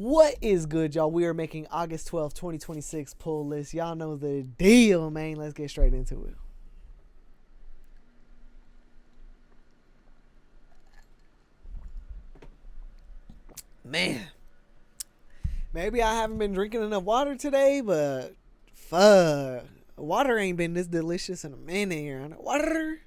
What is good, y'all? We are making August 12th, 2026 pull list. Y'all know the deal, man. Let's get straight into it. Man, maybe I haven't been drinking enough water today, but fuck. Water ain't been this delicious in a minute here. Water.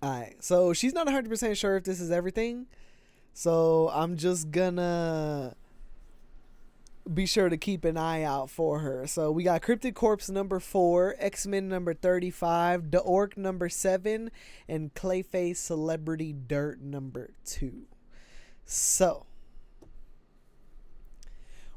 Alright, so she's not 100% sure if this is everything. So I'm just gonna be sure to keep an eye out for her. So we got Cryptid Corpse number 4, X-Men number 35, The Orc number 7, and Clayface Celebrity Dirt number 2. So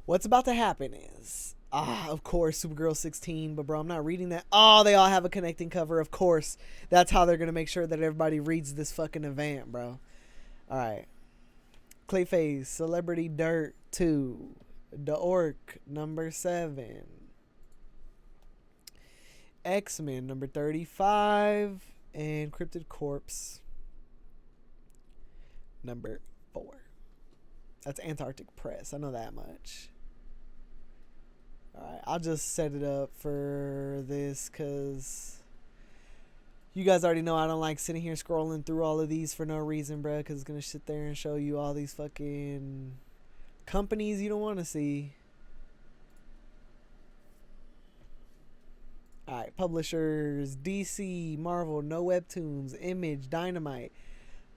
what's about to happen is, of course, Supergirl 16, but bro, I'm not reading that. Oh, they all have a connecting cover, of course. That's how they're gonna make sure that everybody reads this fucking event, bro. Alright. Clayface Celebrity Dirt 2. The Orc number 7, X-Men number 35, and Cryptid Corpse number 4. That's Antarctic Press. I know that much. Alright, I'll just set it up for this because you guys already know I don't like sitting here scrolling through all of these for no reason, bruh, because it's going to sit there and show you all these fucking companies you don't want to see. Alright, publishers: DC, Marvel, no Webtoons, Image, Dynamite,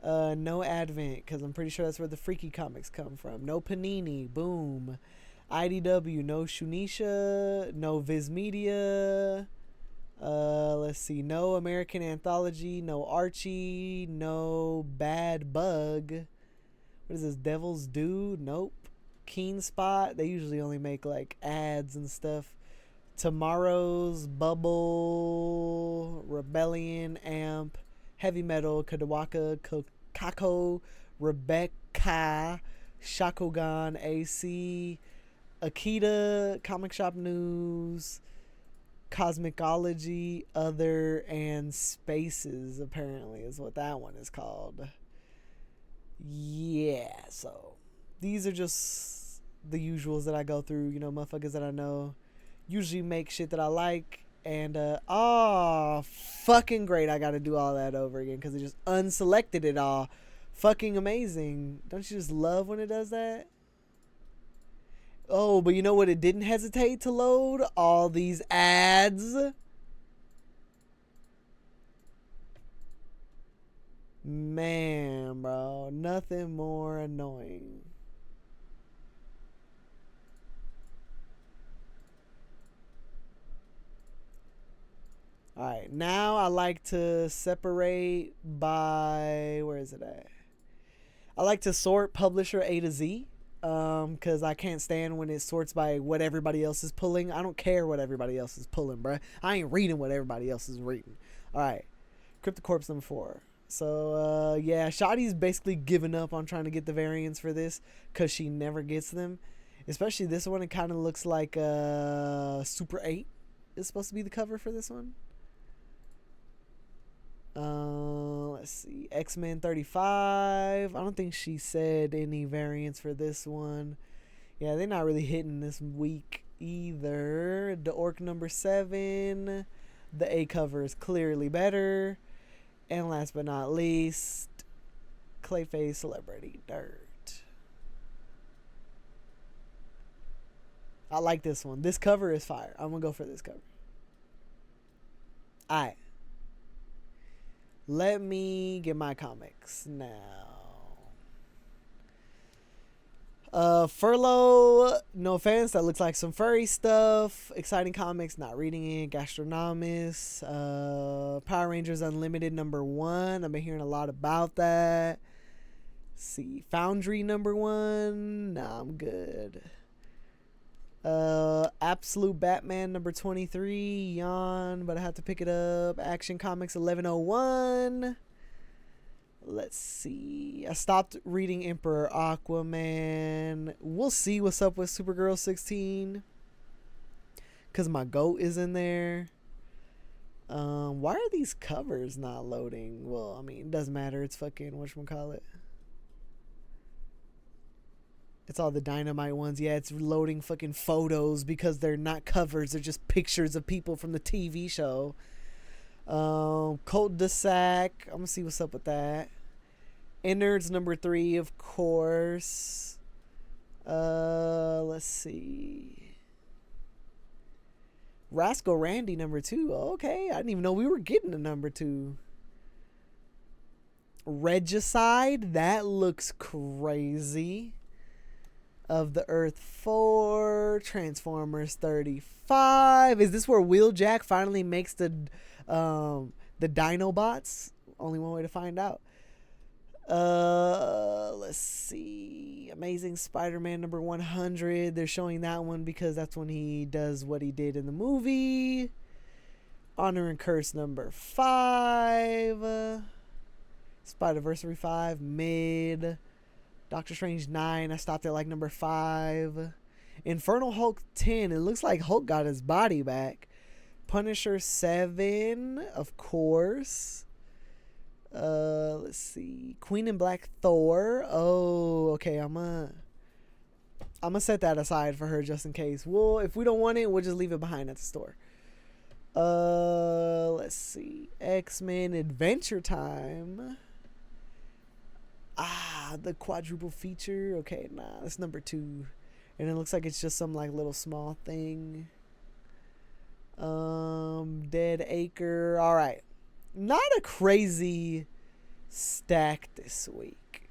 no Advent, because I'm pretty sure that's where the Freaky Comics come from. No Panini, Boom, IDW, no Shunisha, no Viz Media, let's see, no American Anthology, no Archie, no Bad Bug. What is this, Devil's Due? Nope. Keen Spot, they usually only make like ads and stuff. Tomorrow's, Bubble, Rebellion, Amp, Heavy Metal, Kadawaka, Kako, Rebecca, Shakogan, AC, Akita, Comic Shop News, Cosmicology, Other, and Spaces, apparently, is what that one is called. Yeah, so these are just the usuals that I go through, you know, motherfuckers that I know usually make shit that I like. And fucking great, I gotta do all that over again because it just unselected it all. Fucking amazing. Don't you just love when it does that? Oh, but you know what, it didn't hesitate to load? All these ads. Man, bro, nothing more annoying. Alright, now I like to separate by, where is it at? I like to sort publisher A to Z, because I can't stand when it sorts by what everybody else is pulling. I don't care what everybody else is pulling, bruh. I ain't reading what everybody else is reading. Alright, Cryptid Corpse number 4. So, yeah, Shadi's basically given up on trying to get the variants for this because she never gets them. Especially this one, it kind of looks like Super 8 is supposed to be the cover for this one. Let's see, X-Men 35. I don't think she said any variants for this one. Yeah, they're not really hitting this week either. The Orc number 7. The A cover is clearly better. And last but not least, Clayface Celebrity Dirt. I like this one. This cover is fire. I'm gonna go for this cover. Alright. Let me get my comics now. Furlough, no offense, that looks like some furry stuff. Exciting Comics, not reading it. Gastronomist, Power Rangers Unlimited number 1. I've been hearing a lot about that. Let's see, Foundry number 1. Nah, I'm good. Absolute Batman number 23. Yawn, but I have to pick it up. Action Comics 1101. Let's see. I stopped reading Emperor Aquaman. We'll see what's up with Supergirl 16. Because my GOAT is in there. Why are these covers not loading? Well, I mean, it doesn't matter. It's fucking whatchamacallit. It's all the Dynamite ones. Yeah, it's loading fucking photos because they're not covers. They're just pictures of people from the TV show. Cult de Sac. I'm gonna see what's up with that. Innards number 3, of course. Let's see. Rascal Randy number 2. Okay, I didn't even know we were getting a number 2. Regicide. That looks crazy. Of the Earth 4, Transformers 35. Is this where Wheeljack finally makes the Dinobots? Only one way to find out. Let's see. Amazing Spider-Man number 100. They're showing that one because that's when he does what he did in the movie. Honor and Curse number 5. Spider-Versary 5, mid. Doctor Strange 9, I stopped at like number 5. Infernal Hulk 10, it looks like Hulk got his body back. Punisher 7, of course. Let's see. Queen in Black Thor. Oh, okay, I'm gonna set that aside for her just in case. Well, if we don't want it, we'll just leave it behind at the store. Let's see. X-Men Adventure Time. The quadruple feature. Okay, nah, that's number 2. And it looks like it's just some like little small thing. Dead Acre. Alright. Not a crazy stack this week.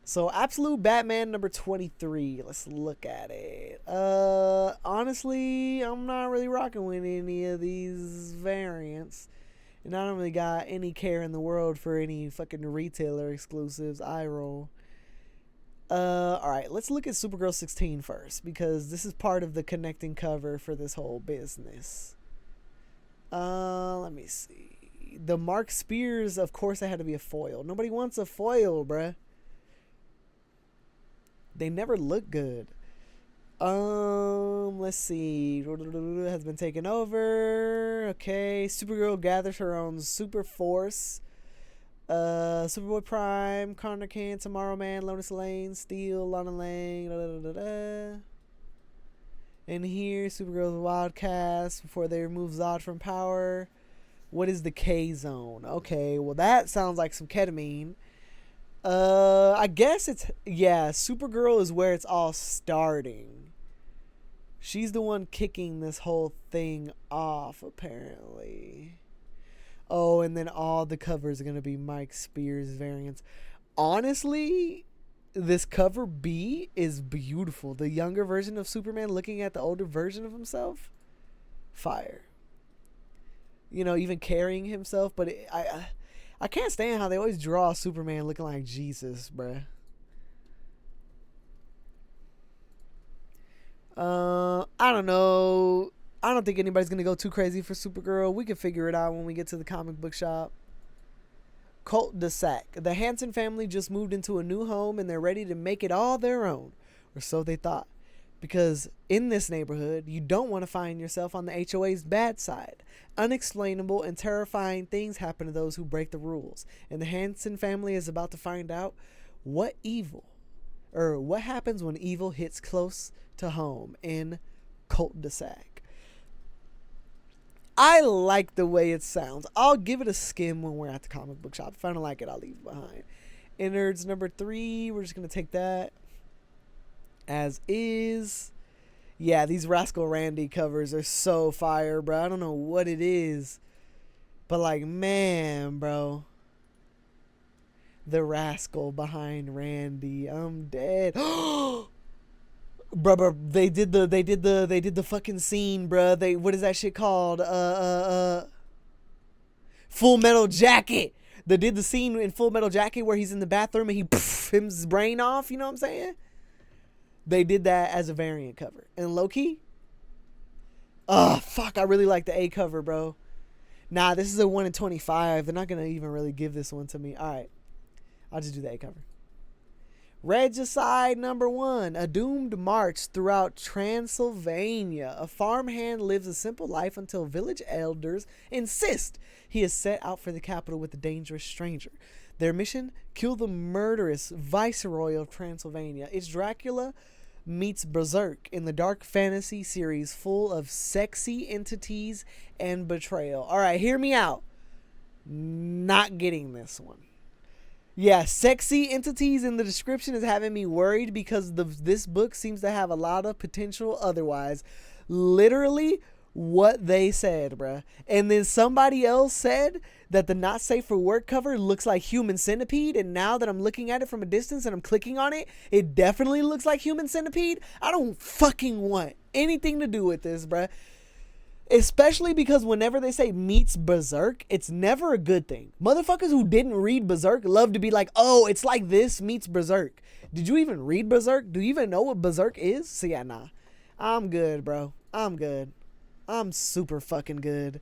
So Absolute Batman number 23. Let's look at it. Honestly, I'm not really rocking with any of these variants. And I don't really got any care in the world for any fucking retailer exclusives. I roll. Alright, let's look at Supergirl 16 first, because this is part of the connecting cover for this whole business. Let me see. The Mark Spears, of course, that had to be a foil. Nobody wants a foil, bruh. They never look good. Let's see. Has been taken over. Okay. Supergirl gathers her own super force. Superboy Prime, Connor Kane, Tomorrow Man, Lotus Lane, Steel, Lana Lang, And here, Supergirl's Wildcast before they remove Zod from power. What is the K Zone? Okay, well that sounds like some ketamine. I guess it's, yeah, Supergirl is where it's all starting. She's the one kicking this whole thing off, apparently. Oh, and then all the covers are going to be Mike Spears variants. Honestly, this cover B is beautiful. The younger version of Superman looking at the older version of himself. Fire. You know, even carrying himself. But I can't stand how they always draw Superman looking like Jesus, bruh. I don't know. I don't think anybody's going to go too crazy for Supergirl. We can figure it out when we get to the comic book shop. Cult de Sac. The Hanson family just moved into a new home and they're ready to make it all their own. Or so they thought. Because in this neighborhood, you don't want to find yourself on the HOA's bad side. Unexplainable and terrifying things happen to those who break the rules. And the Hanson family is about to find out what happens when evil hits close to home in Cult de Sac. I like the way it sounds. I'll give it a skim when we're at the comic book shop. If I don't like it, I'll leave it behind. Innards number 3. We're just going to take that as is. Yeah, these Rascal Randy covers are so fire, bro. I don't know what it is. But like, man, bro. The rascal behind Randy. I'm dead. Bro, they did the fucking scene, bro. What is that shit called? Full Metal Jacket. They did the scene in Full Metal Jacket where he's in the bathroom and he his brain off, you know what I'm saying? They did that as a variant cover. And low-key, fuck, I really like the A cover, bro. Nah, this is a 1 in 25. They're not going to even really give this one to me. All right. I'll just do the A cover. Regicide number 1. A doomed march throughout Transylvania. A farmhand lives a simple life until village elders insist he is set out for the capital with a dangerous stranger. Their mission? Kill the murderous viceroy of Transylvania. It's Dracula meets Berserk in the dark fantasy series full of sexy entities and betrayal. Alright, hear me out. Not getting this one. Yeah, sexy entities in the description is having me worried because this book seems to have a lot of potential otherwise. Literally what they said, bruh. And then somebody else said that the not safe for work cover looks like Human Centipede, and now that I'm looking at it from a distance and I'm clicking on it, it definitely looks like Human Centipede. I don't fucking want anything to do with this, bruh. Especially because whenever they say meets Berserk, it's never a good thing. Motherfuckers who didn't read Berserk love to be like, oh, it's like this meets Berserk. Did you even read Berserk? Do you even know what Berserk is? So yeah, nah. I'm good, bro. I'm good. I'm super fucking good.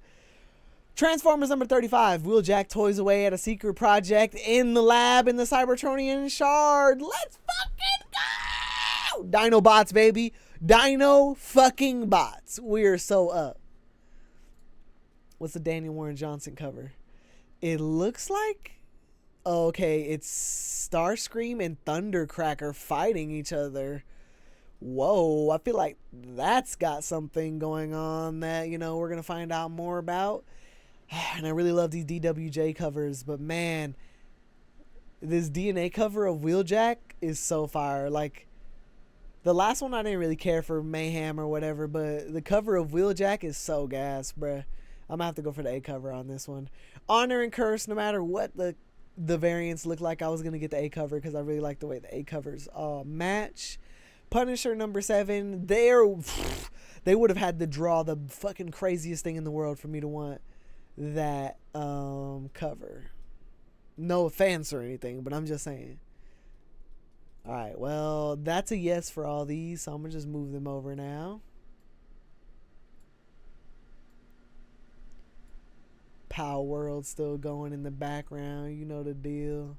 Transformers number 35. Wheeljack toys away at a secret project in the lab in the Cybertronian Shard. Let's fucking go! Dinobots, baby. Dino fucking bots. We're so up. What's the Daniel Warren Johnson cover? It looks like... Okay, it's Starscream and Thundercracker fighting each other. Whoa, I feel like that's got something going on that, you know, we're going to find out more about. And I really love these DWJ covers, but man, this DNA cover of Wheeljack is so fire. Like, the last one I didn't really care for Mayhem or whatever, but the cover of Wheeljack is so gas, bruh. I'm going to have to go for the A cover on this one. Honor and Curse, no matter what the variants look like, I was going to get the A cover because I really like the way the A covers match. Punisher number 7, they would have had to draw the fucking craziest thing in the world for me to want that cover. No offense or anything, but I'm just saying. Alright, well, that's a yes for all these, so I'm going to just move them over now. Palworld still going in the background. You know the deal.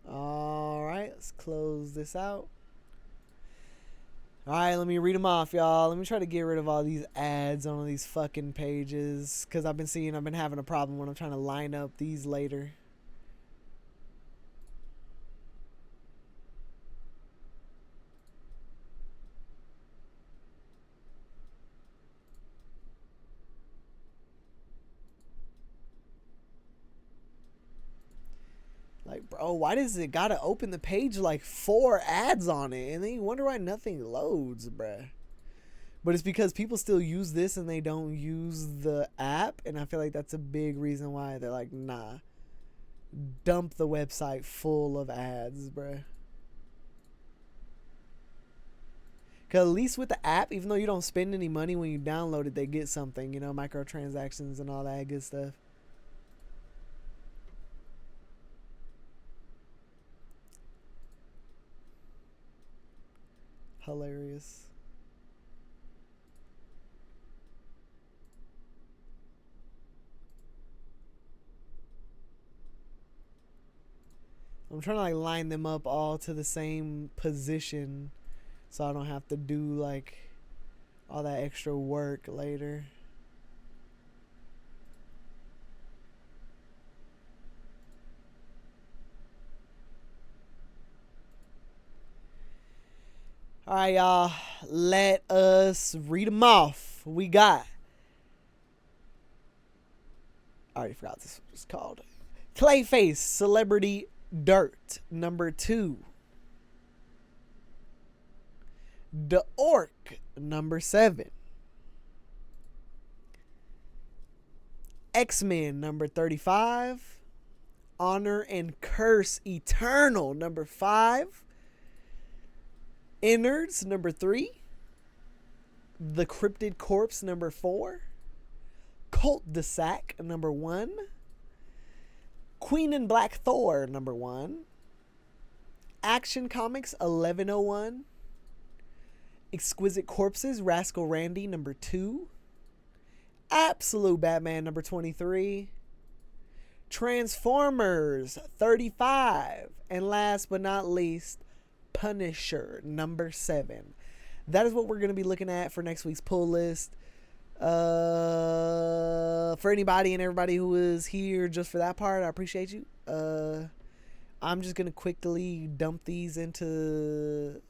Alright, let's close this out. Alright, let me read them off, y'all. Let me try to get rid of all these ads on all these fucking pages. Because I've been having a problem when I'm trying to line up these later. Like, bro, why does it gotta open the page like 4 ads on it? And then you wonder why nothing loads, bruh. But it's because people still use this and they don't use the app. And I feel like that's a big reason why they're like, nah. Dump the website full of ads, bruh. Because at least with the app, even though you don't spend any money when you download it, they get something, you know, microtransactions and all that good stuff. Hilarious. I'm trying to like line them up all to the same position so I don't have to do like all that extra work later. All right, y'all. Let us read them off. We got. I already forgot this was called. Clayface Celebrity Dirt number 2. The Orc number 7. X-Men number 35. Honor and Curse Eternal number 5. Innards number 3. The Cryptid Corpse number 4. Cult de Sac number 1. Queen in Black Thor, number 1. Action Comics 1101. Exquisite Corpses, Rascal Randy, number 2. Absolute Batman, number 23. Transformers 35. And last but not least, Punisher, number 7. That is what we're going to be looking at for next week's pull list. For anybody and everybody who is here just for that part, I appreciate you. I'm just going to quickly dump these into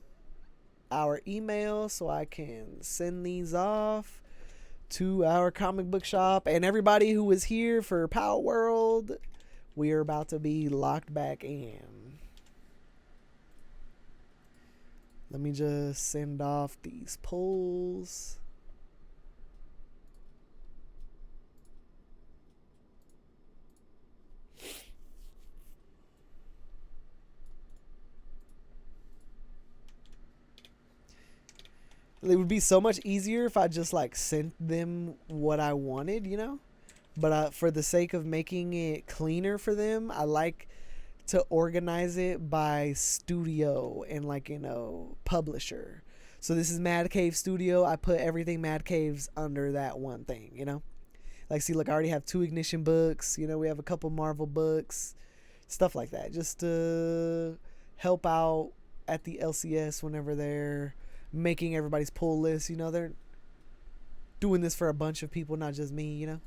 our email so I can send these off to our comic book shop. And everybody who is here for Palworld, we are about to be locked back in. Let me just send off these polls. It would be so much easier if I just like sent them what I wanted, you know? But for the sake of making it cleaner for them, I like to organize it by studio and like, you know, publisher. So this is Mad Cave Studio. I put everything Mad Cave's under that one thing, you know? Like, see, look, I already have 2 Ignition books. You know, we have a couple Marvel books. Stuff like that. Just to help out at the LCS whenever they're making everybody's pull list. You know, they're doing this for a bunch of people, not just me, you know?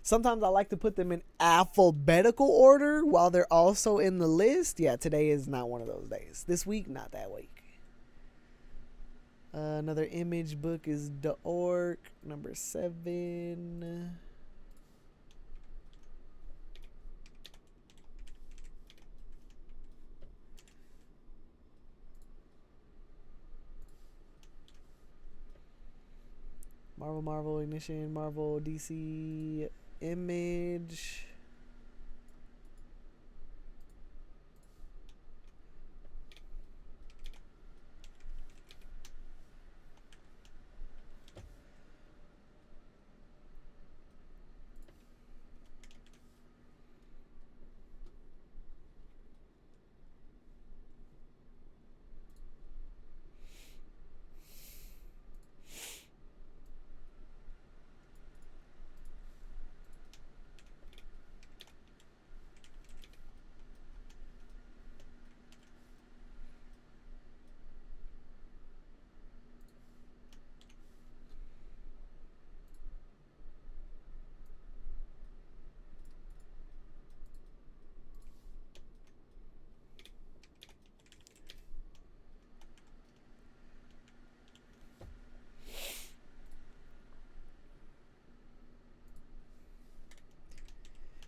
Sometimes I like to put them in alphabetical order while they're also in the list. Yeah, today is not one of those days. This week, not that week. Another Image book is The Orc, number 7. Marvel, Ignition, Marvel, DC, Image.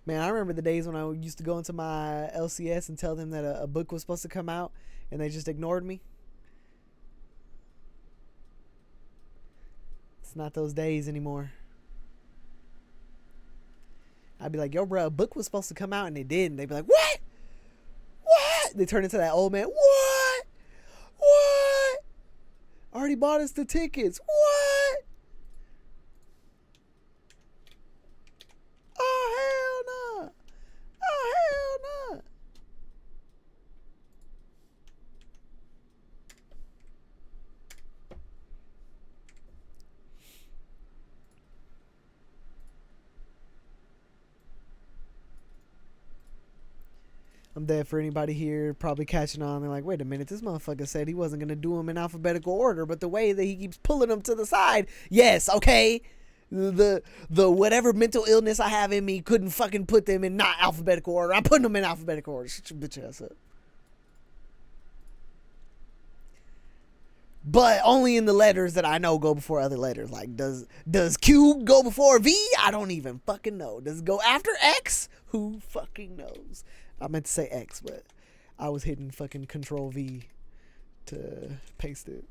Man, I remember the days when I used to go into my LCS and tell them that a book was supposed to come out and they just ignored me. It's not those days anymore. I'd be like, yo, bro, a book was supposed to come out and it didn't. They'd be like, what? What? They turn into that old man. What? What? Already bought us the tickets. What? Oh, hell no. Oh, hell no. I'm dead for anybody here probably catching on. They're like, wait a minute, this motherfucker said he wasn't going to do them in alphabetical order, but the way that he keeps pulling them to the side, yes, okay. The whatever mental illness I have in me couldn't fucking put them in not alphabetical order. I'm putting them in alphabetical order. Shut your bitch ass up. But only in the letters that I know go before other letters. Like, does Q go before V? I don't even fucking know. Does it go after X? Who fucking knows? I meant to say X, but I was hitting fucking Control V to paste it.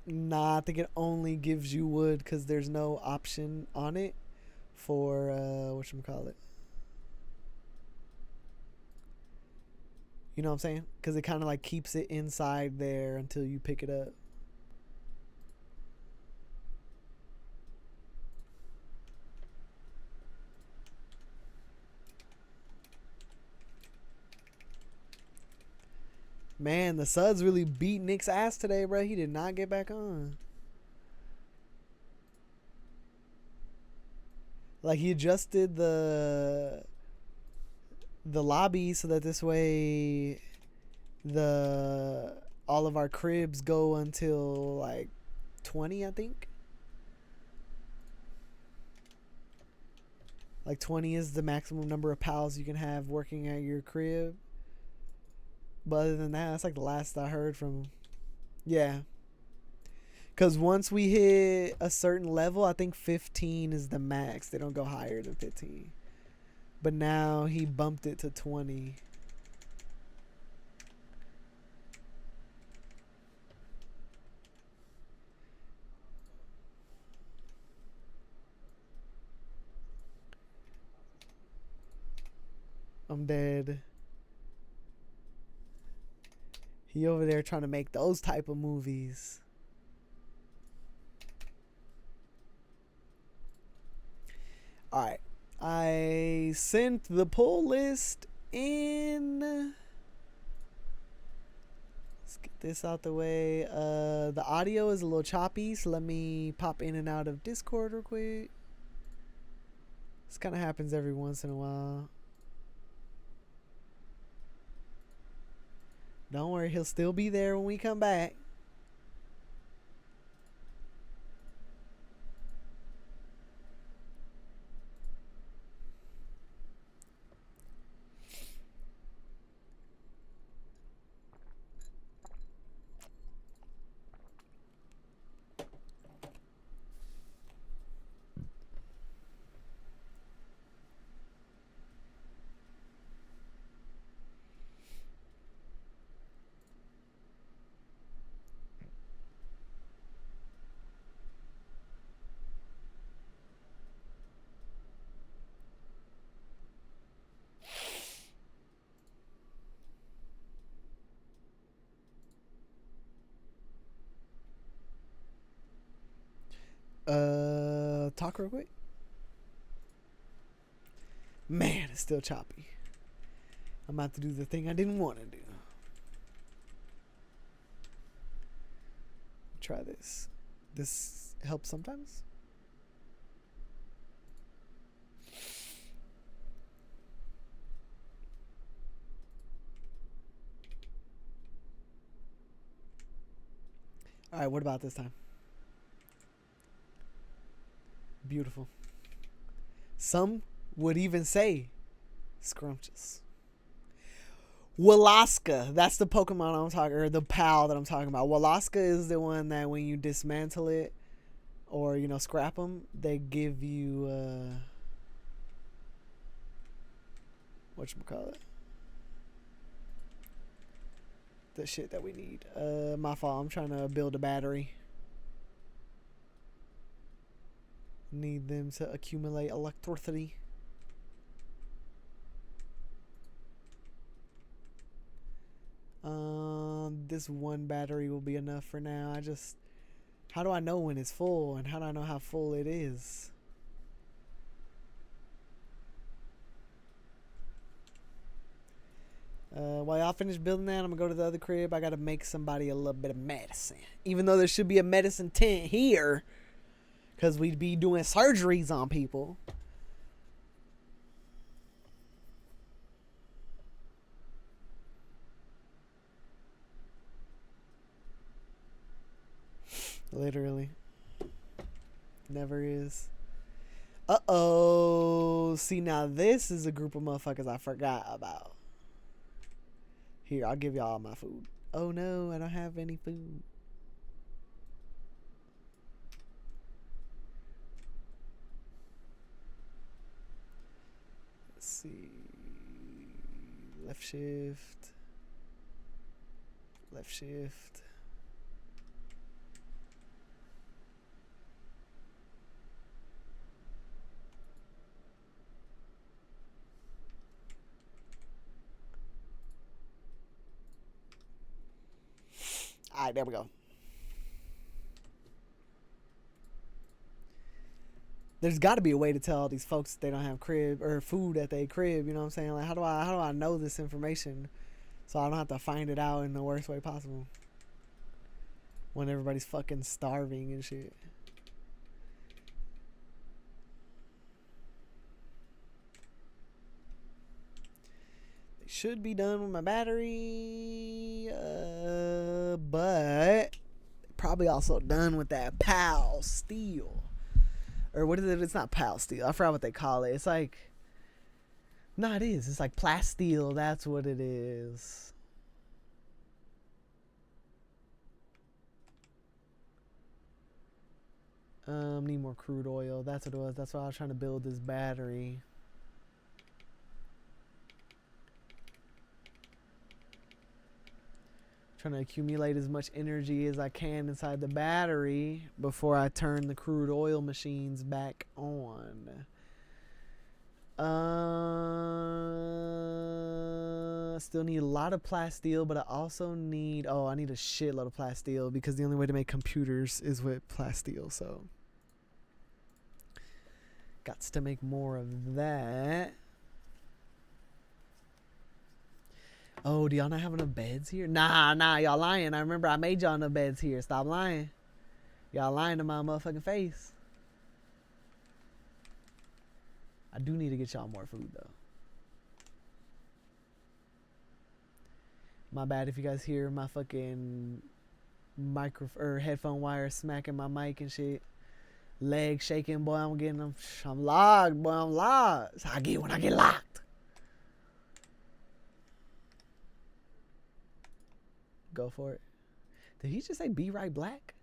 Nah, I think it only gives you wood because there's no option on it for whatchamacallit. You know what I'm saying? Because it kind of like keeps it inside there until you pick it up. Man, the Suds really beat Nick's ass today, bro. He did not get back on. Like he adjusted the lobby so that this way the all of our cribs go until like 20, I think. Like 20 is the maximum number of pals you can have working at your crib. But other than that, that's like the last I heard from. Yeah. Because once we hit a certain level, I think 15 is the max. They don't go higher than 15. But now he bumped it to 20. I'm dead. He over there trying to make those type of movies. Alright. I sent the pull list in. Let's get this out the way. The audio is a little choppy, so let me pop in and out of Discord real quick. This kind of happens every once in a while. Don't worry, he'll still be there when we come back. Talk real quick. Man, it's still choppy. I'm about to do the thing I didn't want to do. Try this. This helps sometimes. Alright, what about this time? Beautiful. Some would even say scrumptious. Wallaska, that's the Pokemon I'm talking, or the pal that I'm talking about. Wallaska is the one that when you dismantle it, or scrap them, they give you whatchamacallit, the shit that we need. My fault. I'm trying to build a battery. Need them to accumulate electricity. This one battery will be enough for now. How do I know when it's full, and how do I know how full it is? While y'all finish building that, I'm gonna go to the other crib. I gotta make somebody a little bit of medicine, even though there should be a medicine tent here, because we'd be doing surgeries on people. Literally. Never is. Uh-oh. See, now this is a group of motherfuckers I forgot about. Here, I'll give y'all my food. Oh no, I don't have any food. Let's see. Left shift. Left shift. Alright, there we go. There's got to be a way to tell all these folks that they don't have crib or food at their crib. You know what I'm saying? Like, how do I know this information so I don't have to find it out in the worst way possible when everybody's fucking starving and shit? They should be done with my battery, but probably also done with that PAL steel. Or what is it? It's not PAL steel. I forgot what they call it. It's like... No, it is. It's like plasteel. That's what it is. Need more crude oil. That's what it was. That's why I was trying to build this battery. Trying to accumulate as much energy as I can inside the battery before I turn the crude oil machines back on. Still need a lot of plasteel, but I also need... Oh, I need a shitload of plasteel because the only way to make computers is with plasteel, so... Gots to make more of that. Oh, do y'all not have enough beds here? Nah, y'all lying. I remember I made y'all enough beds here. Stop lying. Y'all lying to my motherfucking face. I do need to get y'all more food, though. My bad if you guys hear my fucking headphone wire smacking my mic and shit. Leg shaking, boy. I'm locked, boy. I'm locked. That's how I get when I get locked. Go for it. Did he just say be right black?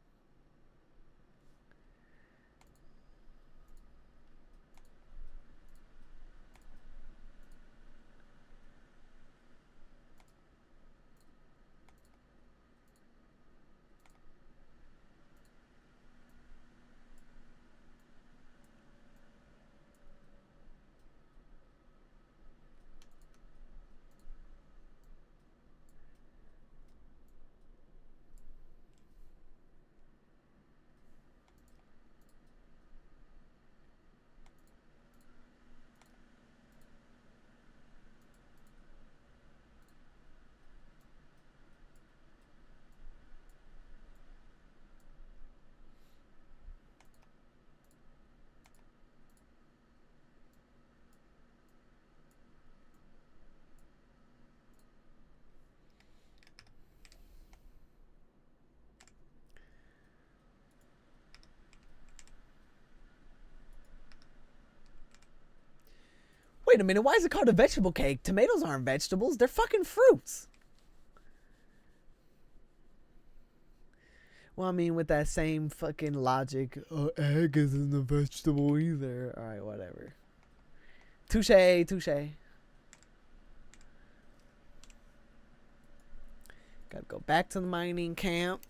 Wait a minute, why is it called a vegetable cake? Tomatoes aren't vegetables, they're fucking fruits. Well, I mean, with that same fucking logic, egg isn't a vegetable either. Alright, whatever. Touche, touche. Gotta go back to the mining camp.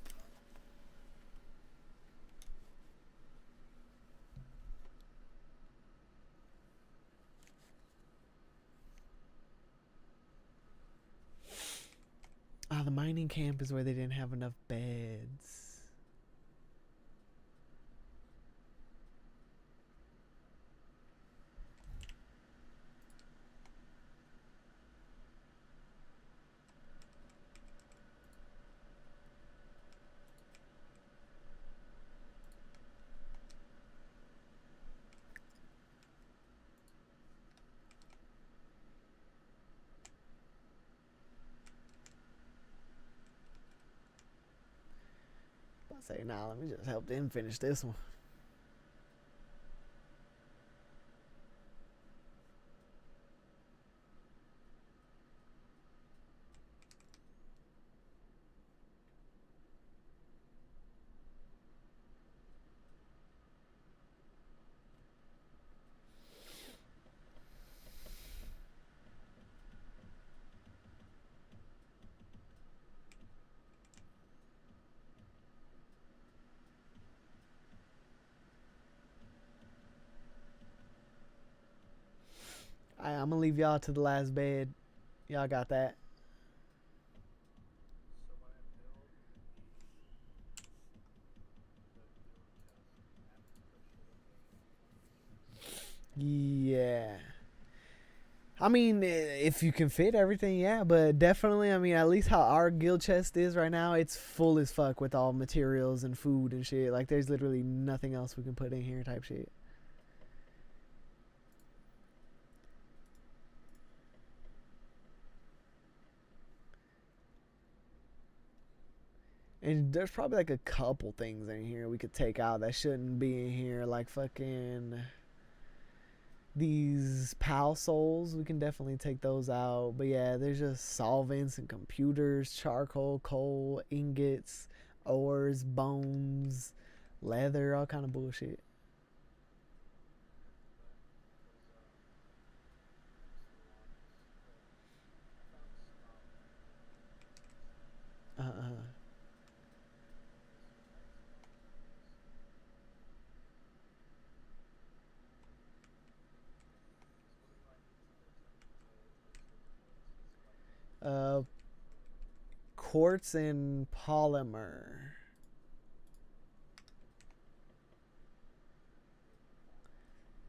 Ah, the mining camp is where they didn't have enough beds. Say, nah, let me just help them finish this one. I'm gonna leave y'all to the last bed. Y'all got that. Yeah. I mean, if you can fit everything, yeah, but definitely, I mean, at least how our guild chest is right now, it's full as fuck with all materials and food and shit. Like, there's literally nothing else we can put in here, type shit. And there's probably like a couple things in here we could take out that shouldn't be in here, like fucking these PAL souls. We can definitely take those out. But yeah, there's just solvents and computers, charcoal, coal, ingots, ores, bones, leather, all kind of bullshit. Uh, quartz and polymer.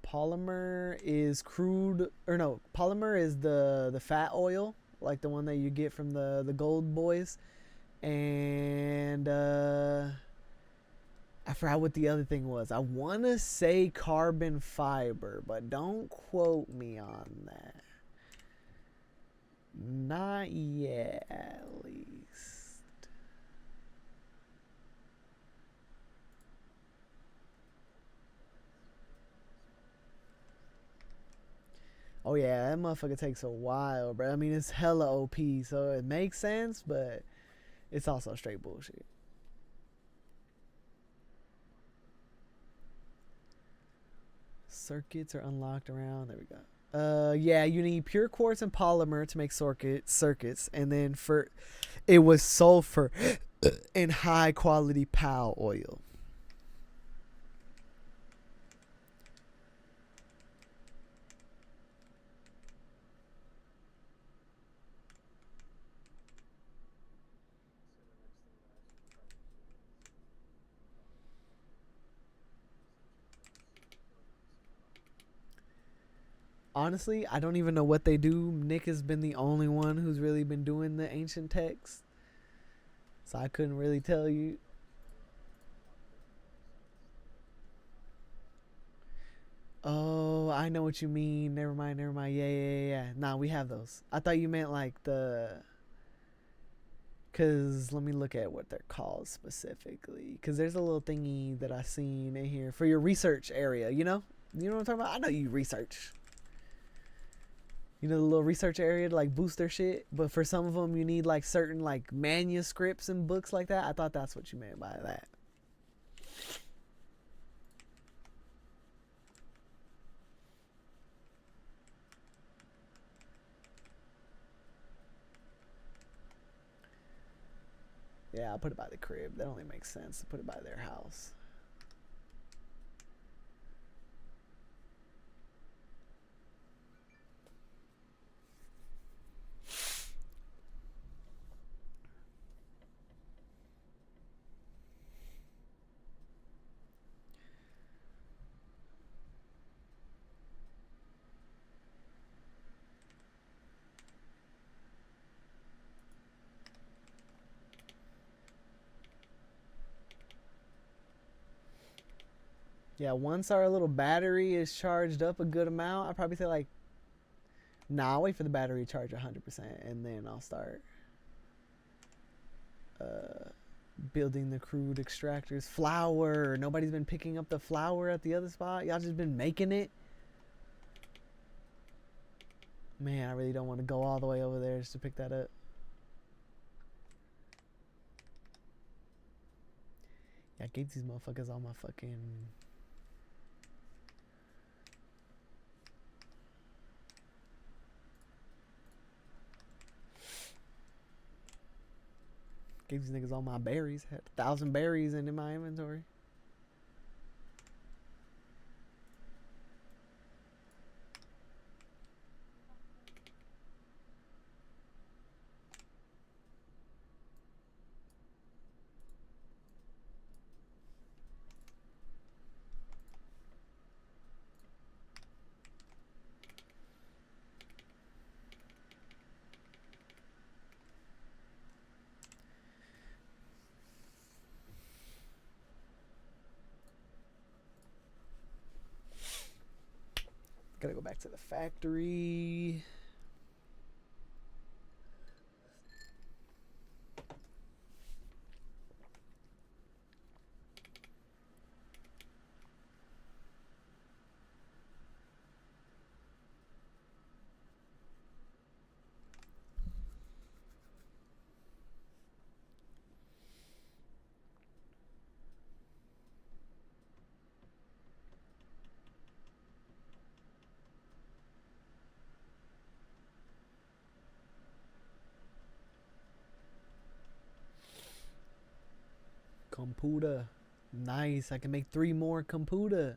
Polymer is crude, or no, polymer is the fat oil, like the one that you get from the gold boys. And I forgot what the other thing was. I want to say carbon fiber, but don't quote me on that. Not yet, at least. Oh yeah, that motherfucker takes a while, bro. I mean, it's hella OP, so it makes sense, but it's also straight bullshit. Circuits are unlocked around. There we go. Yeah, you need pure quartz and polymer to make circuits, and then for it was sulfur and high quality PAL oil. Honestly, I don't even know what they do. Nick has been the only one who's really been doing the ancient text, so I couldn't really tell you. Oh, I know what you mean. Never mind, never mind. Yeah, yeah, yeah, yeah. Nah, we have those. I thought you meant like the. Cause let me look at what they're called specifically. Cause there's a little thingy that I seen in here for your research area. You know what I'm talking about. I know you research. You know the little research area to like boost their shit. But for some of them, you need like certain like manuscripts and books like that. I thought that's what you meant by that. Yeah, I'll put it by the crib. That only makes sense to put it by their house. Yeah, once our little battery is charged up a good amount, I'd probably say like, nah, I'll wait for the battery to charge 100% and then I'll start uh, building the crude extractors. Flour. Nobody's been picking up the flour at the other spot. Y'all just been making it. Man, I really don't want to go all the way over there just to pick that up. Yeah, I gave these motherfuckers all my fucking. Gave these niggas all my berries. Had 1,000 berries in my inventory. Gotta go back to the factory. Computer. Nice. I can make 3 more computer.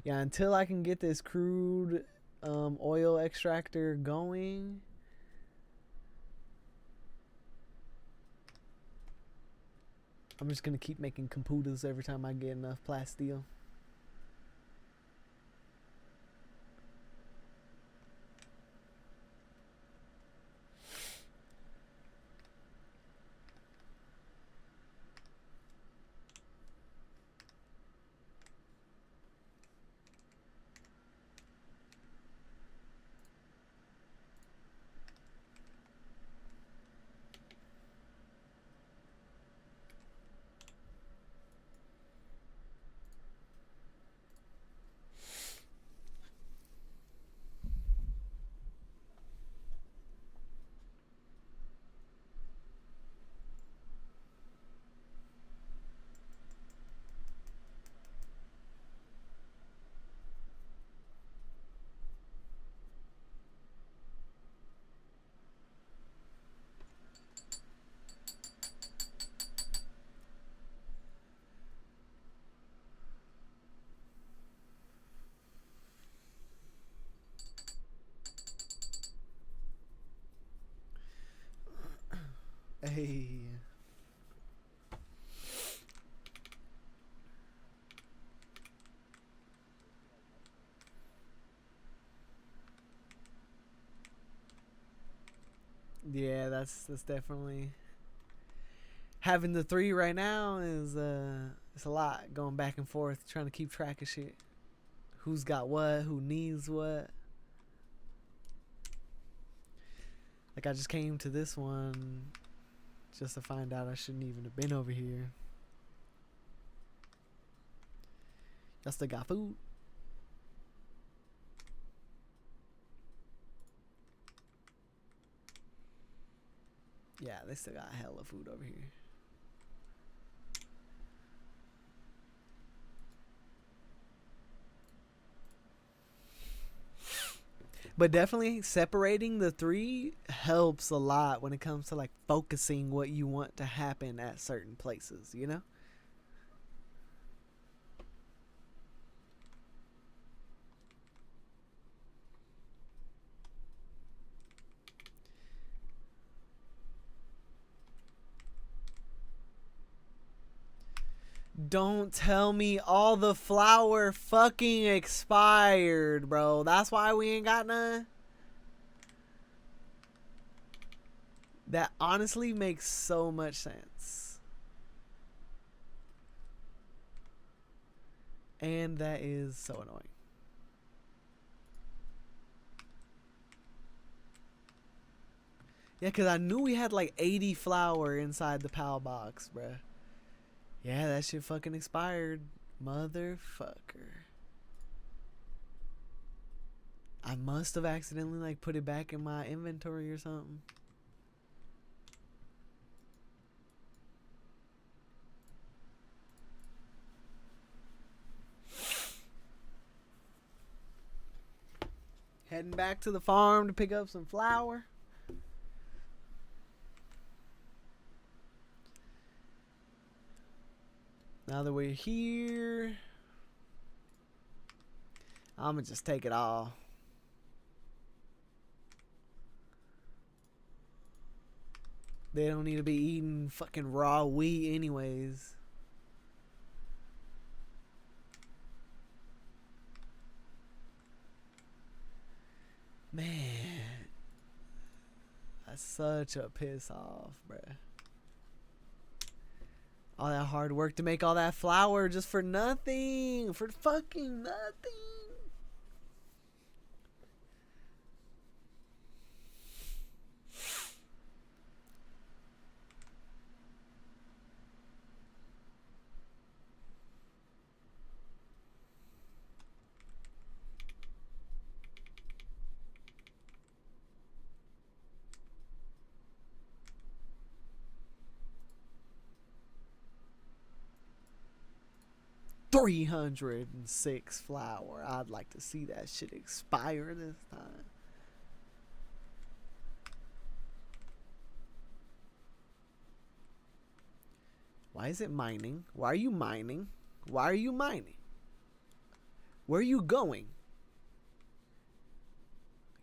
Yeah, until I can get this crude oil extractor going. I'm just going to keep making computers every time I get enough plasteel. Hey. Yeah, that's definitely having the 3 right now is it's a lot going back and forth trying to keep track of shit. Who's got what, who needs what. Like I just came to this one just to find out I shouldn't even have been over here. Y'all still got food? Yeah, they still got hella food over here. But definitely separating the 3 helps a lot when it comes to like focusing what you want to happen at certain places, you know? Don't tell me all the flour fucking expired, bro. That's why we ain't got none. That honestly makes so much sense. And that is so annoying. Yeah, because I knew we had like 80 flour inside the PAL box, bruh. Yeah, that shit fucking expired. Motherfucker. I must have accidentally like put it back in my inventory or something. Heading back to the farm to pick up some flour. Now that we're here, I'm gonna just take it all. They don't need to be eating fucking raw wheat anyways. Man, that's such a piss off, bruh. All that hard work to make all that flour just for nothing. For fucking nothing. $306 flour. I'd like to see that shit expire this time. Why is it mining? Why are you mining? Why are you mining? Where are you going?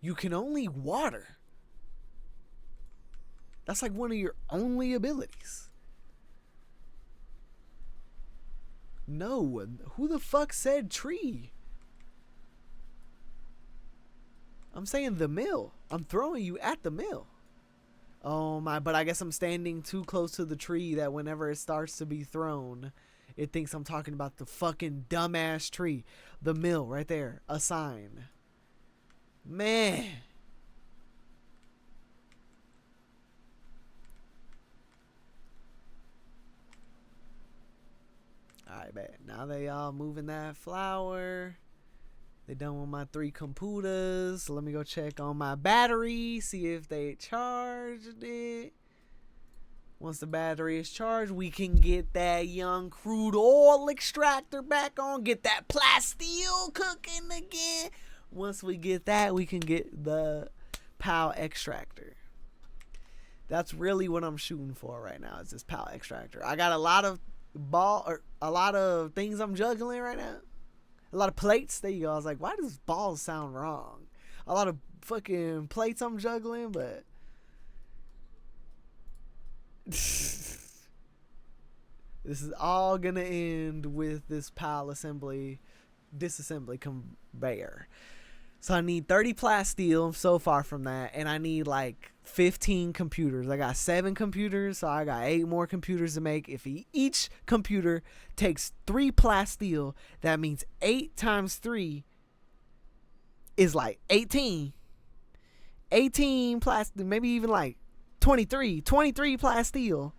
You can only water. That's like one of your only abilities. No, who the fuck said tree? I'm saying the mill. I'm throwing you at the mill. Oh my, but I guess I'm standing too close to the tree that whenever it starts to be thrown, it thinks I'm talking about the fucking dumbass tree. The mill right there. A sign. Man. Alright, bet. Now they all moving that flour. They done with my 3 computers. So let me go check on my battery. See if they charged it. Once the battery is charged, we can get that young crude oil extractor back on. Get that plasteel cooking again. Once we get that, we can get the PAL extractor. That's really what I'm shooting for right now, is this PAL extractor. I got a lot of a lot of things I'm juggling right now. A lot of plates. There you go. I was like, why does balls sound wrong? A lot of fucking plates I'm juggling, but this is all gonna end with this PAL disassembly conveyor. So I need 30 plasteel. I'm so far from that. And I need like 15 computers. I got 7 computers, so I got 8 more computers to make. If each computer takes 3 plasteel, that means 8 times 3 is like 18. 18 plasteel, maybe even like 23 plasteel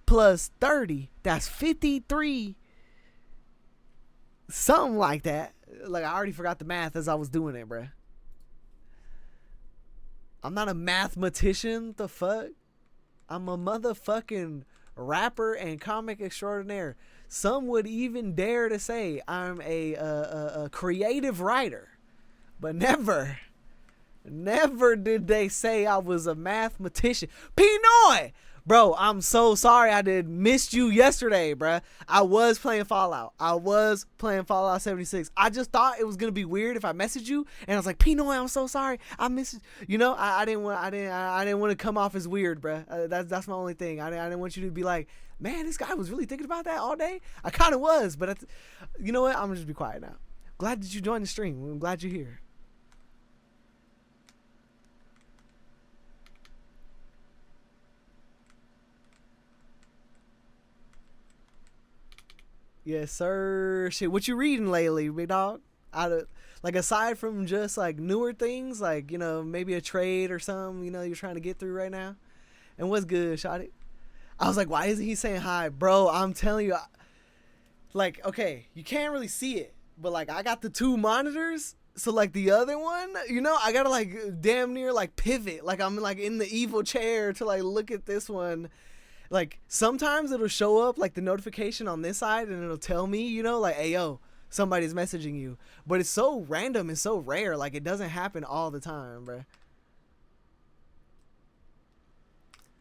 plus 30. That's 53. Something like that. Like, I already forgot the math as I was doing it, bruh. I'm not a mathematician. The fuck? I'm a motherfucking rapper and comic extraordinaire. Some would even dare to say I'm a creative writer. But never did they say I was a mathematician. Pinoy! Bro, I'm so sorry I missed you yesterday, bruh. I was playing Fallout. 76. I just thought it was gonna be weird if I messaged you and I was like, Pinoy, I'm so sorry. I missed you. You know, I didn't want to come off as weird, bruh. That's my only thing. I didn't want you to be like, man, this guy was really thinking about that all day. I kind of was, but you know what? I'm gonna just be quiet now. Glad that you joined the stream. I'm glad you're here. Yes, sir. Shit, what you reading lately, big dog? Like, aside from just like newer things, like, you know, maybe a trade or something, you know, you're trying to get through right now. And what's good, Shotty? I was like, why isn't he saying hi, bro? I'm telling you, like, okay, you can't really see it, but like, I got the 2 monitors, so like the other one, you know, I gotta like damn near like pivot, like I'm like in the evil chair to like look at this one. Like, sometimes it'll show up, like, the notification on this side, and it'll tell me, you know, like, hey, yo, somebody's messaging you. But it's so random and so rare. Like, it doesn't happen all the time, bro.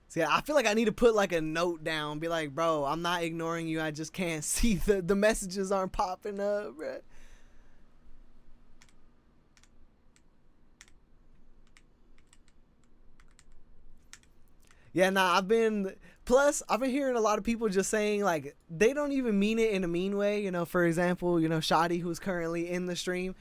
So, yeah, I feel like I need to put, like, a note down. Be like, bro, I'm not ignoring you. I just can't see the messages aren't popping up, bro. Yeah, nah, I've been hearing a lot of people just saying, like, they don't even mean it in a mean way. You know, for example, you know, Shotty, who's currently in the stream,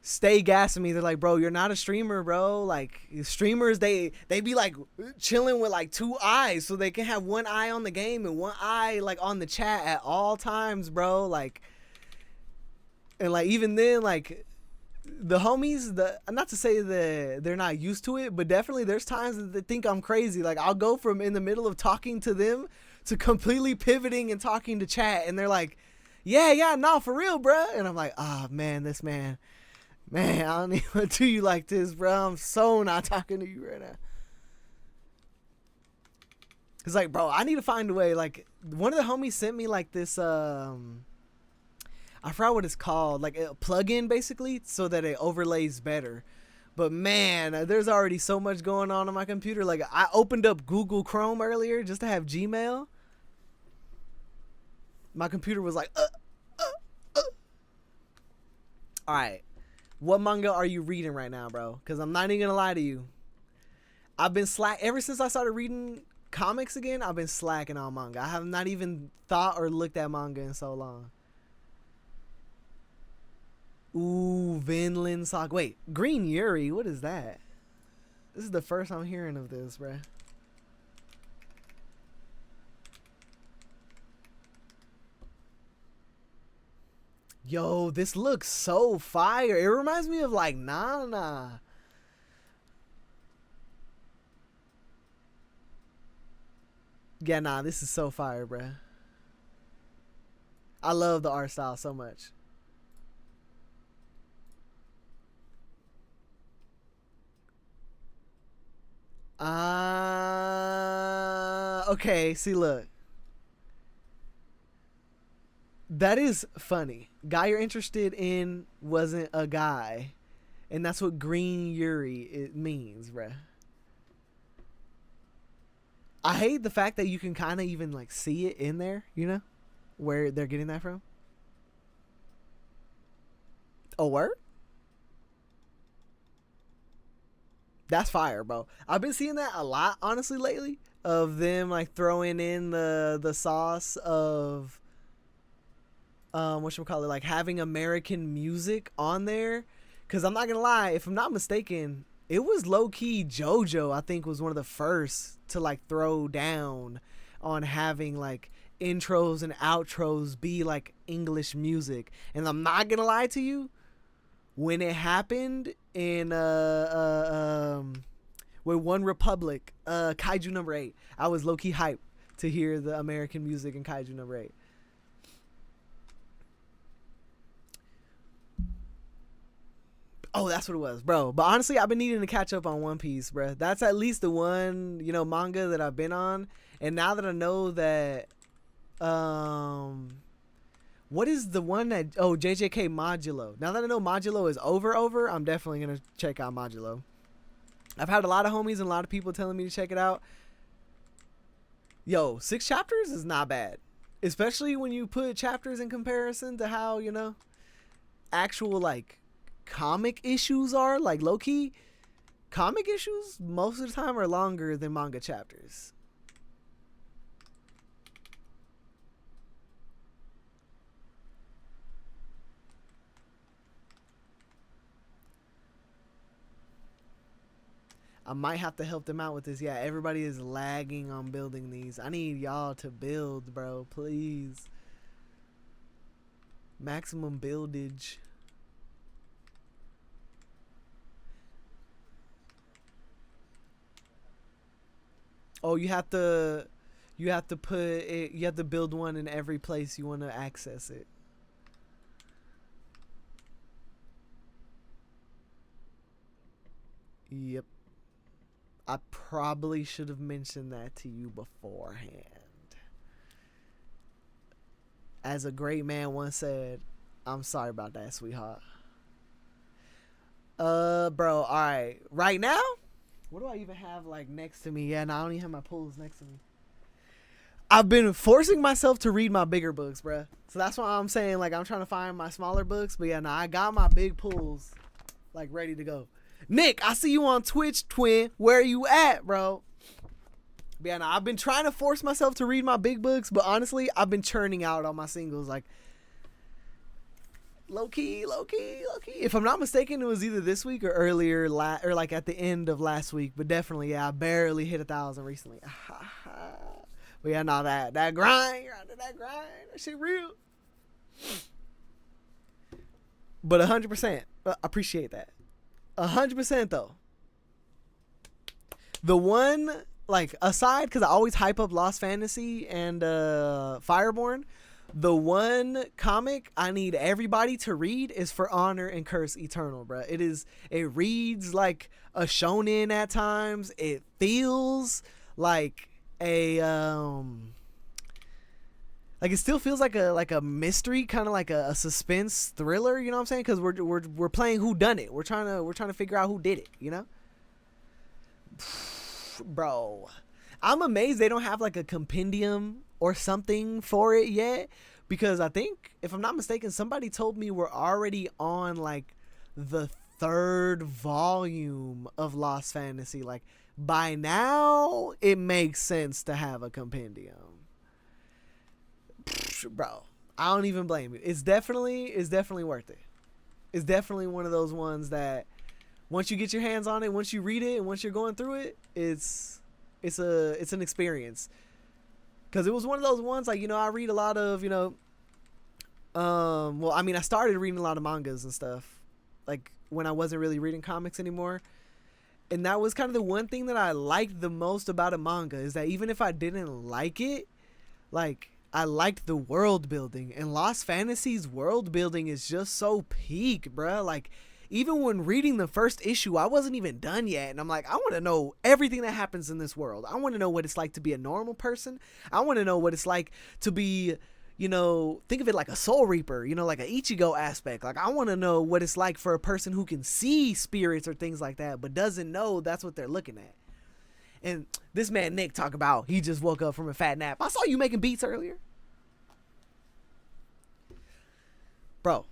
stay gassing me. They're like, bro, you're not a streamer, bro. Like streamers, they be like chilling with like two eyes, so they can have one eye on the game and one eye like on the chat at all times, bro. Like, and like even then, like the homies, not to say that they're not used to it, but definitely there's times that they think I'm crazy. Like I'll go from in the middle of talking to them to completely pivoting and talking to chat, and they're like, yeah, no, for real, bro. And I'm like, oh man, this man, I don't even want to do you like this, bro. I'm so not talking to you right now. It's like, bro, I need to find a way. Like one of the homies sent me like this, I forgot what it's called, like a plug-in basically, so that it overlays better. But man, there's already so much going on my computer. Like I opened up Google Chrome earlier just to have Gmail. My computer was like, All right, what manga are you reading right now, bro? Because I'm not even gonna lie to you. I've been ever since I started reading comics again. I've been slacking on manga. I have not even thought or looked at manga in so long. Ooh, Vinland Saga. Wait, Green Yuri. What is that? This is the first I'm hearing of this, bruh. Yo, this looks so fire. It reminds me of like Nana. Yeah, nah, this is so fire, bruh. I love the art style so much. Okay, see, look. That is funny. Guy you're interested in wasn't a guy. And that's what Green Yuri it means, bruh. I hate the fact that you can kind of even like see it in there, you know? Where they're getting that from. Oh, word? That's fire, bro. I've been seeing that a lot, honestly, lately. Of them like throwing in the sauce of whatchamacallit, like having American music on there. Cause I'm not gonna lie, if I'm not mistaken, it was low key JoJo, I think, was one of the first to like throw down on having like intros and outros be like English music. And I'm not gonna lie to you, when it happened in with One Republic, Kaiju number 8, I was low key hyped to hear the American music in Kaiju number 8. Oh, that's what it was, bro. But honestly, I've been needing to catch up on One Piece, bro. That's at least the one, manga that I've been on. And now that I know that, what is the one that, JJK Modulo. Now that I know Modulo is over, I'm definitely going to check out Modulo. I've had a lot of homies and a lot of people telling me to check it out. Yo, 6 chapters is not bad. Especially when you put chapters in comparison to how, actual, like, comic issues are. Like, low-key, comic issues most of the time are longer than manga chapters. I might have to help them out with this. Yeah, everybody is lagging on building these. I need y'all to build, bro. Please. Maximum buildage. Oh, you have to put it, you have to build one in every place you want to access it. Yep. I probably should have mentioned that to you beforehand. As a great man once said, I'm sorry about that, sweetheart. Bro, alright. Right now? What do I even have, like, next to me? Yeah, no, I don't even have my pools next to me. I've been forcing myself to read my bigger books, bro. So that's why I'm saying, like, I'm trying to find my smaller books. But yeah, no, I got my big pools, like, ready to go. Nick, I see you on Twitch, twin. Where are you at, bro? But yeah, no, I've been trying to force myself to read my big books, but honestly, I've been churning out on my singles. Like Low key. If I'm not mistaken, it was either this week or earlier, or like at the end of last week. But definitely, yeah, I barely hit 1,000 recently. But yeah, no, that grind, you're under that grind. That shit real. But 100%, appreciate that. 100% though. The one, like, aside, because I always hype up Lost Fantasy and Fireborn, the one comic I need everybody to read is For Honor and Curse Eternal, bro. It reads like a shonen at times. It feels like a like, it still feels like a mystery, kind of like a suspense thriller, you know what I'm saying? Because we're playing who done it. We're trying to figure out who did it, you know? Bro, I'm amazed they don't have like a compendium or something for it yet, because I think, if I'm not mistaken, somebody told me we're already on like the 3rd volume of Lost Fantasy. Like, by now it makes sense to have a compendium. Bro, I don't even blame you. It's definitely worth it. It's definitely one of those ones that once you get your hands on it, once you read it, and once you're going through it, it's an experience. Because it was one of those ones, like, you know, I read a lot of, you know, well, I mean, I started reading a lot of mangas and stuff, like, when I wasn't really reading comics anymore. And that was kind of the one thing that I liked the most about a manga, is that even if I didn't like it, like, I liked the world building. And Lost Fantasy's world building is just so peak, bruh. Like, even when reading the first issue, I wasn't even done yet. And I'm like, I want to know everything that happens in this world. I want to know what it's like to be a normal person. I want to know what it's like to be, you know, think of it like a soul reaper, you know, like an Ichigo aspect. Like, I want to know what it's like for a person who can see spirits or things like that, but doesn't know that's what they're looking at. And this man Nick talk about he just woke up from a fat nap. I saw you making beats earlier. Bro,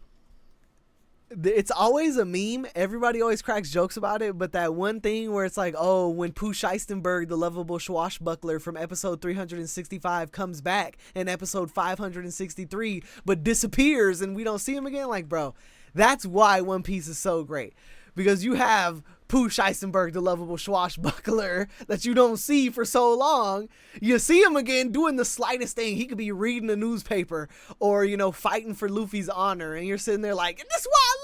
it's always a meme. Everybody always cracks jokes about it, but that one thing where it's like, oh, when Pooh Scheistenberg, the lovable swashbuckler from episode 365, comes back in episode 563, but disappears and we don't see him again. Like, bro, that's why One Piece is so great. Because you have Pooh Scheistenberg, the lovable swashbuckler that you don't see for so long. You see him again doing the slightest thing. He could be reading a newspaper or, you know, fighting for Luffy's honor. And you're sitting there like, this is why I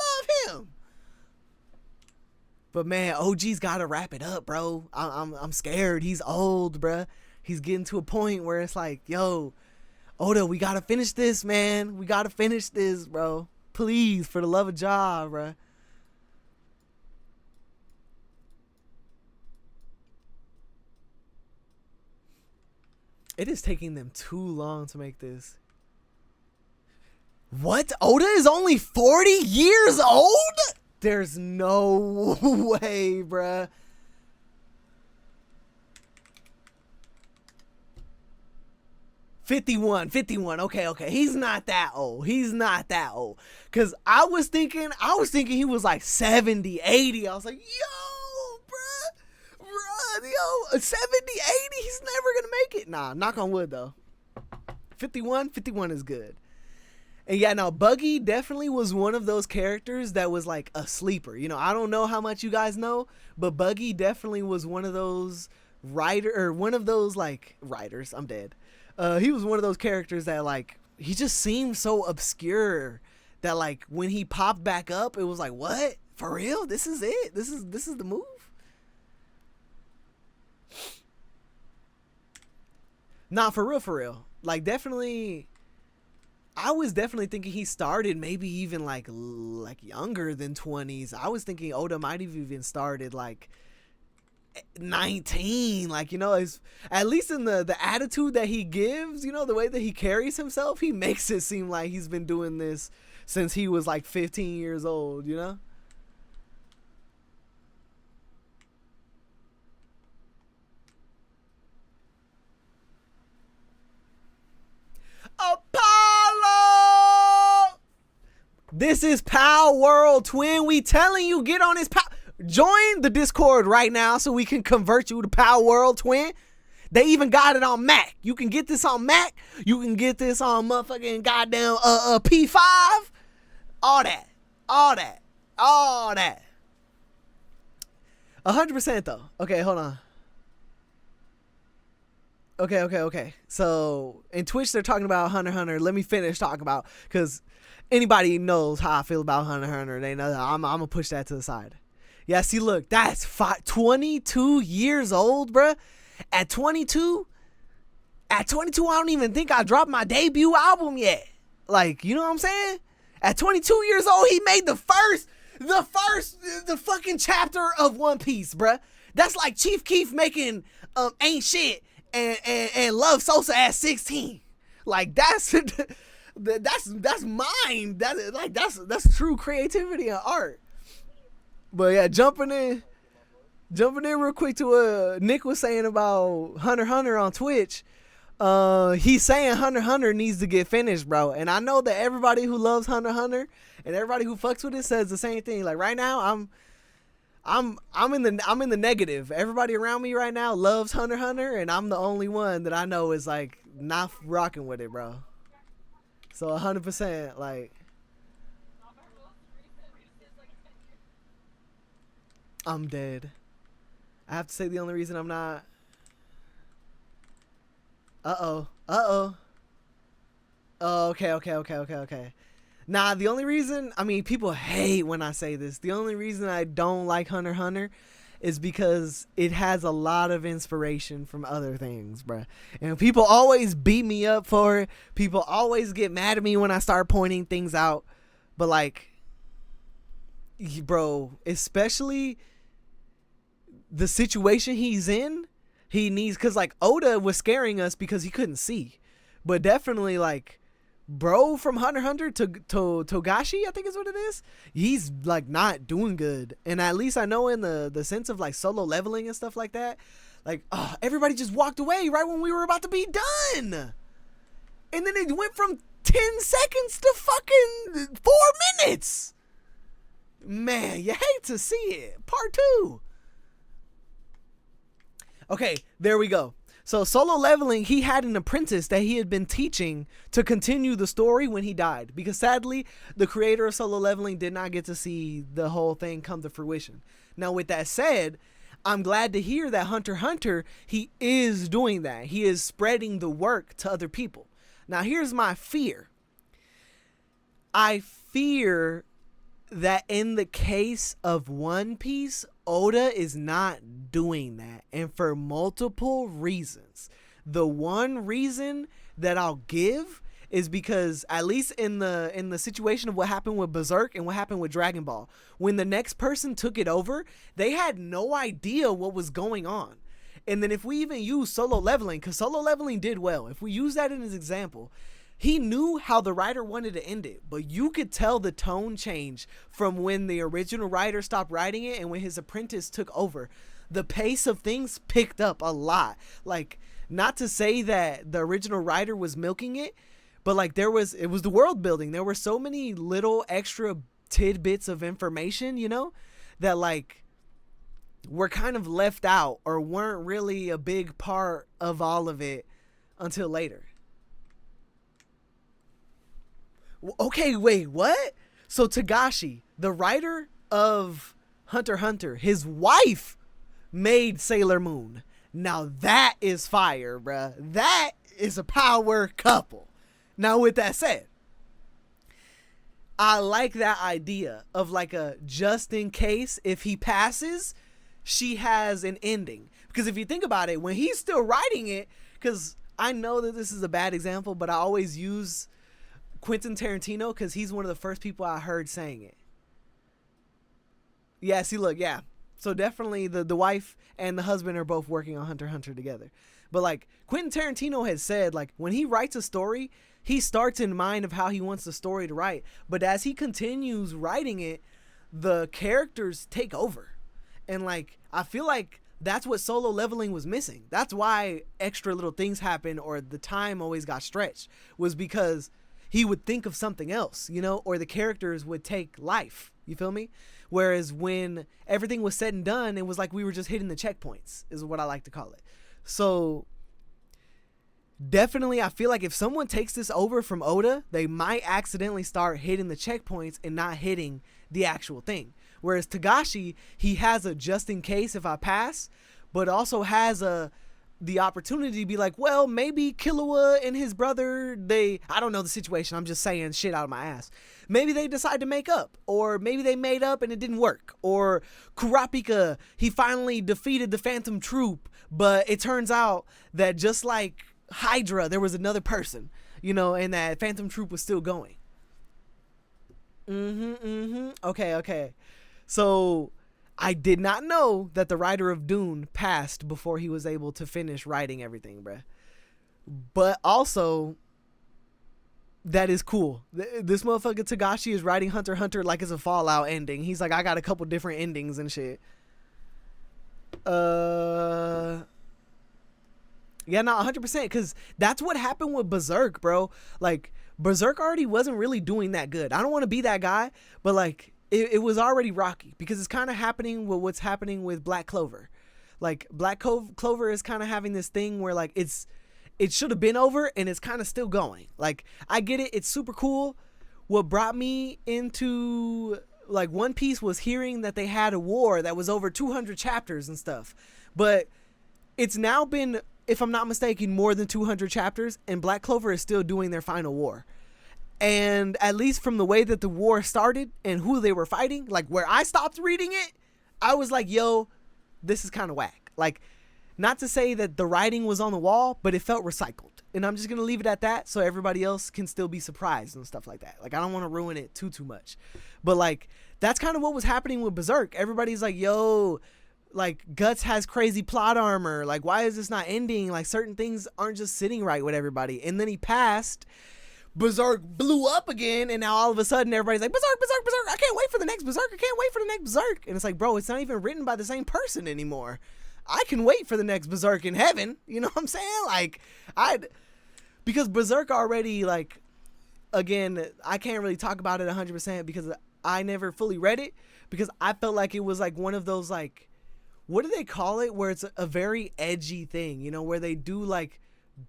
love him. But man, OG's got to wrap it up, bro. I'm scared. He's old, bro. He's getting to a point where it's like, yo, Oda, we got to finish this, man. We got to finish this, bro. Please, for the love of Jah, bro. It is taking them too long to make this. What? Oda is only 40 years old? There's no way, bruh. "51. Okay. He's not that old. Cause I was thinking he was like 70, 80. I was like, yo, bruh, 70, 80, he's never gonna make it. Nah, knock on wood though. 51 is good. And yeah, now Buggy definitely was one of those characters that was like a sleeper. You know, I don't know how much you guys know, but Buggy definitely was one of those writers. I'm dead. He was one of those characters that, like, he just seemed so obscure that, like, when he popped back up, it was like, what? For real? This is it? This is the move? Nah, for real. Like, definitely, I was definitely thinking he started maybe even like younger than 20s. I was thinking Oda might have even started like 19, like, you know, at least in the attitude that he gives, you know, the way that he carries himself, he makes it seem like he's been doing this since he was like 15 years old, you know. Apollo, this is Palworld, twin. We telling you, get on this join the Discord right now so we can convert you to Palworld, twin. They even got it on Mac. You can get this on Mac. You can get this on motherfucking goddamn P5. All that. All that. All that. 100% though. Okay, hold on. Okay. So in Twitch they're talking about Hunter x Hunter. Let me finish talking about, because anybody knows how I feel about Hunter x Hunter. They know that I'm gonna push that to the side. Yeah, see, look, that's 22 years old, bruh. At 22, I don't even think I dropped my debut album yet. Like, you know what I'm saying? At 22 years old, he made the fucking chapter of One Piece, bruh. That's like Chief Keef making Ain't Shit and Love Sosa at 16. Like, that's mine. That's true creativity and art. But yeah, jumping in real quick to what Nick was saying about Hunter x Hunter on Twitch. He's saying Hunter x Hunter needs to get finished, bro. And I know that everybody who loves Hunter x Hunter and everybody who fucks with it says the same thing. Like right now, I'm in the negative. Everybody around me right now loves Hunter x Hunter, and I'm the only one that I know is like not rocking with it, bro. So 100%, like, I'm dead. I have to say the only reason I'm not. Oh, okay. Nah, the only reason, I mean, people hate when I say this. The only reason I don't like Hunter x Hunter is because it has a lot of inspiration from other things, bruh. And people always beat me up for it. People always get mad at me when I start pointing things out. But like, bro, especially the situation he's in, he needs, because like Oda was scaring us because he couldn't see. But definitely like, bro from Hunter x Hunter to Togashi, I think is what it is, he's like not doing good. And at least I know in the sense of like solo leveling and stuff like that, like everybody just walked away right when we were about to be done. And then it went from 10 seconds to fucking 4 minutes. Man, you hate to see it. Part 2. Okay, there we go. So solo leveling, he had an apprentice that he had been teaching to continue the story when he died. Because sadly, the creator of solo leveling did not get to see the whole thing come to fruition. Now with that said, I'm glad to hear that Hunter x Hunter, he is doing that. He is spreading the work to other people. Now here's my fear. I fear that in the case of One Piece, Oda is not doing that, and for multiple reasons. The one reason that I'll give is because, at least in the situation of what happened with Berserk and what happened with Dragon Ball, when the next person took it over, they had no idea what was going on. And then if we even use solo leveling, because solo leveling did well, if we use that in his example, he knew how the writer wanted to end it, but you could tell the tone change from when the original writer stopped writing it and when his apprentice took over. The pace of things picked up a lot. Like, not to say that the original writer was milking it, but like it was the world building. There were so many little extra tidbits of information, you know, that like were kind of left out or weren't really a big part of all of it until later. Okay, wait, what? So Togashi, the writer of Hunter x Hunter, his wife made Sailor Moon. Now that is fire, bruh. That is a power couple. Now with that said, I like that idea of like a just in case if he passes, she has an ending. Because if you think about it, when he's still writing it, because I know that this is a bad example, but I always use Quentin Tarantino because he's one of the first people I heard saying it. Yeah, see, look, yeah. So definitely the wife and the husband are both working on Hunter x Hunter together. But like Quentin Tarantino has said, like when he writes a story, he starts in mind of how he wants the story to write. But as he continues writing it, the characters take over. And like, I feel like that's what solo leveling was missing. That's why extra little things happen or the time always got stretched, was because he would think of something else, you know, or the characters would take life. You feel me? Whereas when everything was said and done, it was like we were just hitting the checkpoints, is what I like to call it. So definitely, I feel like if someone takes this over from Oda, they might accidentally start hitting the checkpoints and not hitting the actual thing. Whereas Togashi, he has a just in case if I pass, but also has the opportunity to be like, well, maybe Killua and his brother, I don't know the situation, I'm just saying shit out of my ass. Maybe they decide to make up, or maybe they made up and it didn't work. Or Kurapika, he finally defeated the Phantom Troop, but it turns out that just like Hydra, there was another person, and that Phantom Troop was still going. Okay. So I did not know that the writer of Dune passed before he was able to finish writing everything, bruh. But also, that is cool. This motherfucker Togashi is writing Hunter x Hunter like it's a Fallout ending. He's like, I got a couple different endings and shit. Yeah, no, 100%, because that's what happened with Berserk, bro. Like, Berserk already wasn't really doing that good. I don't want to be that guy, but, like, it was already rocky, because it's kind of happening with what's happening with Black Clover. Like, Black Clover is kind of having this thing where, like, it should have been over, and it's kind of still going. Like, I get it. It's super cool. What brought me into, like, One Piece was hearing that they had a war that was over 200 chapters and stuff. But it's now been, if I'm not mistaken, more than 200 chapters, and Black Clover is still doing their final war. And at least from the way that the war started and who they were fighting, like where I stopped reading it, I was like, yo, this is kind of whack. Like, not to say that the writing was on the wall, but it felt recycled. And I'm just going to leave it at that so everybody else can still be surprised and stuff like that. Like, I don't want to ruin it too much. But, like, that's kind of what was happening with Berserk. Everybody's like, yo, like, Guts has crazy plot armor. Like, why is this not ending? Like, certain things aren't just sitting right with everybody. And then he passed. Berserk blew up again, and now all of a sudden everybody's like, Berserk, I can't wait for the next Berserk, and it's like, bro, it's not even written by the same person anymore. I can wait for the next Berserk in heaven, you know what I'm saying? Like, because Berserk already, like, again, I can't really talk about it 100% because I never fully read it, because I felt like it was like one of those, like, what do they call it, where it's a very edgy thing, where they do like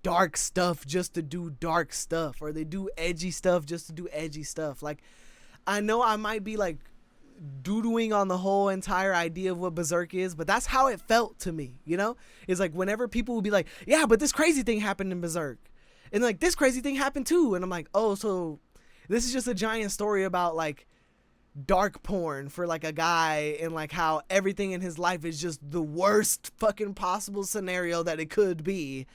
dark stuff just to do dark stuff, or they do edgy stuff just to do edgy stuff. Like, I know I might be like doodling on the whole entire idea of what Berserk is, but that's how it felt to me. It's like whenever people would be like, yeah, but this crazy thing happened in Berserk, and like this crazy thing happened too, and I'm like, oh, so this is just a giant story about like dark porn for like a guy, and like how everything in his life is just the worst fucking possible scenario that it could be.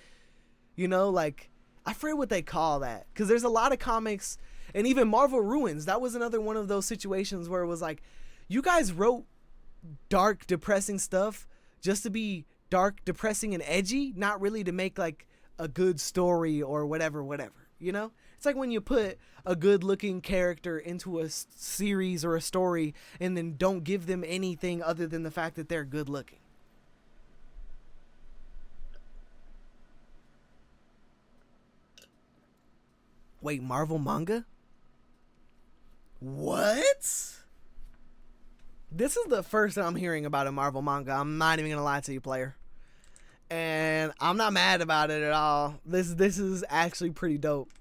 Like, I forget what they call that, because there's a lot of comics, and even Marvel Ruins, that was another one of those situations where it was like, you guys wrote dark, depressing stuff just to be dark, depressing, and edgy, not really to make like a good story or whatever. It's like when you put a good looking character into a series or a story and then don't give them anything other than the fact that they're good looking. Wait, Marvel manga? What? This is the first I'm hearing about a Marvel manga. I'm not even gonna lie to you, player. And I'm not mad about it at all. This is actually pretty dope.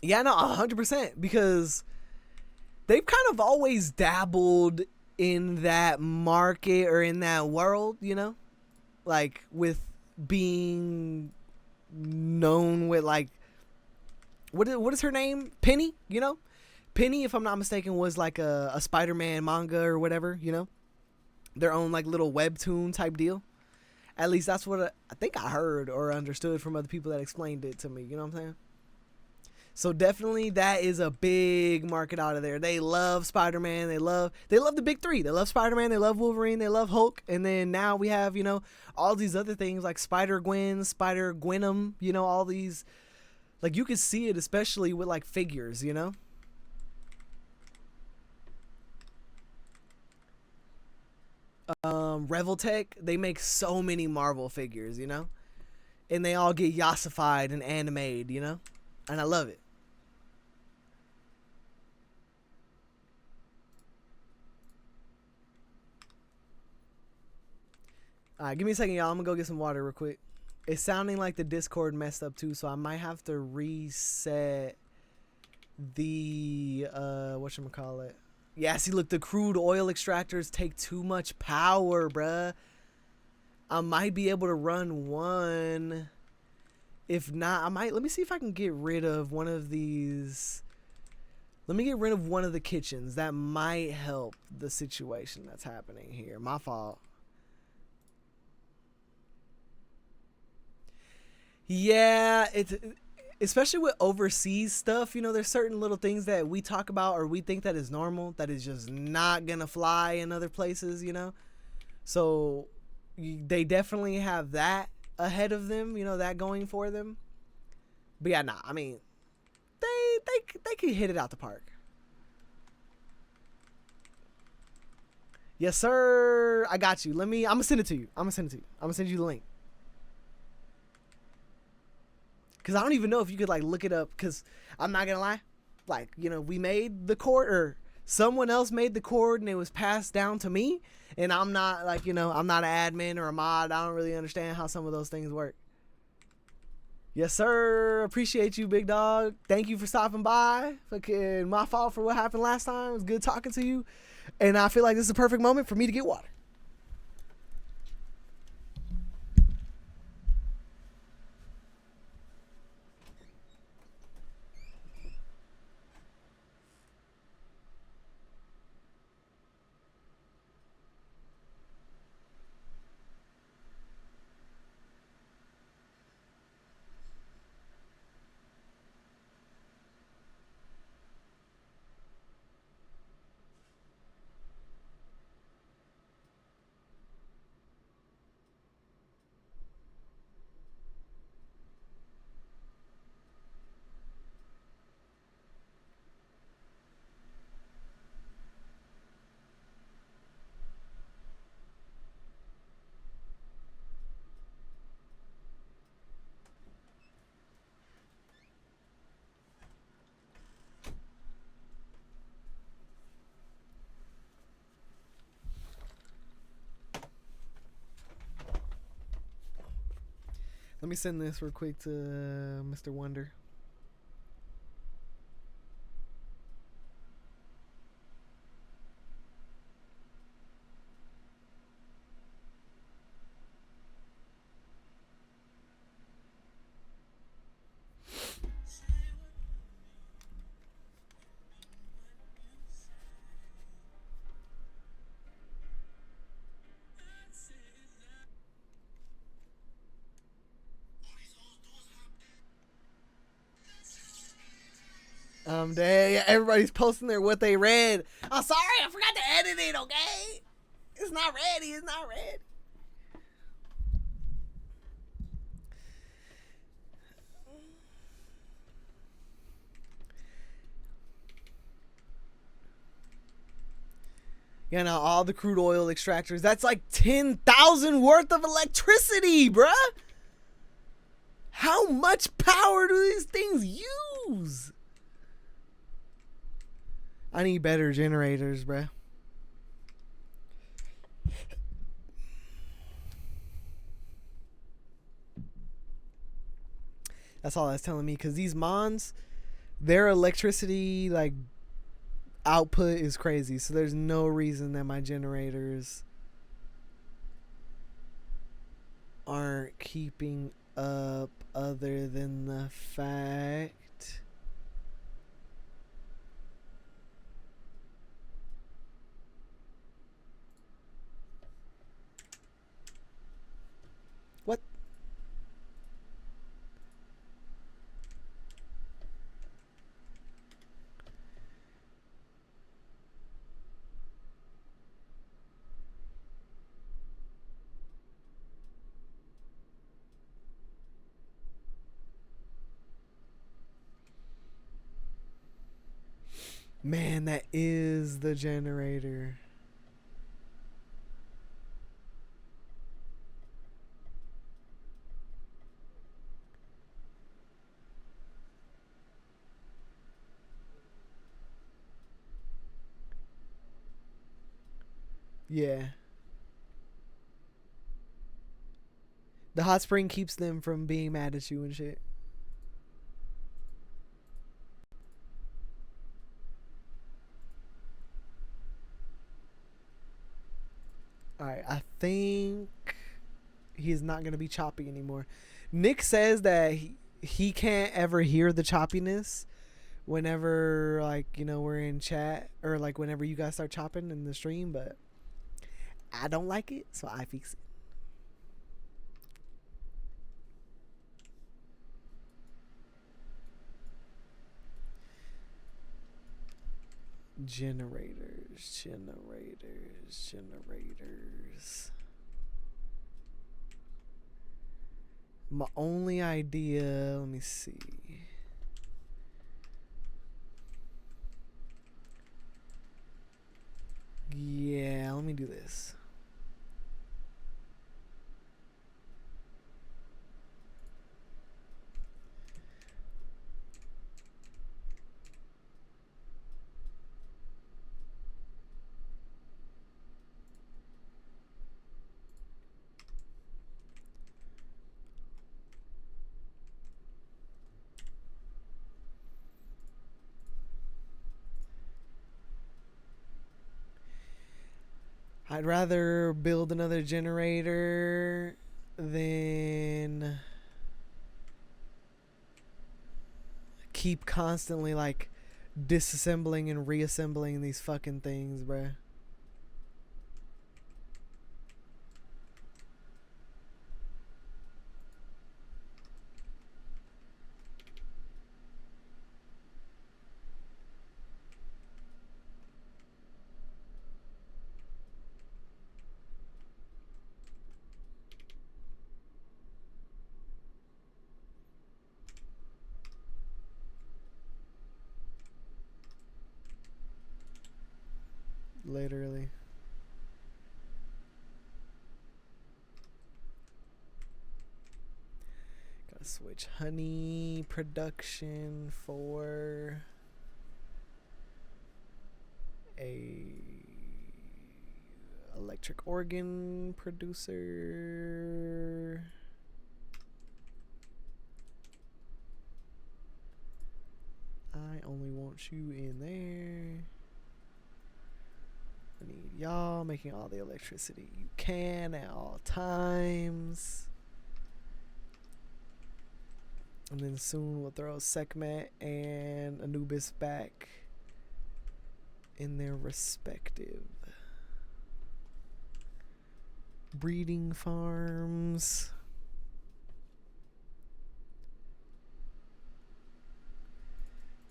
Yeah, no, 100%, because they've kind of always dabbled in that market or in that world, like with being known with like, what is her name? Penny, Penny, if I'm not mistaken, was like a Spider-Man manga or whatever, their own like little webtoon type deal. At least that's what I think I heard or understood from other people that explained it to me, you know what I'm saying? So definitely that is a big market out of there. They love Spider-Man. They love the big three. They love Spider-Man. They love Wolverine. They love Hulk. And then now we have, all these other things like Spider-Gwen, Spider-Gwenom, all these. Like, you could see it especially with, like, figures, Reveltech, they make so many Marvel figures, and they all get yassified and animated, and I love it. All right, give me a second, y'all. I'm gonna go get some water real quick. It's sounding like the Discord messed up too, so I might have to reset the whatchamacallit. Yeah, see, look, the crude oil extractors take too much power, bruh. I might be able to run one. If not, I might. Let me see if I can get rid of one of these. Let me get rid of one of the kitchens. That might help the situation that's happening here. My fault. Yeah, it's especially with overseas stuff. You know, there's certain little things that we talk about or we think that is normal that is just not gonna fly in other places. You know, so they definitely have that ahead of them. You know, that going for them. But yeah, nah. I mean, they could hit it out the park. Yes, sir. I got you. Let me. I'm gonna send it to you. I'm gonna send it to you. I'm gonna send you the link. Cause I don't even know if you could like look it up. Cause I'm not gonna lie, like you know we made the cord or someone else made the cord and it was passed down to me, and I'm not like you know I'm not an admin or a mod. I don't really understand how some of those things work. Yes, sir. Appreciate you, big dog. Thank you for stopping by. Fucking my fault for what happened last time. It was good talking to you, and I feel like this is a perfect moment for me to get water. Let me send this real quick to Mr. Wonder. Yeah, everybody's posting there what they read. I'm sorry, I forgot to edit it. Okay, it's not ready. It's not ready. You know, all the crude oil extractors. That's like 10,000 worth of electricity, bruh. How much power do these things use? I need better generators, bruh. That's all that's telling me. Because these Mons, their electricity, like, output is crazy. So there's no reason that my generators aren't keeping up other than the fact what. Man, that is the generator. Yeah. The hot spring keeps them from being mad at you and shit. Alright, I think he's not going to be choppy anymore. Nick says that he can't ever hear the choppiness whenever, like, you know, we're in chat or like whenever you guys start chopping in the stream, but I don't like it, so I fix it. Generators. My only idea, let me see. Yeah, let me do this. I'd rather build another generator than keep constantly like disassembling and reassembling these fucking things, bruh. Literally. Gotta switch honey production for a electric organ producer. I only want you in there. I need y'all making all the electricity you can at all times. And then soon we'll throw Sekhmet and Anubis back in their respective breeding farms.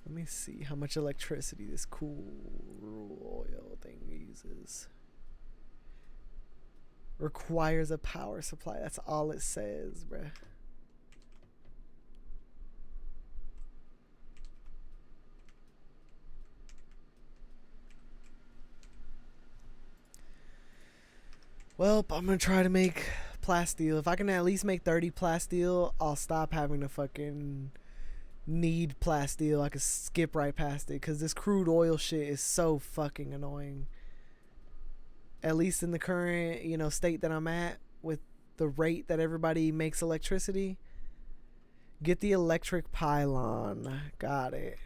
Let me see how much electricity this cool oil thing uses. Requires a power supply. That's all it says, bruh. Well, I'm gonna try to make plasteel. If I can at least make 30 plasteel, I'll stop having to fucking need plasteel. I could skip right past it because this crude oil shit is so fucking annoying. At least in the current, you know, state that I'm at with the rate that everybody makes electricity. Get the electric pylon. Got it.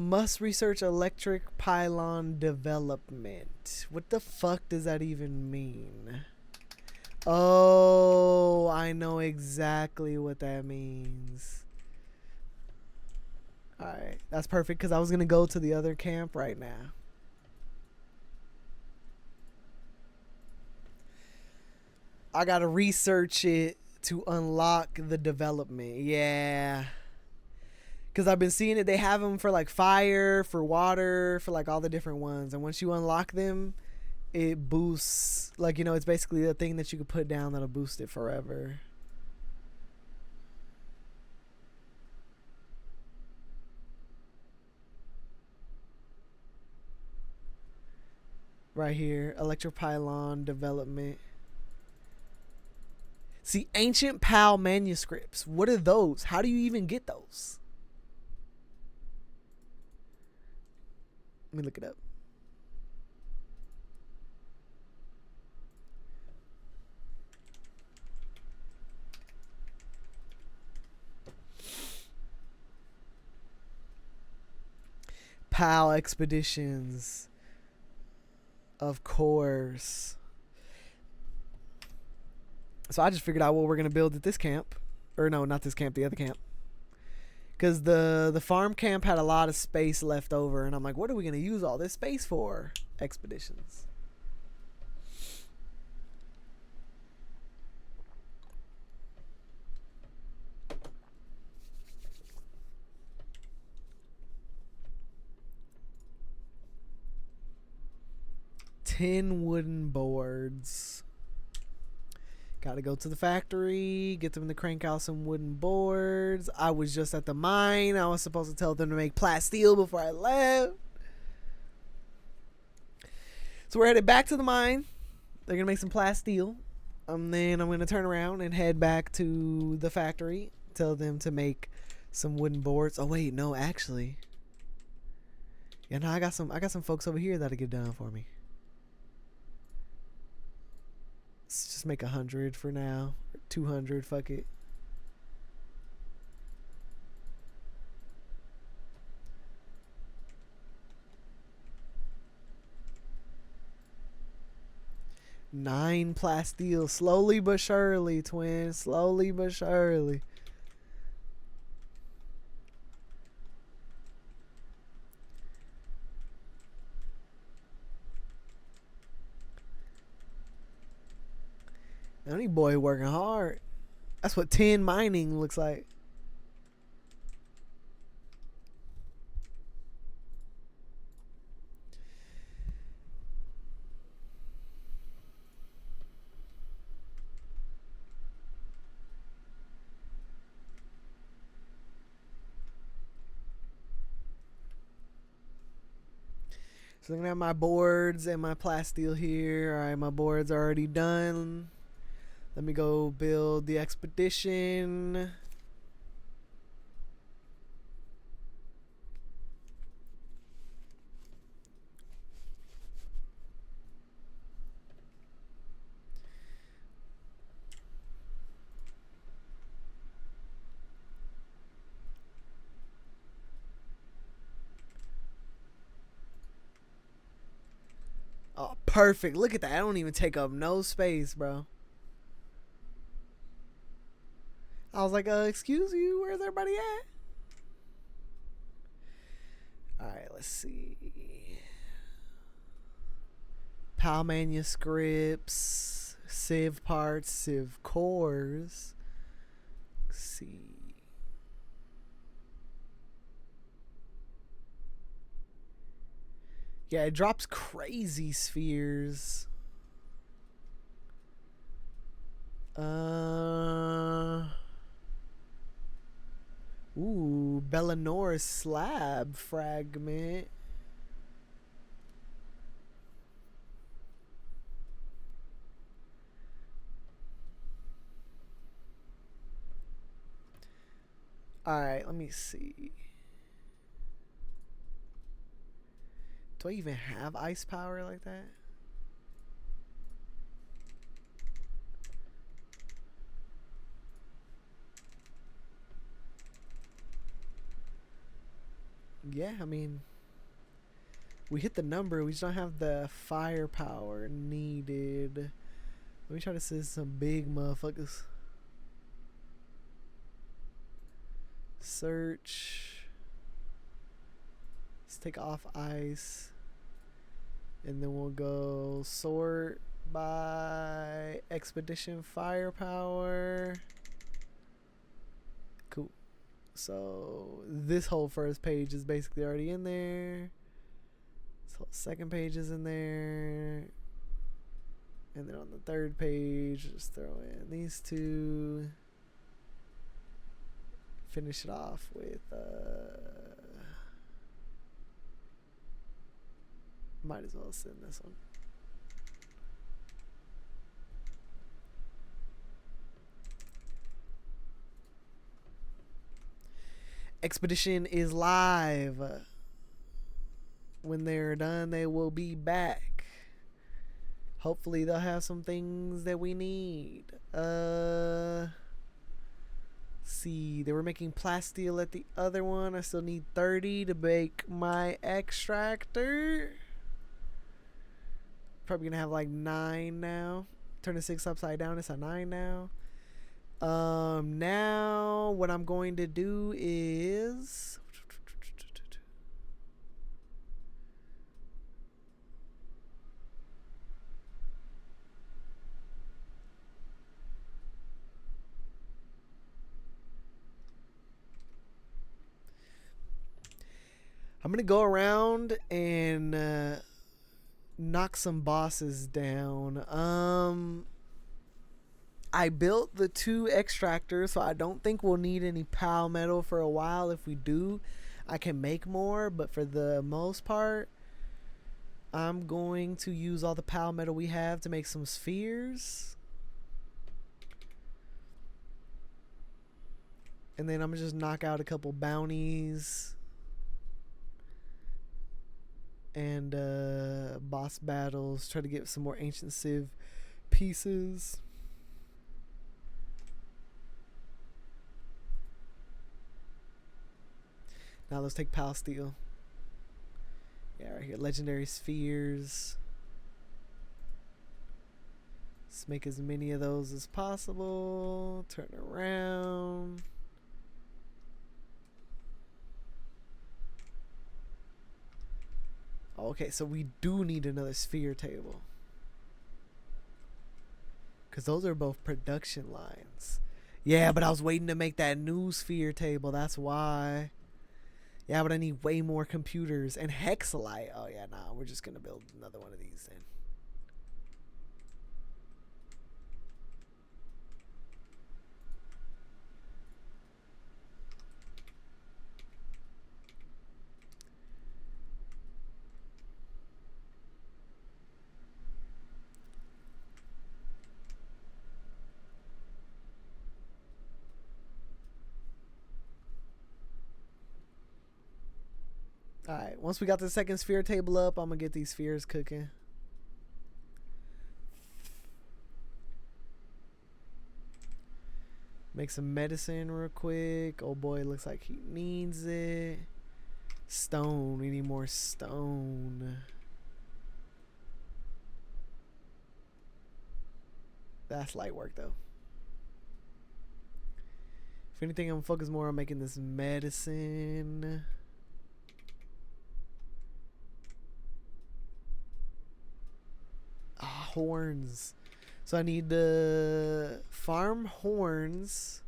Must research electric pylon development. What the fuck does that even mean? Oh, I know exactly what that means. Alright, that's perfect because I was going to go to the other camp right now. I got to research it to unlock the development. Yeah. Because I've been seeing it. They have them for like fire, for water, for like all the different ones. And once you unlock them, it boosts. Like, you know, it's basically a thing that you could put down that'll boost it forever. Right here. Electric pylon development. See, ancient PAL manuscripts. What are those? How do you even get those? Let me look it up. PAL expeditions. Of course. So I just figured out what we're gonna build at this camp. Or no, not this camp, the other camp. Because the farm camp had a lot of space left over, and I'm like, what are we gonna use all this space for? Expeditions. Ten wooden boards. Gotta go to the factory, get them to crank out some wooden boards. I was just at the mine. I was supposed to tell them to make plasteel before I left. So we're headed back to the mine. They're gonna make some plasteel. Then I'm gonna turn around and head back to the factory. Tell them to make some wooden boards. Oh wait, no, actually. Yeah, no, I got some folks over here that'll get done for me. Let's just make 100 for now. 200, fuck it. Nine plasteel. Slowly but surely, twin. Slowly but surely. Any boy working hard. That's what 10 mining looks like. So I'm gonna have my boards and my plasteel here. Alright, my boards are already done. Let me go build the expedition. Oh, perfect. Look at that. I don't even take up no space, bro. I was like, excuse you, where's everybody at? Alright, let's see. PAL manuscripts, Civ parts, Civ cores. Let's see. Yeah, it drops crazy spheres. Ooh, Bellinor slab fragment. Alright, let me see. Do I even have ice power like that? Yeah, I mean, we hit the number. We just don't have the firepower needed. Let me try to see some big motherfuckers. Search. Let's take off ice. And then we'll go sort by expedition firepower. Cool. So this whole first page is basically already in there. This whole second page is in there. And then on the third page, just throw in these two. Finish it off with might as well send this one. Expedition is live. When they're done, they will be back. Hopefully they'll have some things that we need. See, they were making plasteel at the other one. I still need 30 to make my extractor. Probably gonna have like 9 now. Turn the 6 upside down, it's a 9 now. Now what I'm going to do is I'm gonna go around and knock some bosses down. I built the 2 extractors, so I don't think we'll need any pal metal for a while. If we do, I can make more, but for the most part, I'm going to use all the pal metal we have to make some spheres. And then I'm gonna just knock out a couple bounties and boss battles. Try to get some more ancient civ pieces. Now let's take pal steel. Yeah, right here. Legendary spheres. Let's make as many of those as possible. Turn around. Okay, so we do need another sphere table. Because those are both production lines. Yeah, but I was waiting to make that new sphere table. That's why. Yeah, but I need way more computers. And hexalite. Oh, yeah, nah. We're just going to build another one of these then. Alright, once we got the second sphere table up, I'm going to get these spheres cooking. Make some medicine real quick. Oh boy, looks like he needs it. Stone, we need more stone. That's light work though. If anything, I'm focused more on making this medicine. Horns. So I need to farm horns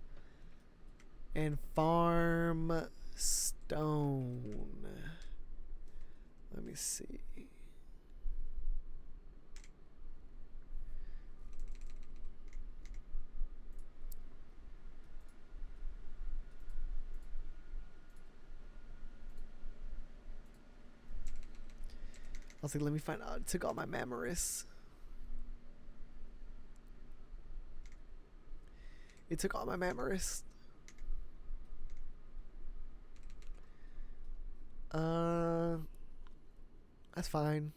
and farm stone. Let me see. I was like, let me find out. I took all my mammoris. It took all my mammoris. That's fine.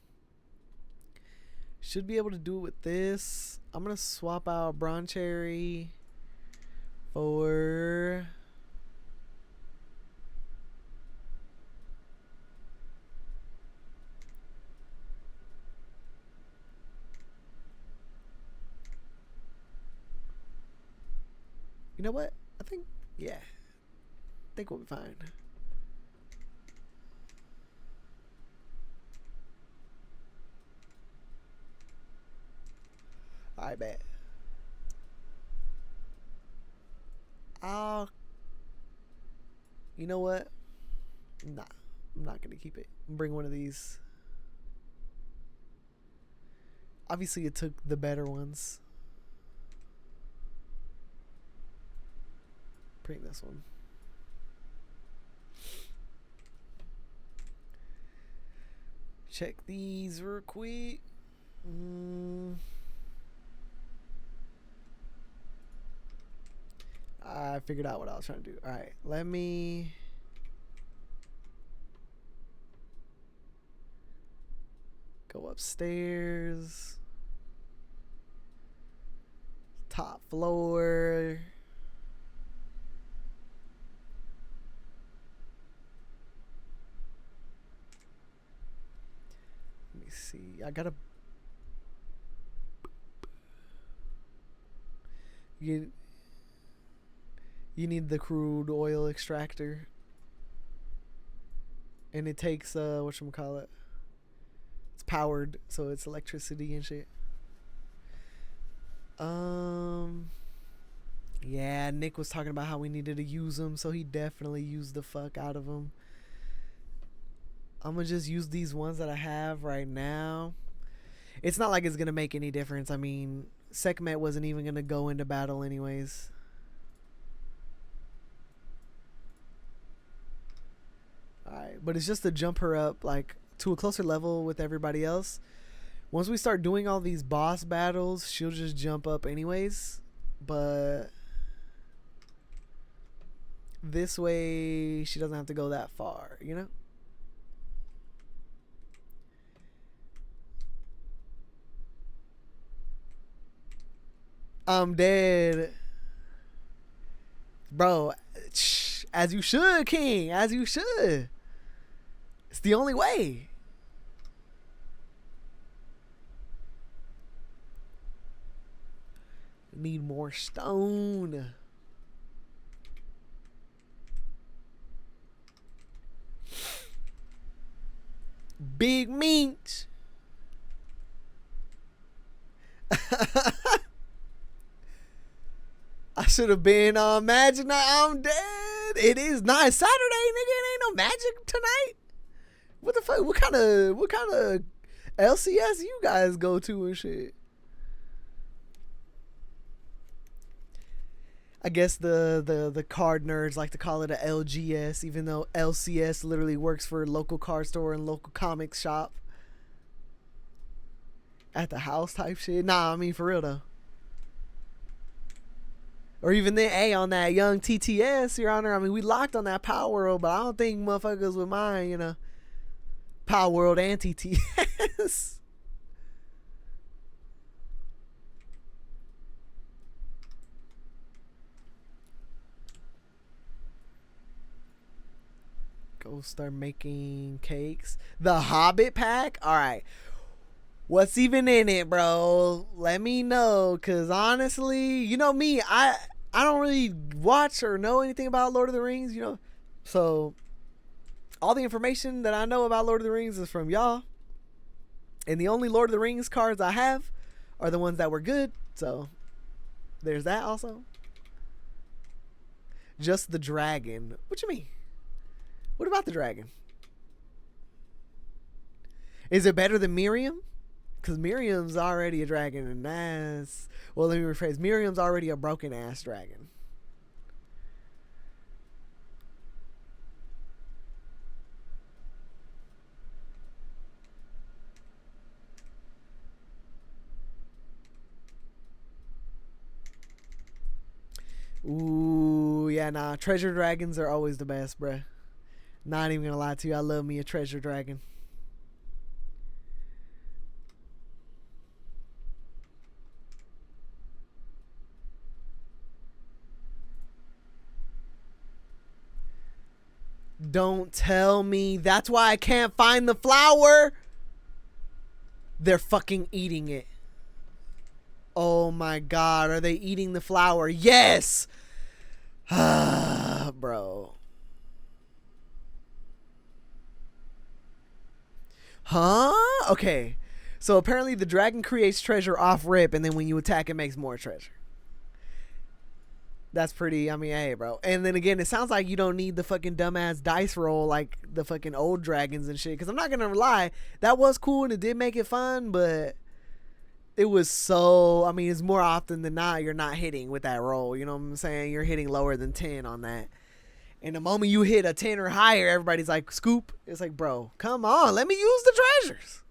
Should be able to do it with this. I'm gonna swap out bronze cherry for you know what? I think, yeah. I think we'll be fine. I bet. You know what? Nah, I'm not gonna keep it. Bring one of these. Obviously, it took the better ones. Bring this one. Check these real quick. I figured out what I was trying to do. Alright, let me... upstairs. Top floor. Let me see. I gotta. You need the crude oil extractor. And it takes whatchamacallit. It's powered, so it's electricity and shit. Yeah, Nick was talking about how we needed to use them, so he definitely used the fuck out of them. I'm gonna just use these ones that I have right now. It's not like it's gonna make any difference. I mean, Sekhmet wasn't even gonna go into battle anyways. Alright, but it's just to jump her up like to a closer level with everybody else. Once we start doing all these boss battles, she'll just jump up anyways. But this way she doesn't have to go that far, you know? I'm dead. Bro, as you should, King. As you should. It's the only way. Need more stone. Big meat. I should have been on Magic Night. I'm dead. It is not Saturday, nigga. It ain't no Magic tonight. What the fuck? What kind of LCS you guys go to and shit? I guess the card nerds like to call it a LGS, even though LCS literally works for local card store and local comics shop. At the house type shit. Nah, I mean for real though. Or even then, hey, on that young TTS, Your Honor, I mean, we locked on that Palworld, but I don't think motherfuckers would mind, you know, Palworld and TTS. Go start making cakes. The Hobbit pack? All right. What's even in it, bro? Let me know, because honestly, you know me, I don't really watch or know anything about Lord of the Rings, you know. So, all the information that I know about Lord of the Rings is from y'all. And the only Lord of the Rings cards I have are the ones that were good. So, there's that also. Just the dragon. What you mean? What about the dragon? Is it better than Miriam? Because Miriam's already a dragon, and that's... Well, let me rephrase. Miriam's already a broken-ass dragon. Ooh, yeah, nah. Treasure dragons are always the best, bruh. Not even gonna lie to you. I love me a treasure dragon. Don't tell me. That's why I can't find the flower. They're fucking eating it. Oh my god. Are they eating the flower? Yes. Bro. Huh? Okay. So apparently the dragon creates treasure off rip, and then when you attack, it makes more treasure. That's pretty, I mean, hey, bro. And then again, it sounds like you don't need the fucking dumbass dice roll like the fucking old dragons and shit. Because I'm not going to lie, that was cool and it did make it fun, but it was so, I mean, it's more often than not you're not hitting with that roll. You know what I'm saying? You're hitting lower than 10 on that. And the moment you hit a 10 or higher, everybody's like, scoop. It's like, bro, come on, let me use the treasures.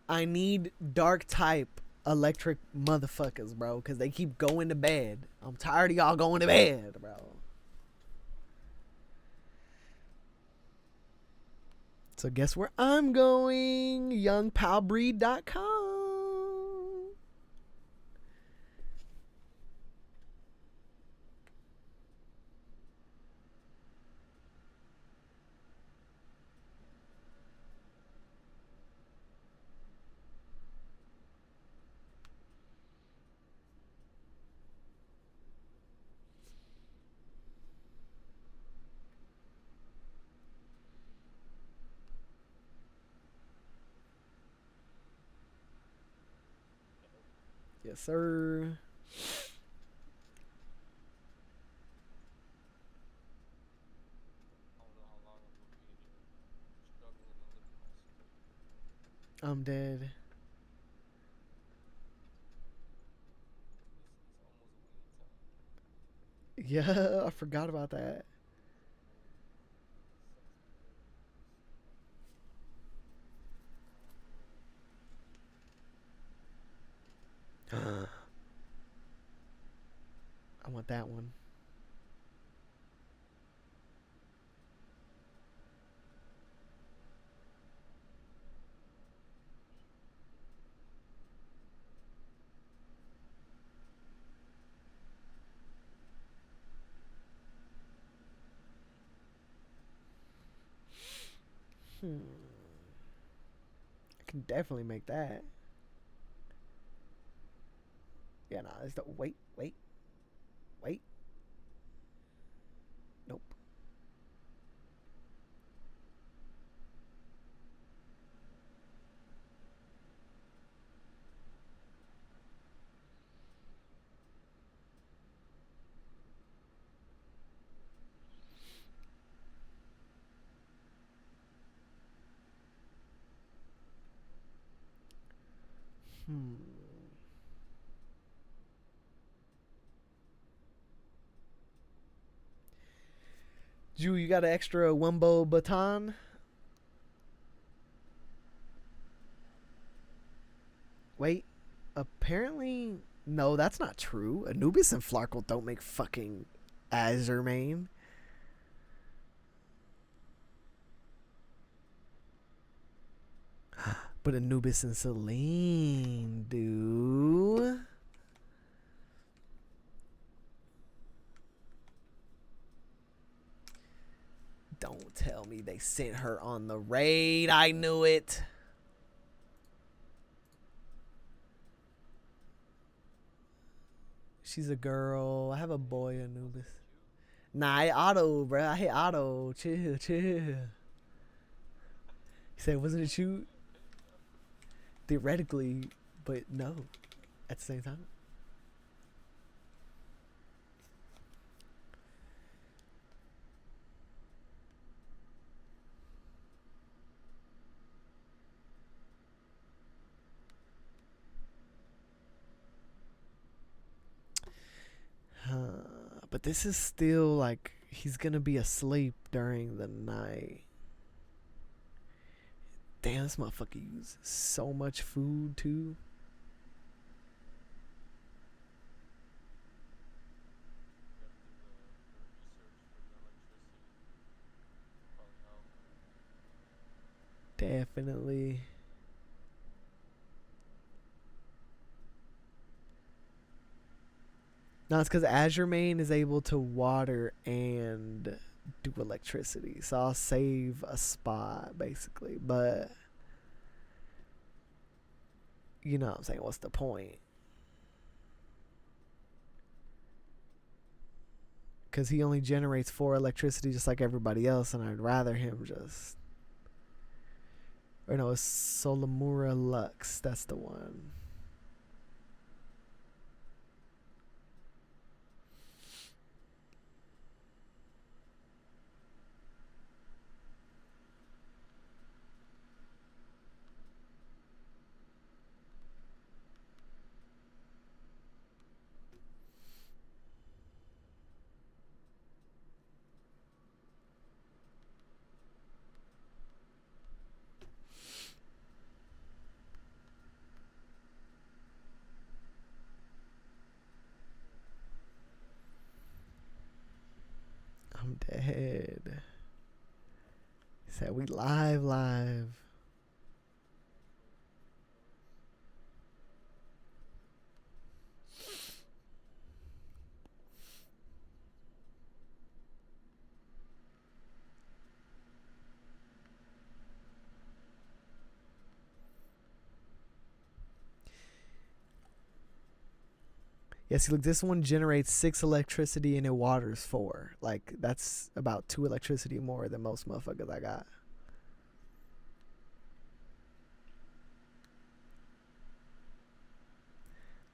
I need dark type electric motherfuckers, bro, because they keep going to bed. I'm tired of y'all going to bed, bro. So guess where I'm going? youngpalbreed.com. Yes, sir. I'm dead. Yeah, I forgot about that. I want that one. I can definitely make that. Yeah, nah, it's the wait. Nope. Hmm. Jew, you got an extra Wumbo baton? Wait, apparently, no, that's not true. Anubis and Flarkle don't make fucking Azure main. But Anubis and Selene do. Don't tell me they sent her on the raid. I knew it. She's a girl. I have a boy, Anubis. Nah, I auto, bro. I hit auto. Chill, chill. He said, wasn't it you? Theoretically, but no. At the same time. But this is still like he's gonna be asleep during the night. Damn, this motherfucker uses so much food too. Definitely. No, it's because Azure Main is able to water and do electricity. So I'll save a spot basically. But you know what I'm saying? What's the point? Because he only generates 4 electricity just like everybody else, and I'd rather him just. Or no, it's Solamura Lux. That's the one. Dead. Said we live. Yeah, see, look, this one generates 6 electricity and it waters 4. Like, that's about 2 electricity more than most motherfuckers I got.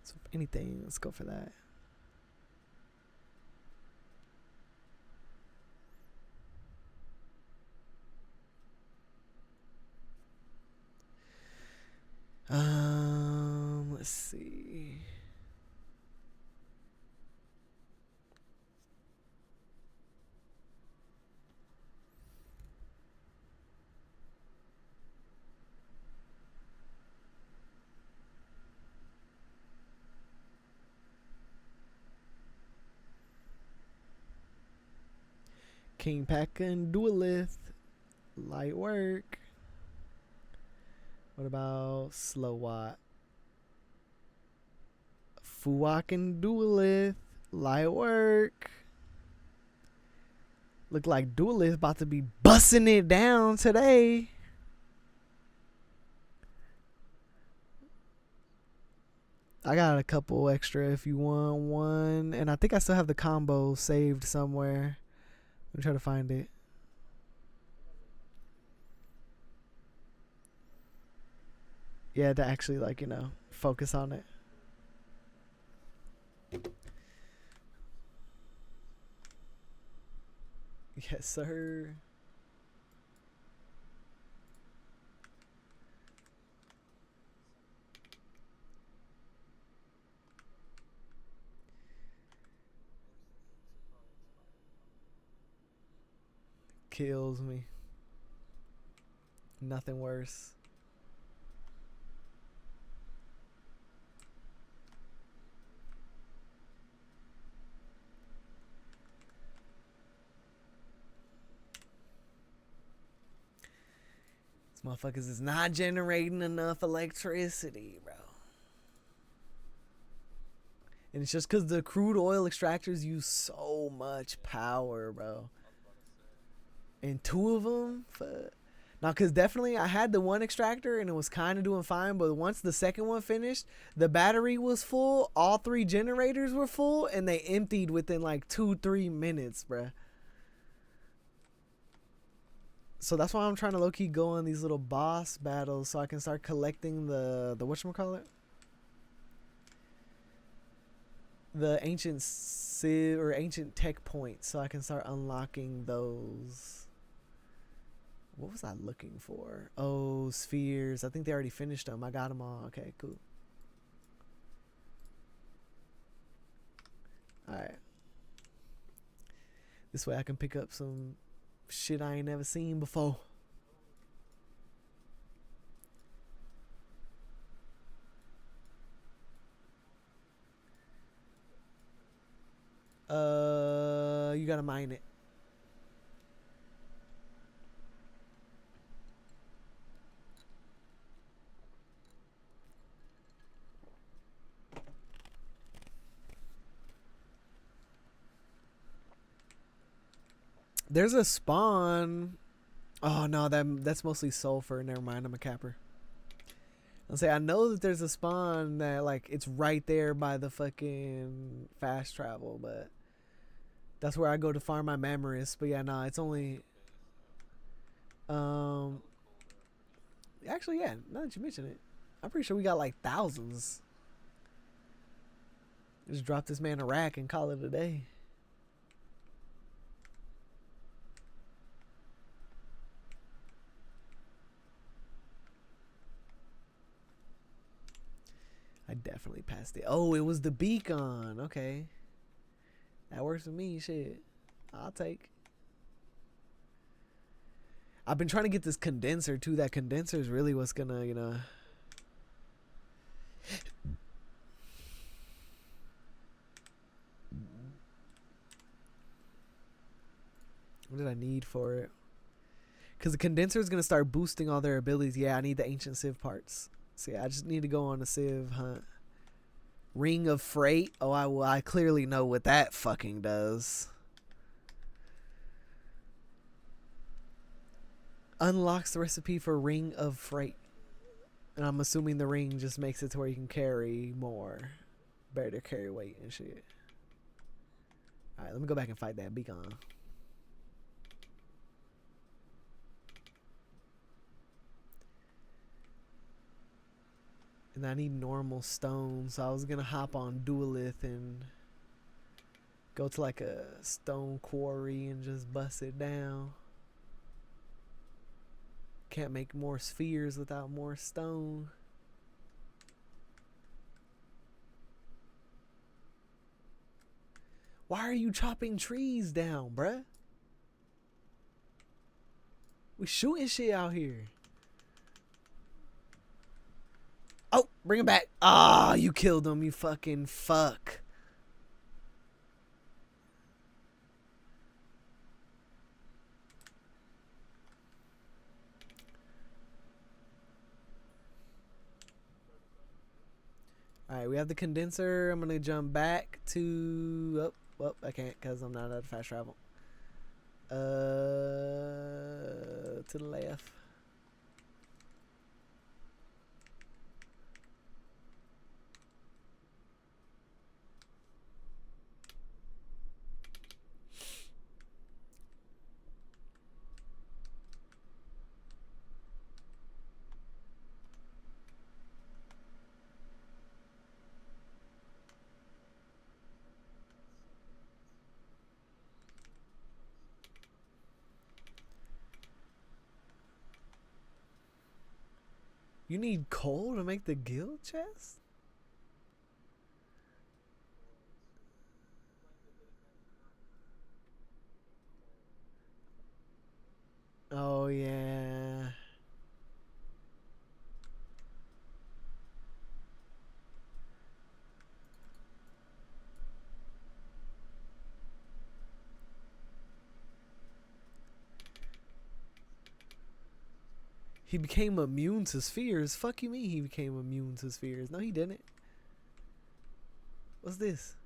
So, if anything, let's go for that. Let's see. King Packer and Duelith. Light work. What about Slow Watt? Fuwak and Duelith. Light work. Look like Duelith about to be busting it down today. I got a couple extra if you want one. And I think I still have the combo saved somewhere. Let me try to find it. Yeah, to actually, like, you know, focus on it. Yes, sir. Kills me. Nothing worse. These motherfuckers is not generating enough electricity, bro. And it's just because the crude oil extractors use so much power, bro. And 2 of them, fuck. Now, because definitely I had the one extractor and it was kind of doing fine, but once the second one finished, the battery was full, all 3 generators were full, and they emptied within like 2-3 minutes, bruh. So that's why I'm trying to low-key go on these little boss battles so I can start collecting the whatchamacallit? The ancient civ or ancient tech points so I can start unlocking those. What was I looking for? Oh, spheres. I think they already finished them. I got them all. Okay, cool. Alright. This way I can pick up some shit I ain't never seen before. You gotta mine it. There's a spawn. Oh no, that's mostly sulfur. Never mind, I'm a capper. I'll say I know that there's a spawn that like it's right there by the fucking fast travel, but that's where I go to farm my memories. But yeah, nah, it's only actually, yeah, now that you mention it, I'm pretty sure we got like thousands. Just drop this man a rack and call it a day. I definitely passed it. Oh, it was the beacon. Okay. That works for me. Shit. I'll take. I've been trying to get this condenser too. That condenser is really what's gonna, you know. What did I need for it? Because the condenser is going to start boosting all their abilities. Yeah, I need the ancient Civ parts. So yeah, I just need to go on a Civ hunt. Ring of Freight. Oh, I clearly know what that fucking does. Unlocks the recipe for Ring of Freight. And I'm assuming the ring just makes it to where you can carry more. Better carry weight and shit. Alright, let me go back and fight that beacon. And I need normal stone, so I was gonna hop on Duelith and go to like a stone quarry and just bust it down. Can't make more spheres without more stone. Why are you chopping trees down, bruh? We shooting shit out here. Oh, bring him back. Ah, you killed him, you fucking fuck. Alright, we have the condenser. I'm gonna jump back to... Oh, well, I can't because I'm not at fast travel. To the left. You need coal to make the guild chest? Oh, yeah. He became immune to spheres. Fuck you mean he became immune to spheres? No, he didn't. What's this?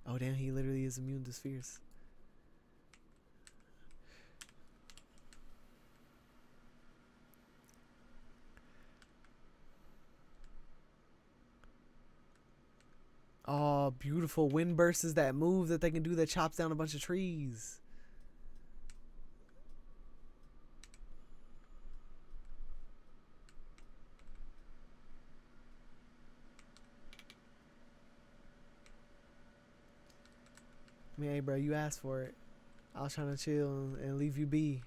Oh, damn, he literally is immune to spheres. Oh, beautiful. Wind burst is that move that they can do that chops down a bunch of trees. I mean, hey, bro, you asked for it. I was trying to chill and leave you be.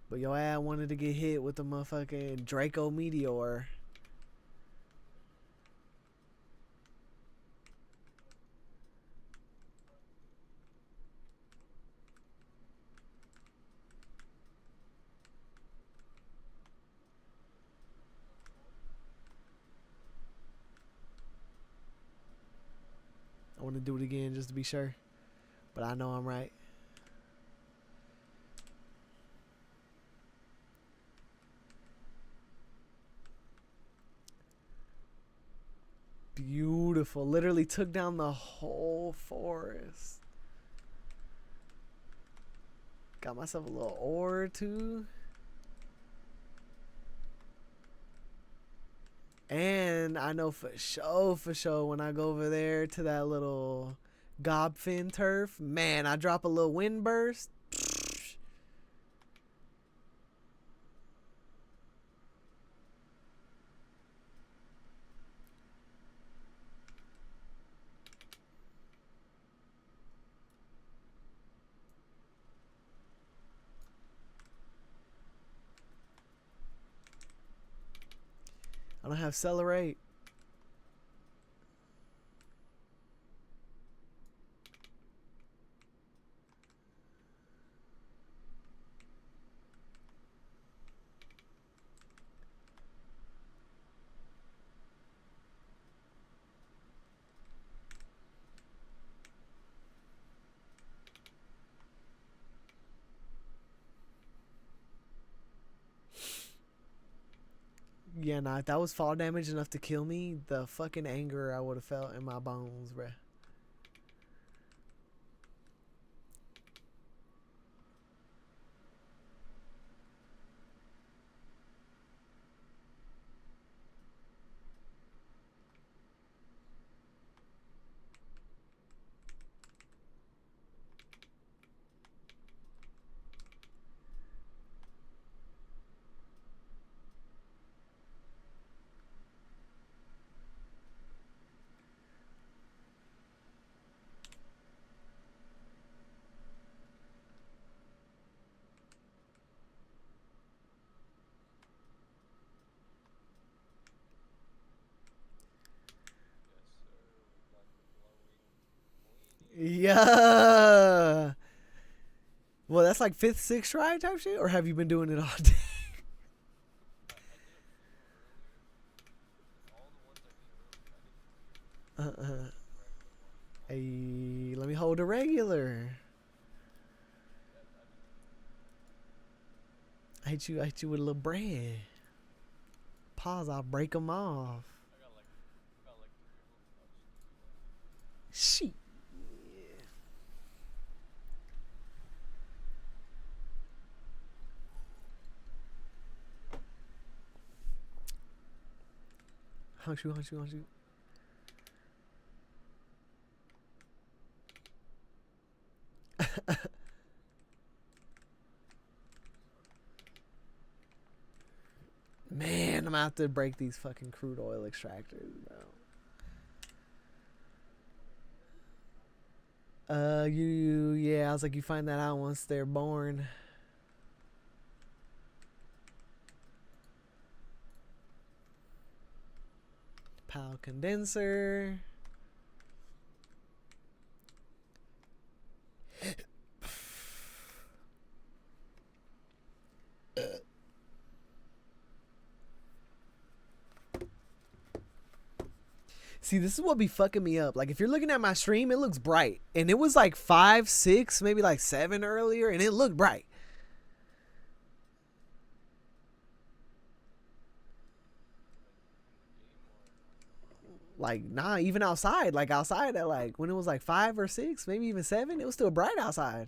But your ass wanted to get hit with the motherfucking Draco Meteor. I want to do it again just to be sure. But I know I'm right. Beautiful. Literally took down the whole forest. Got myself a little ore or two. And I know for sure, when I go over there to that little gobfin turf, man, I drop a little wind burst. I don't have accelerate. Yeah, nah, if that was fall damage enough to kill me, the fucking anger I would have felt in my bones, bruh. Yeah. Well, that's like fifth, sixth try type shit, or have you been doing it all day? Uh-uh. Hey, let me hold a regular. I hit you with a little bread. Pause, I'll break them off. Shit. Hunt you, hunt you, hunt you. Man, I'm out to break these fucking crude oil extractors, bro. Yeah, I was like, you find that out once they're born. Power condenser. See, this is what be fucking me up. Like, if you're looking at my stream, it looks bright. And it was like 5, 6, maybe like 7 earlier, and it looked bright. Like, nah, even outside. Like, outside at like, when it was like 5 or 6, maybe even 7, it was still bright outside.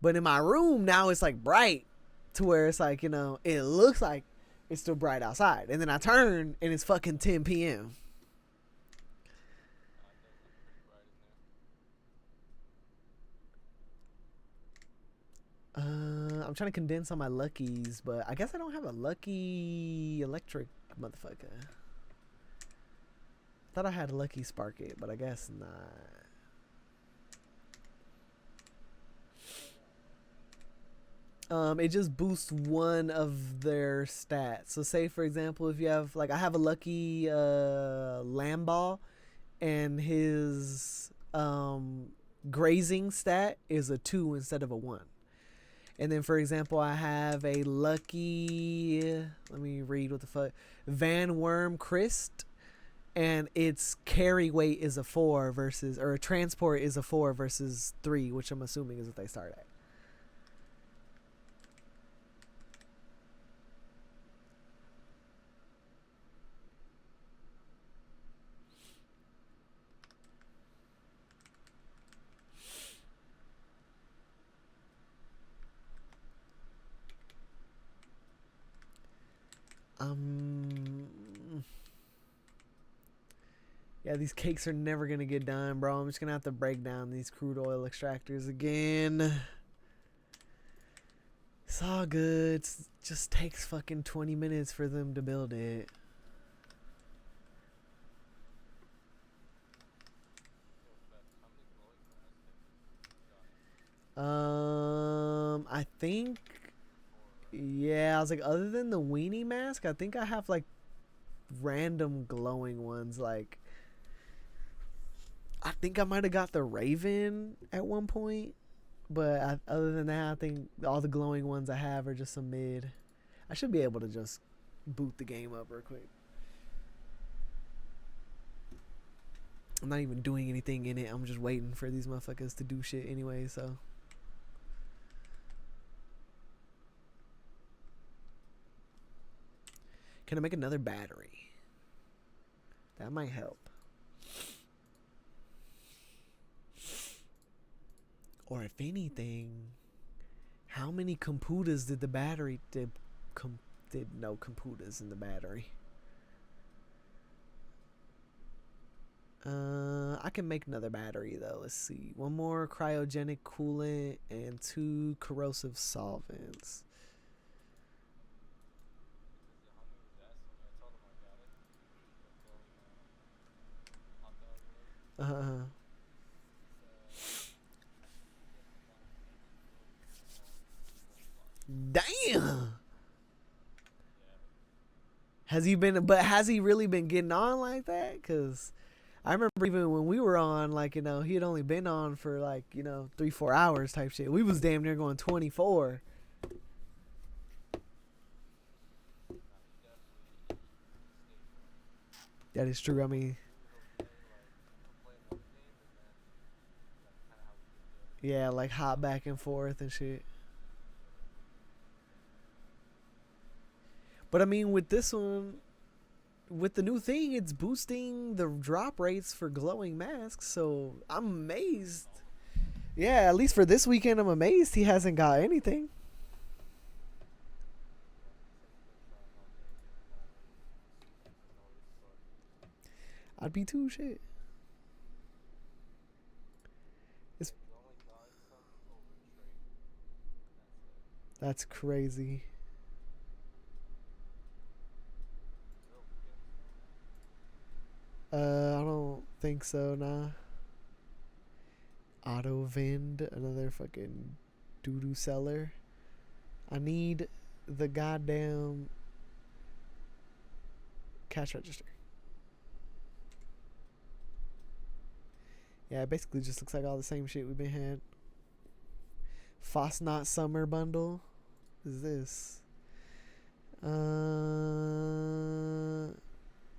But in my room, now it's like bright to where it's like, you know, it looks like it's still bright outside. And then I turn, and it's fucking 10 p.m. I'm trying to condense on my luckies, but I guess I don't have a lucky electric motherfucker. Thought I had a lucky spark it, but I guess not. It just boosts one of their stats. So say for example, if you have like I have a lucky lamb ball, and his grazing stat is a 2 instead of a 1. And then, for example, I have a lucky, let me read what the fuck, Van Worm Christ, and its carry weight is a 4 versus, or transport is a 4 versus 3, which I'm assuming is what they start at. Yeah, these cakes are never gonna get done, bro. I'm just gonna have to break down these crude oil extractors again. It's all good. It just takes fucking 20 minutes for them to build it. I think, yeah, I was like, other than the weenie mask, I think I have like random glowing ones. Like, I think I might have got the Raven at one point, but other than that, I think all the glowing ones I have are just some mid. I should be able to just boot the game up real quick. I'm not even doing anything in it. I'm just waiting for these motherfuckers to do shit anyway, so. Can I make another battery? That might help. Or if anything, how many computers did the battery did no computers in the battery? I can make another battery though. Let's see. One more cryogenic coolant and 2 corrosive solvents. Uh-huh. Damn. Has he really been getting on like that? Cause I remember even when we were on, like, you know, he had only been on for like, you know, 3-4 hours type shit. We was damn near going 24. That is true. I mean, yeah, like hop back and forth and shit. But I mean, with this one, with the new thing, it's boosting the drop rates for glowing masks. So I'm amazed. Yeah, at least for this weekend, I'm amazed he hasn't got anything. I'd be too. Shit. It's, that's crazy. I don't think so, nah. Auto Vind, another fucking doo doo seller. I need the goddamn cash register. Yeah, it basically just looks like all the same shit we've been had. Fosnot Summer Bundle. What is this?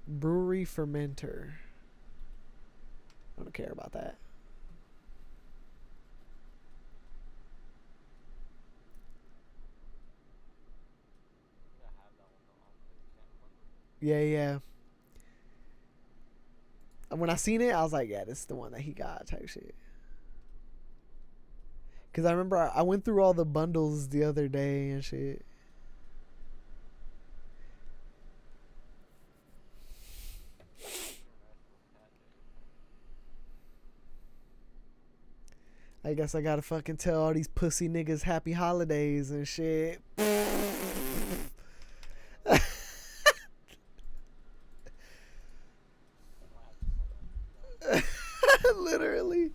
Brewery Fermenter. I don't care about that. Yeah. When I seen it, I was like, yeah, this is the one that he got type shit. Because I remember I went through all the bundles the other day and shit. I guess I gotta fucking tell all these pussy niggas happy holidays and shit. Literally.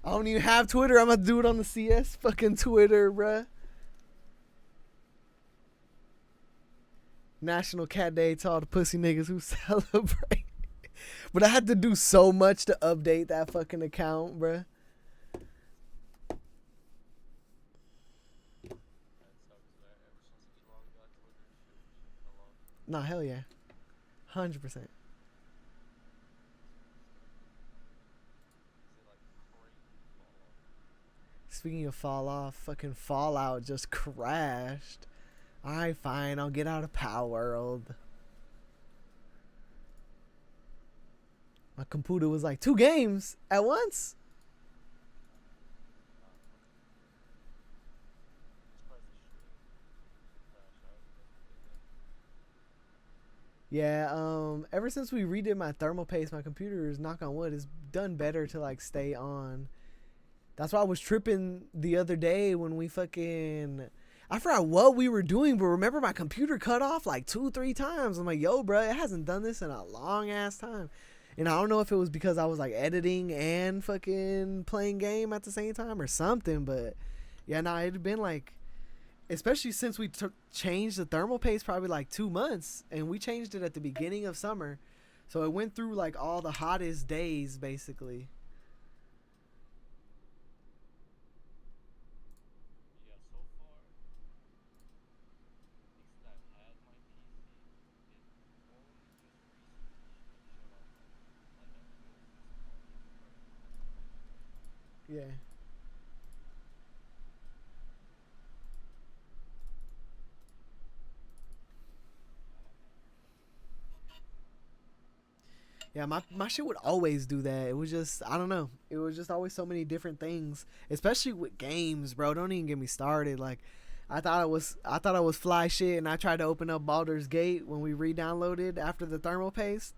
I don't even have Twitter. I'm gonna do it on the CS fucking Twitter, bruh. National Cat Day to all the pussy niggas who celebrate. But I had to do so much to update that fucking account, bruh. Nah, hell yeah. 100%. Speaking of fall off, fucking Fallout just crashed. Alright, fine. I'll get out of Palworld. My computer was like, 2 games at once? Yeah, ever since we redid my thermal paste, my computer is, knock on wood, is done better to like stay on. That's why I was tripping the other day when we fucking, I forgot what we were doing, but remember my computer cut off like 2-3 times. I'm like, yo, bro, it hasn't done this in a long ass time. And I don't know if it was because I was like editing and fucking playing game at the same time or something, but yeah, nah, it'd been like, especially since we changed the thermal paste probably like 2 months, and we changed it at the beginning of summer, so it went through like all the hottest days basically. Yeah. Yeah, my shit would always do that. It was just I don't know. It was just always so many different things, especially with games, bro. Don't even get me started. Like, I thought I was fly shit, and I tried to open up Baldur's Gate when we re-downloaded after the thermal paste.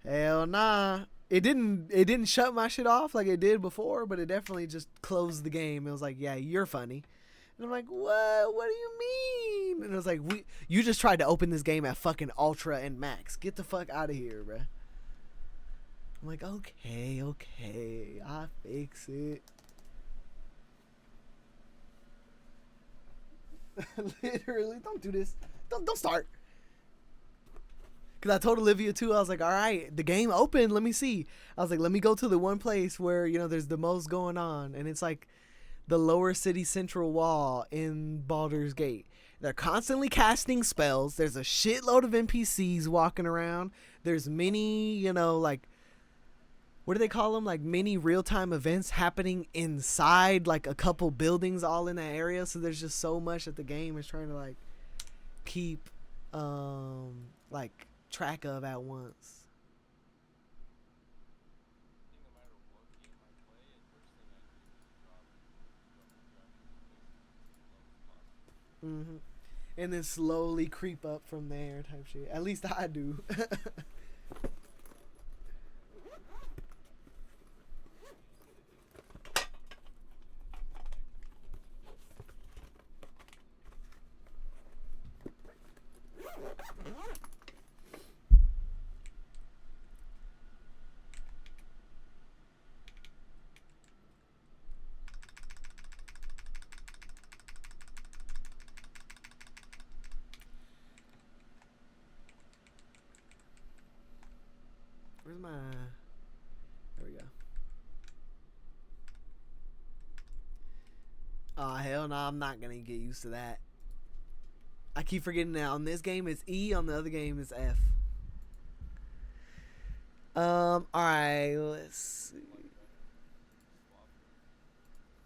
Hell nah. It didn't shut my shit off like it did before, but it definitely just closed the game. It was like, yeah, you're funny. And I'm like, what? What do you mean? And it was like, you just tried to open this game at fucking ultra and max. Get the fuck out of here, bruh. I'm like, okay, okay, I fix it. Literally, don't do this. Don't start. Cause I told Olivia too. I was like, all right, the game opened. Let me see. I was like, let me go to the one place where there's the most going on, and it's like the lower city central wall in Baldur's Gate. They're constantly casting spells. There's a shitload of NPCs walking around. There's many, like what do they call them? Like mini real time events happening inside like a couple buildings all in that area. So there's just so much that the game is trying to like keep like track of at once. Mm-hmm. And then slowly creep up from there type shit. At least I do. Where's my... There we go. Oh, hell no, I'm not going to get used to that. I keep forgetting that on this game it's E, on the other game it's F. Alright, let's see.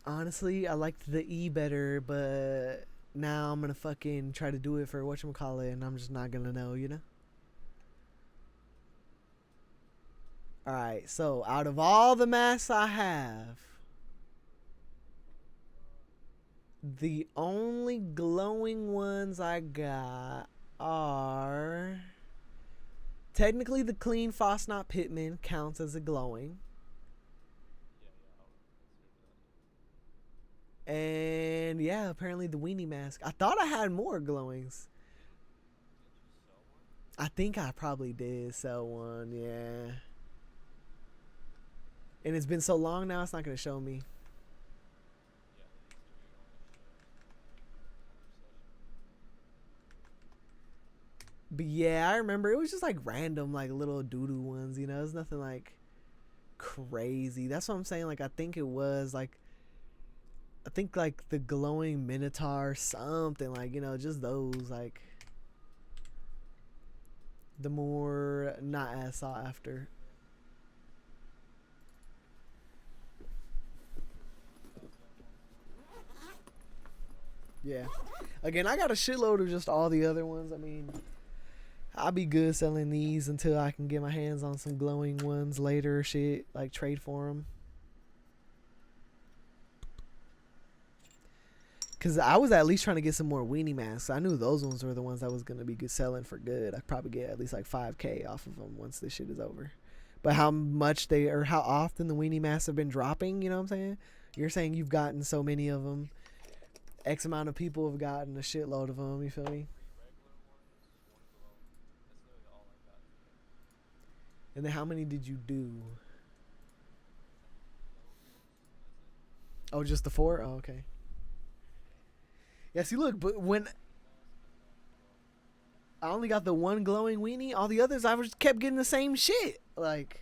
Honestly, I liked the E better, but now I'm gonna fucking try to do it for whatchamacallit, and I'm just not gonna know. Alright, so out of all the masks I have, the only glowing ones I got are... Technically, the clean Fosnot Pitman counts as a glowing. And yeah, apparently the weenie mask. I thought I had more glowings. I think I probably did sell one, yeah. And it's been so long now, it's not going to show me. But yeah, I remember it was just like random, like little doo-doo ones, It was nothing like crazy. That's what I'm saying. Like, I think like the glowing Minotaur, something like, just those, like the more not as sought after. Yeah. Again, I got a shitload of just all the other ones. I mean, I'll be good selling these until I can get my hands on some glowing ones later. Shit, like trade for them. Cause I was at least trying to get some more weenie masks. I knew those ones were the ones that was gonna be good selling for good. I'd probably get at least like 5K off of them once this shit is over. But how much how often the weenie masks have been dropping? You know what I'm saying? You're saying you've gotten so many of them. X amount of people have gotten a shitload of them. You feel me? And then how many did you do? Oh, just the 4? Oh, okay. Yeah, see, look, but when I only got the one glowing weenie, all the others I just kept getting the same shit. Like,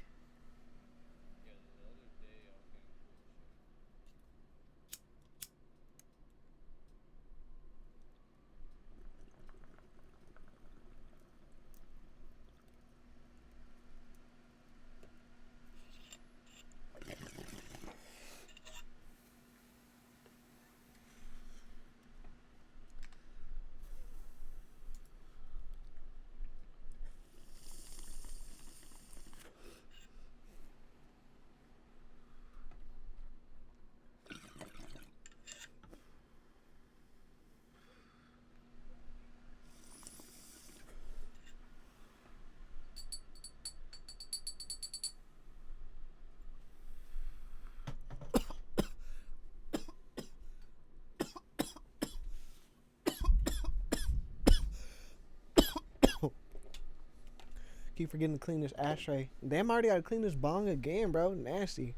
Keep forgetting to clean this ashtray. Damn, I already gotta clean this bong again, bro. Nasty.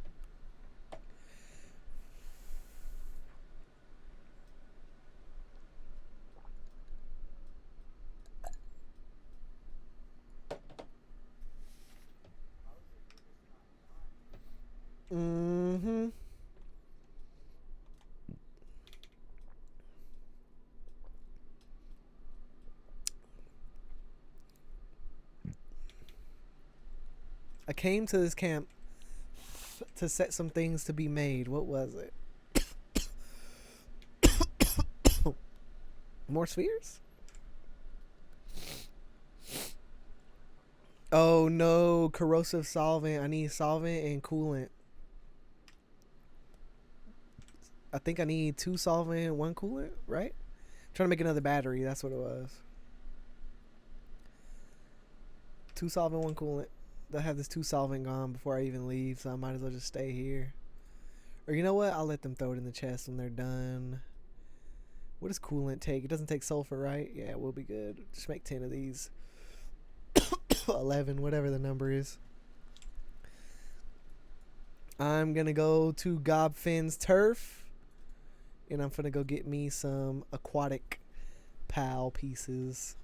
Mm-hmm. I came to this camp to set some things to be made. What was it? More spheres? Oh no, corrosive solvent. I need solvent and coolant. I think I need 2 solvent, 1 coolant, right? I'm trying to make another battery. That's what it was. 2 solvent, 1 coolant. They'll have this 2 solvent gone before I even leave, so I might as well just stay here. Or you know what? I'll let them throw it in the chest when they're done. What does coolant take? It doesn't take sulfur, right? Yeah, we'll be good. Just make 10 of these. 11, whatever the number is. I'm going to go to Gobfin's turf. And I'm going to go get me some aquatic pal pieces.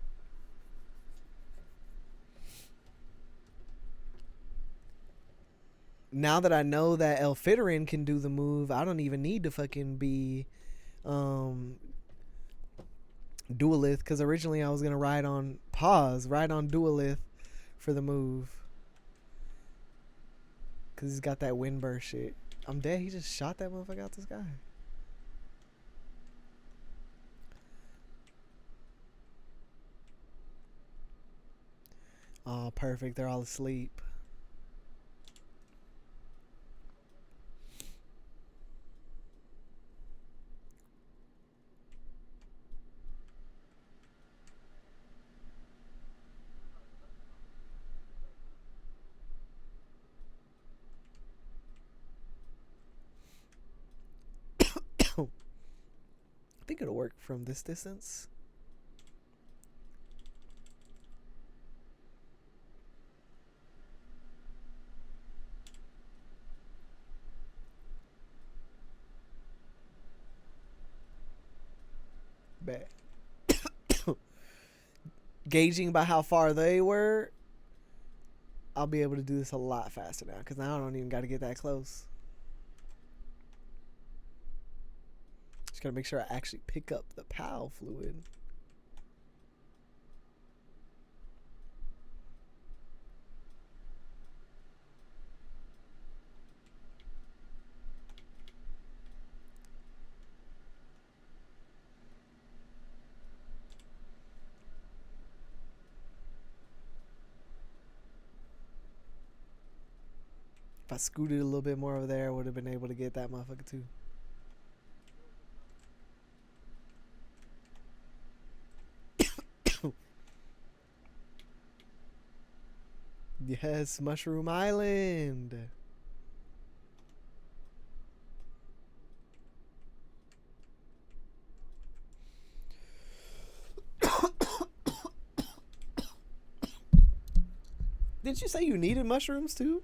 Now that I know that Elfiterin can do the move, I don't even need to fucking be Duelith, because originally I was going to ride on Duelith for the move. Because he's got that wind burst shit. I'm dead. He just shot that motherfucker out the sky. Oh, perfect. They're all asleep. I think it'll work from this distance. Bet. Gauging by how far they were, I'll be able to do this a lot faster now, because now I don't even got to get that close. Just got to make sure I actually pick up the PAL fluid. If I scooted a little bit more over there, I would have been able to get that motherfucker too. Yes, Mushroom Island. Didn't you say you needed mushrooms too?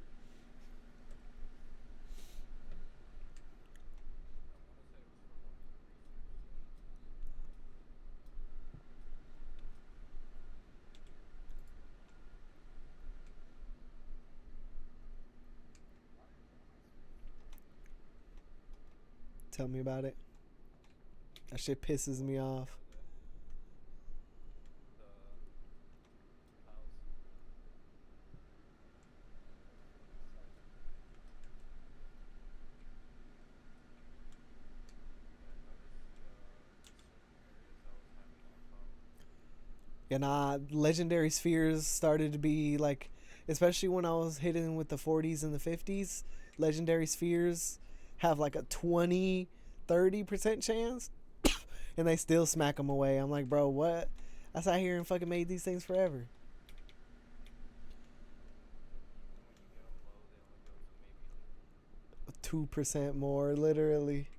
Tell me about it. That shit pisses me off. And legendary spheres started to be like, especially when I was hitting with the 40s and the 50s, legendary spheres have like a 20-30% chance, and they still smack them away. I'm like, bro, what? I sat here and fucking made these things forever. 2% more, literally.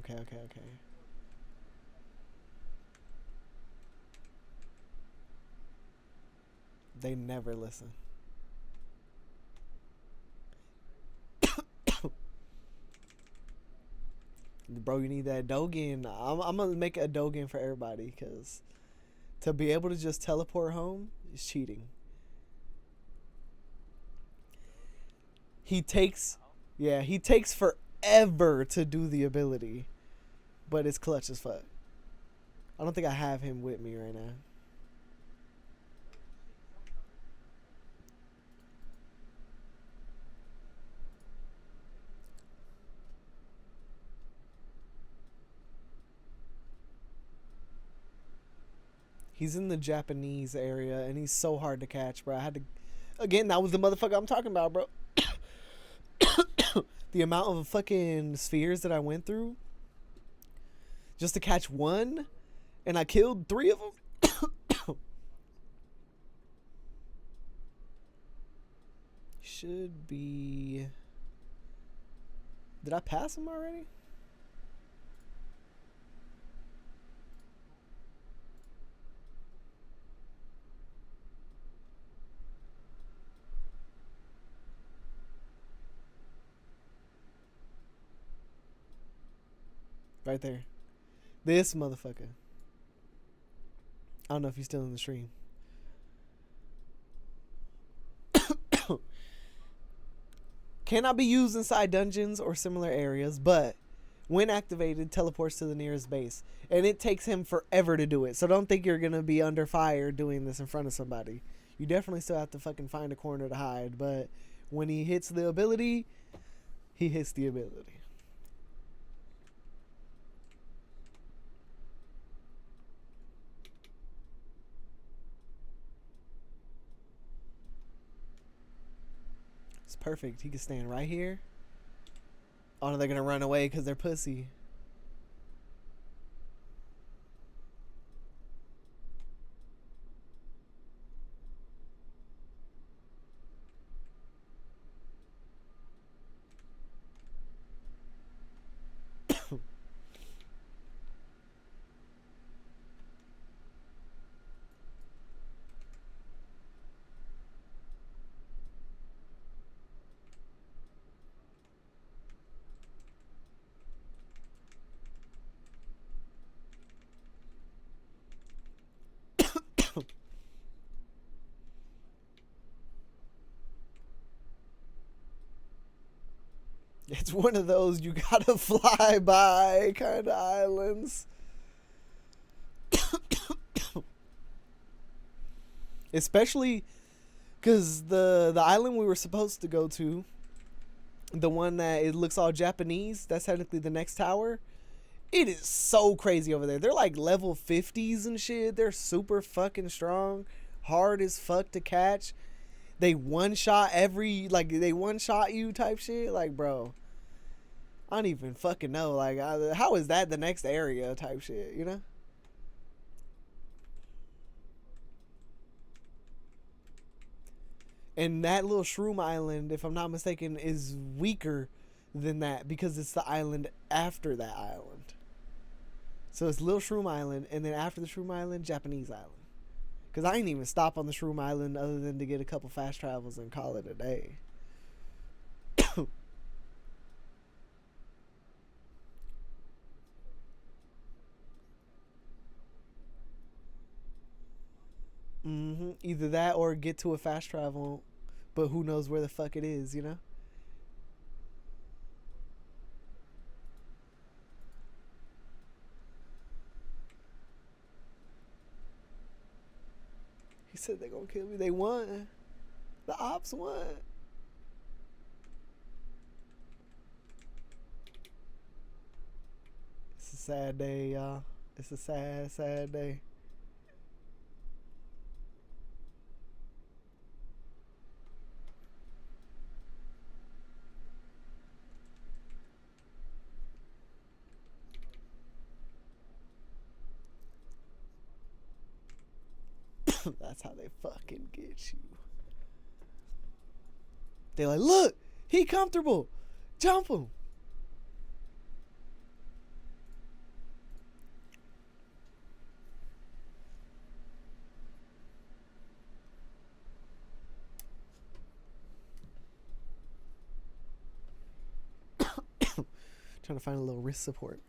Okay. They never listen. Bro, you need that Dogen. I'm gonna make a Dogen for everybody because to be able to just teleport home is cheating. He takes, yeah, he takes forever to do the ability, but it's clutch as fuck. I don't think I have him with me right now. He's in the Japanese area and he's so hard to catch, bro. I had to, again, that was the motherfucker I'm talking about, bro. The amount of fucking spheres that I went through just to catch one, and I killed 3 of them. Should be. Did I pass him already? Right there. This motherfucker. I don't know if he's still in the stream. Cannot be used inside dungeons or similar areas, but when activated, teleports to the nearest base. And it takes him forever to do it. So don't think you're going to be under fire doing this in front of somebody. You definitely still have to fucking find a corner to hide. But when he hits the ability, he hits the ability. It's perfect. He can stand right here. Oh, no, they're going to run away because they're pussy. It's one of those you gotta fly by kind of islands. Especially because the island we were supposed to go to, the one that it looks all Japanese, that's technically the next tower. It is so crazy over there. They're like level 50s and shit. They're super fucking strong. Hard as fuck to catch. They one-shot they one-shot you type shit. Like, bro, I don't even fucking know. Like, how is that the next area type shit, you know? And that little shroom island, if I'm not mistaken, is weaker than that because it's the island after that island. So it's Little Shroom Island, and then after the Shroom Island, Japanese Island. Because I ain't even stop on the Shroom Island other than to get a couple fast travels and call it a day. Either that or get to a fast travel, but who knows where the fuck it is, you know? He said they gonna kill me. They won. The ops won. It's a sad day, y'all. It's a sad, sad day. That's how they fucking get you. They're like, look, he comfortable. Jump him. Trying to find a little wrist support.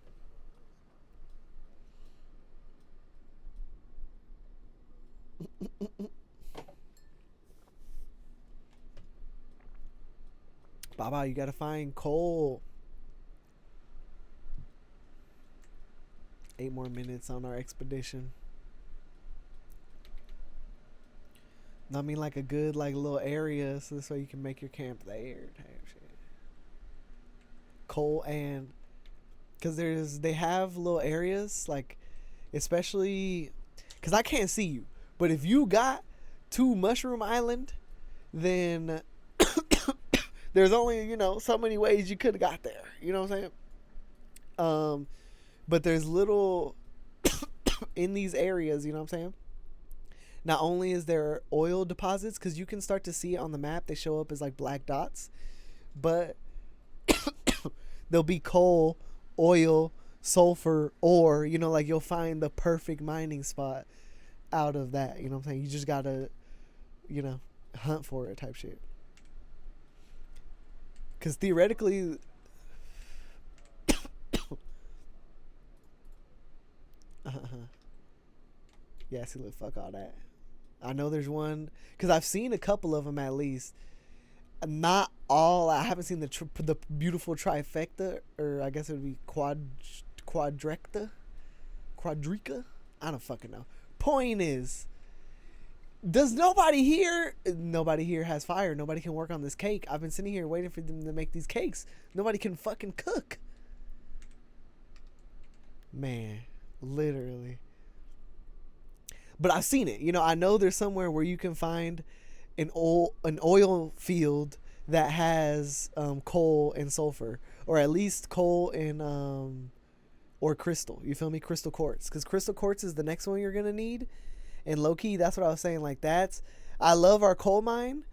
Baba, you gotta find coal. 8 more minutes on our expedition. I mean, like a good like little area, so this way you can make your camp there type shit. Coal and because they have little areas like, especially because I can't see you, but if you got to Mushroom Island, then there's only so many ways you could have got there. You know what I'm saying? But there's little in these areas. You know what I'm saying? Not only is there oil deposits, because you can start to see it on the map, they show up as like black dots, but there'll be coal, oil, sulfur, ore, like you'll find the perfect mining spot out of that. You know what I'm saying? You just gotta, hunt for it type shit. Because theoretically, yeah, see, look, fuck all that. I know there's one because I've seen a couple of them at least. Not all. I haven't seen the beautiful trifecta, or I guess it would be quadrica. I don't fucking know. Point is, does nobody here has fire. Nobody can work on this cake. I've been sitting here waiting for them to make these cakes. Nobody can fucking cook. Man, literally. But I've seen it. I know there's somewhere where you can find an oil field that has coal and sulfur, or at least coal and or crystal. You feel me? Crystal quartz, because crystal quartz is the next one you're gonna need. And low key, that's what I was saying. Like I love our coal mine,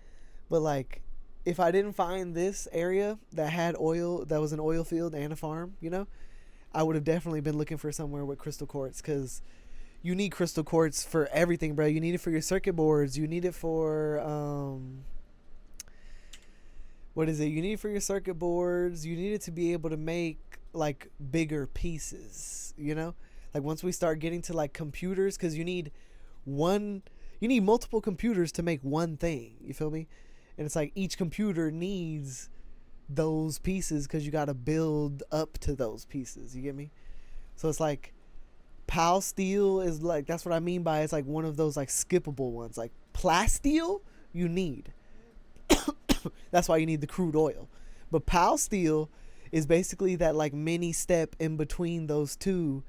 but like if I didn't find this area that had oil, that was an oil field and a farm, I would have definitely been looking for somewhere with crystal quartz, because you need crystal quartz for everything, bro. You need it for your circuit boards. You need it for what is it? You need it for your circuit boards. You need it to be able to make like bigger pieces, like once we start getting to like computers, because you need multiple computers to make one thing. You feel me? And it's like each computer needs those pieces, because you got to build up to those pieces. You get me? So it's like Pal steel is like, that's what I mean by it's like one of those like skippable ones. Like plasteel you need. That's why you need the crude oil. But Pal steel is basically that like mini step in between those two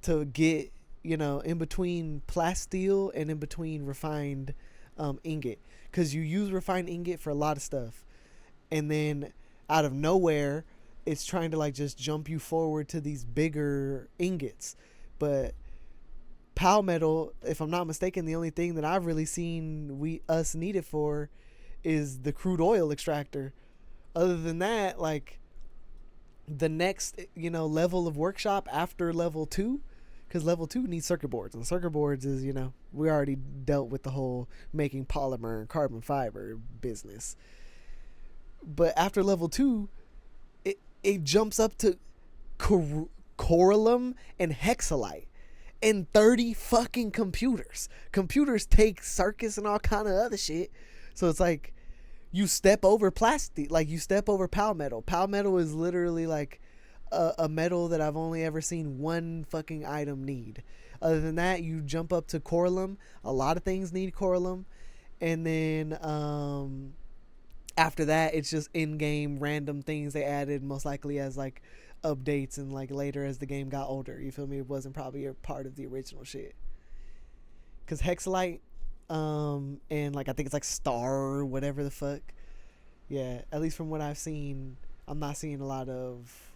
to get, in between plasteel and in between refined ingot. Because you use refined ingot for a lot of stuff. And then out of nowhere, it's trying to like just jump you forward to these bigger ingots. But Pal metal, if I'm not mistaken, the only thing that I've really seen us need it for is the crude oil extractor. Other than that, like the next level of workshop after level 2, because level 2 needs circuit boards, and circuit boards is we already dealt with the whole making polymer and carbon fiber business. But after level 2, it jumps up to coralum and hexalite and 30 fucking computers. Computers take circuits and all kind of other shit. So it's like you step over plastic, like you step over Pal metal. Pal metal is literally like a metal that I've only ever seen one fucking item need. Other than that, you jump up to coralum. A lot of things need coralum. And then after that, it's just in-game random things they added, most likely as like updates and like later as the game got older. You feel me? It wasn't probably a part of the original shit. Because hexalite and like I think it's like star or whatever the fuck. Yeah, at least from what I've seen, I'm not seeing a lot of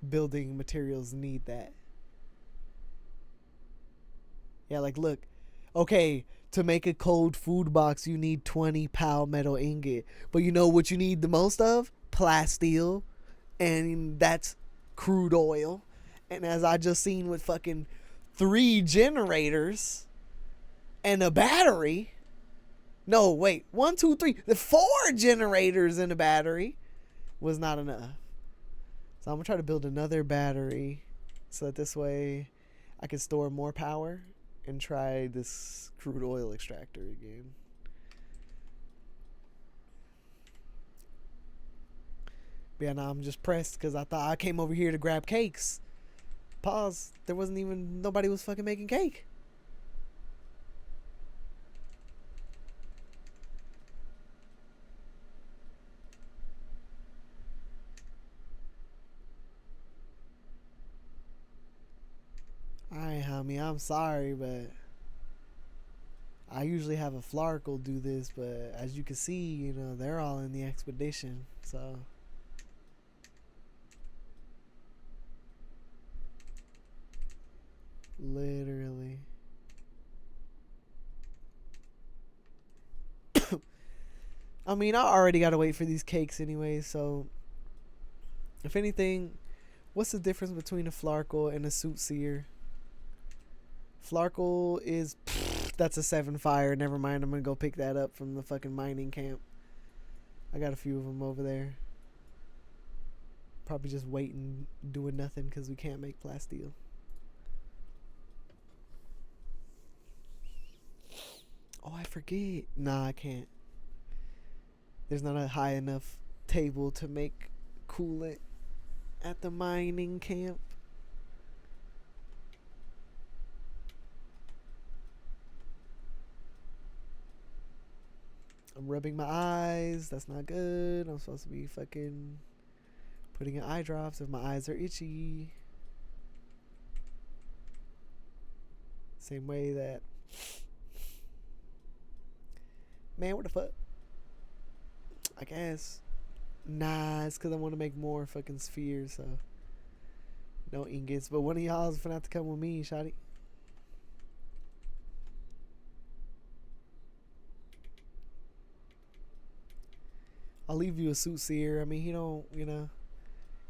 building materials need that. Yeah, like look, okay, to make a cold food box you need 20 Pal metal ingot, but you know what you need the most of? Plasteel, and that's crude oil. And as I just seen with fucking 3 generators and a battery. No, wait, 1, 2, 3. The 4 generators and a battery. was not enough. So I'm gonna try to build another battery so that this way I can store more power and try this crude oil extractor again. But yeah, now I'm just pressed because I thought I came over here to grab cakes. Pause. There wasn't even nobody was fucking making cake. Alright, homie, I'm sorry, but I usually have a Flarkle do this, but as you can see, you know, they're all in the expedition, so. Literally. I mean, I already gotta wait for these cakes anyway, so. If anything, what's the difference between a Flarkle and a Soothsayer? Flarkle is. That's a 7 fire. Never mind, I'm gonna go pick that up from the fucking mining camp. I got a few of them over there. Probably just waiting, doing nothing because we can't make plasteel. Oh, I forget. Nah, I can't. There's not a high enough table to make coolant at the mining camp. I'm rubbing my eyes. That's not good. I'm supposed to be fucking putting in eye drops if my eyes are itchy. Same way that. Man, what the fuck? I guess. Nah, it's because I want to make more fucking spheres, so. No ingots. But one of y'all is finna have to come with me, shawty. I'll leave you a Soothsayer. I mean, he don't, you know,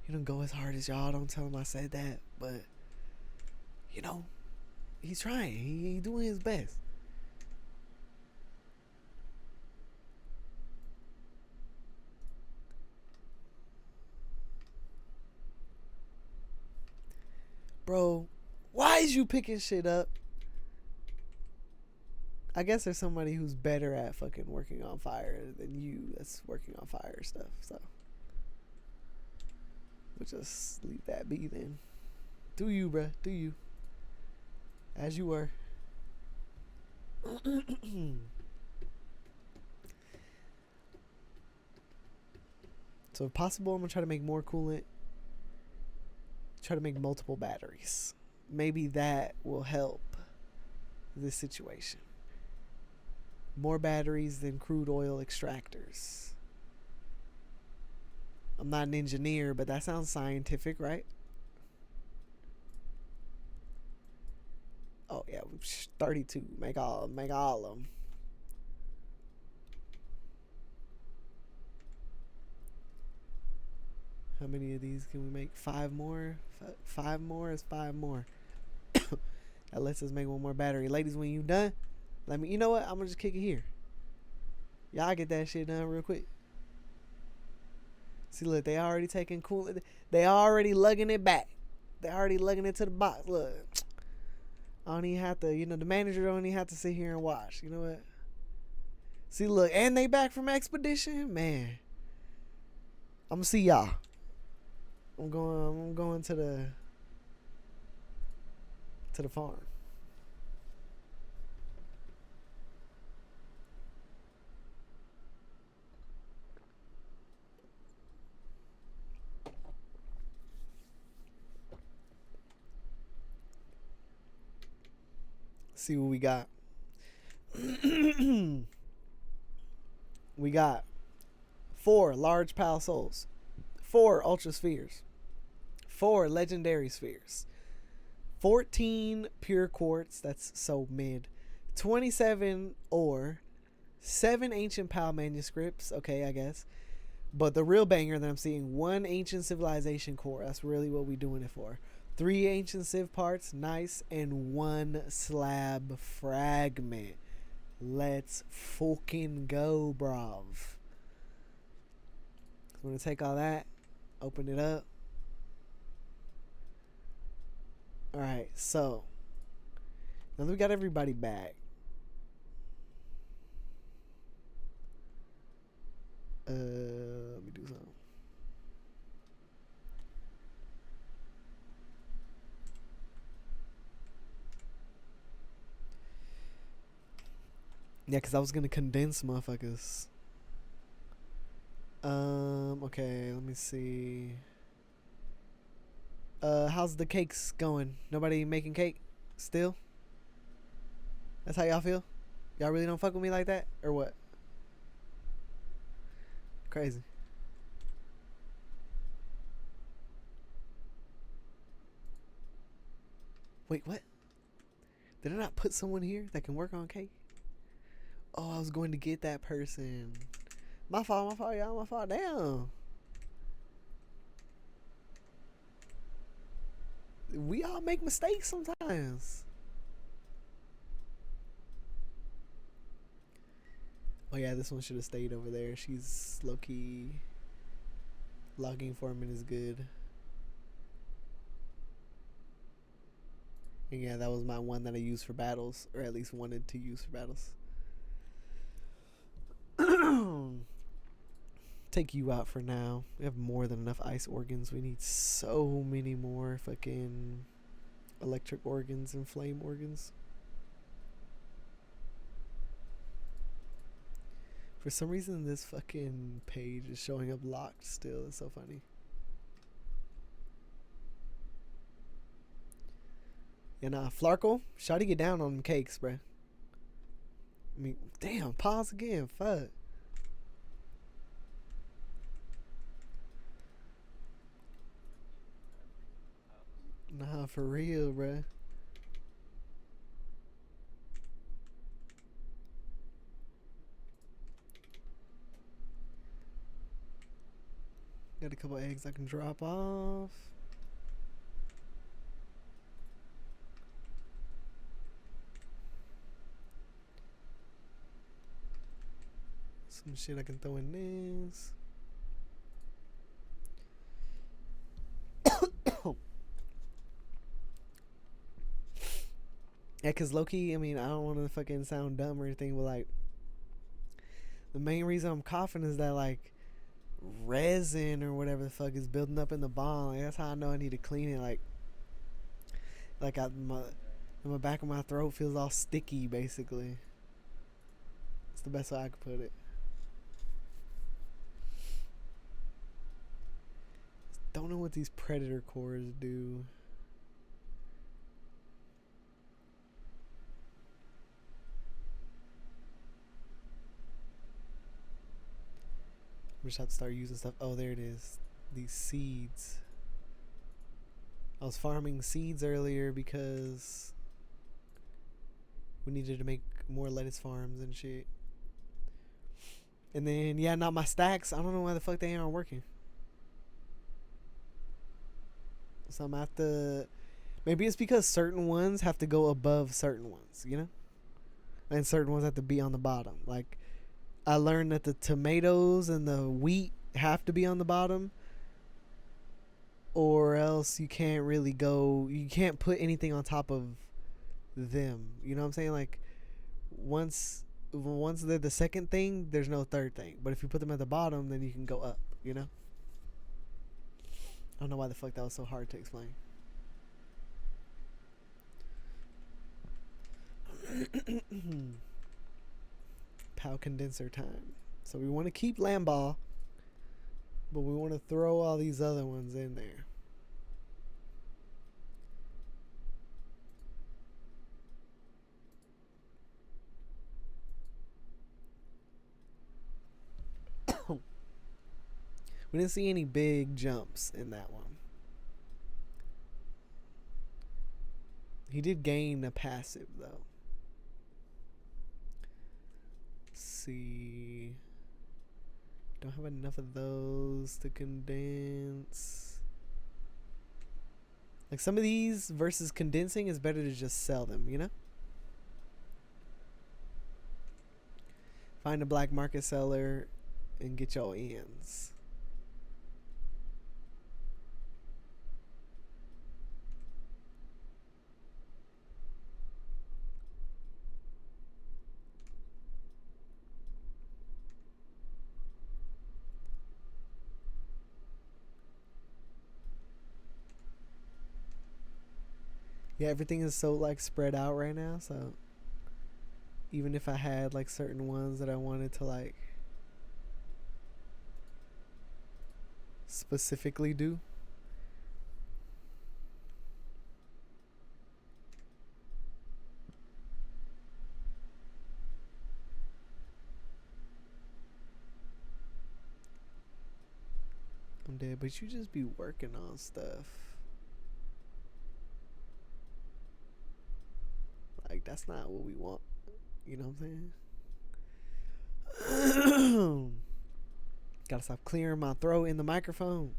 he don't go as hard as y'all. Don't tell him I said that. But, you know, he's trying. He's doing his best. Bro, why is you picking shit up? I guess there's somebody who's better at fucking working on fire than you that's working on fire stuff, so. We'll just leave that be then. Do you, bruh. Do you. As you were. So if possible, I'm going to try to make more coolant. Try to make multiple batteries. Maybe that will help this situation. More batteries than crude oil extractors. I'm not an engineer, but that sounds scientific, right? Oh yeah, 32. Make all of them. How many of these can we make? 5 more? 5 more is 5 more. That lets us make one more battery. Ladies, when you done, let me. You know what? I'm gonna just kick it here. Y'all get that shit done real quick. See, look, they already taking coolant. They already lugging it back. They already lugging it to the box. Look, I don't even have to. You know, the manager don't even have to sit here and watch. You know what? See, look, and they back from expedition, man. I'm gonna see y'all. I'm going to the farm. See what we got. We got 4 large pal souls, 4 ultra spheres, 4 legendary spheres, 14 pure quartz, that's so mid, 27 ore, 7 ancient pal manuscripts, okay, I guess. But the real banger that I'm seeing, 1 ancient civilization core, that's really what we doing it for. 3 ancient civ parts, nice, and 1 slab fragment. Let's fucking go, bruv. I'm gonna take all that, open it up. All right, so now that we got everybody back, let me do something. Yeah, because I was gonna condense motherfuckers. Okay, let me see. How's the cakes going? Nobody making cake still? That's how y'all feel? Y'all really don't fuck with me like that? Or what? Crazy. Wait, what? Did I not put someone here that can work on cake? Oh, I was going to get that person. My fault, y'all, my fault. Damn. We all make mistakes sometimes. Oh yeah, this one should have stayed over there. She's low-key. Logging foreman is good. And yeah, that was my one that I used for battles. Or at least wanted to use for battles. Take you out for now. We have more than enough ice organs. We need so many more fucking electric organs and flame organs. For some reason, this fucking page is showing up locked still. It's so funny. Yeah, nah, Flarkle, shawty get down on them cakes, bruh. I mean, damn, pause again, fuck. Nah, for real, bruh. Got a couple eggs I can drop off. Some shit I can throw in this. Yeah, cause low-key, I mean, I don't want to fucking sound dumb or anything, but like, the main reason I'm coughing is that like resin or whatever the fuck is building up in the bong. Like, that's how I know I need to clean it. Like my back of my throat feels all sticky, basically. It's the best way I could put it. Don't know what these predator cores do. We just have to start using stuff. Oh, there it is. These seeds. I was farming seeds earlier because we needed to make more lettuce farms and shit. And then, yeah, not my stacks. I don't know why the fuck they aren't working. So I'm at the... Maybe it's because certain ones have to go above certain ones, you know? And certain ones have to be on the bottom. Like, I learned that the tomatoes and the wheat have to be on the bottom, or else you can't really go... You can't put anything on top of them. You know what I'm saying? Like, once they're the second thing, there's no third thing. But if you put them at the bottom, then you can go up, you know? I don't know why the fuck that was so hard to explain. Pow condenser time. So we want to keep Lamball, but we want to throw all these other ones in there. We didn't see any big jumps in that one. He did gain a passive though. Let's see. Don't have enough of those to condense. Like some of these versus condensing is better to just sell them, you know? Find a black market seller and get your ends. Yeah, everything is so like spread out right now. So even if I had like certain ones that I wanted to like specifically do, I'm dead. But you just be working on stuff. Like that's not what we want. You know what I'm saying? Gotta stop clearing my throat in the microphone.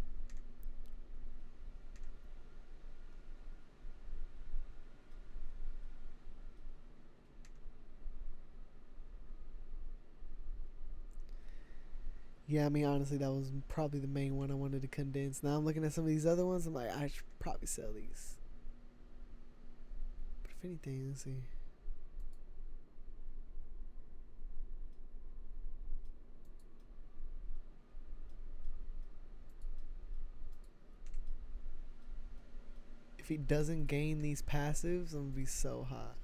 Yeah, I mean, honestly, that was probably the main one I wanted to condense. Now I'm looking at some of these other ones. I'm like, I should probably sell these. But if anything, let's see. If he doesn't gain these passives, I'm gonna be so hot.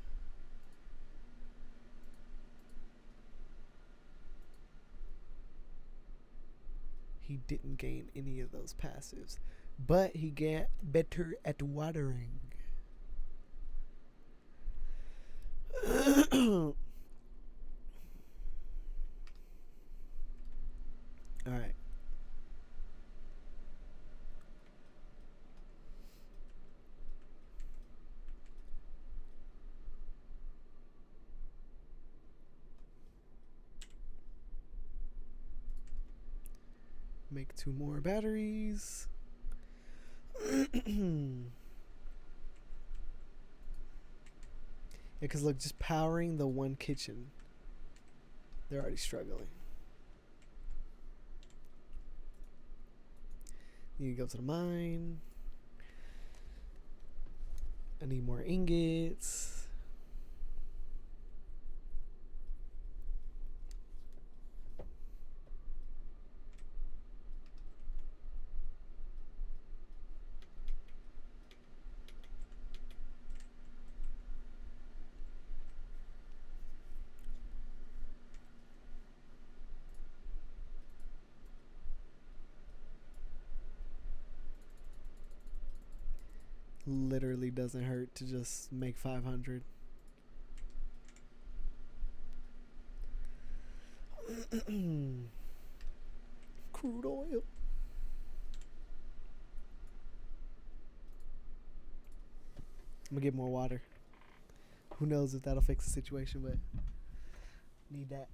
He didn't gain any of those passives, but he got better at watering. All right. Make 2 more batteries. Yeah, because look, just powering the one kitchen, they're already struggling. You go to the mine. I need more ingots. Literally doesn't hurt to just make 500. Crude oil. I'm gonna get more water. Who knows if that'll fix the situation, but need that.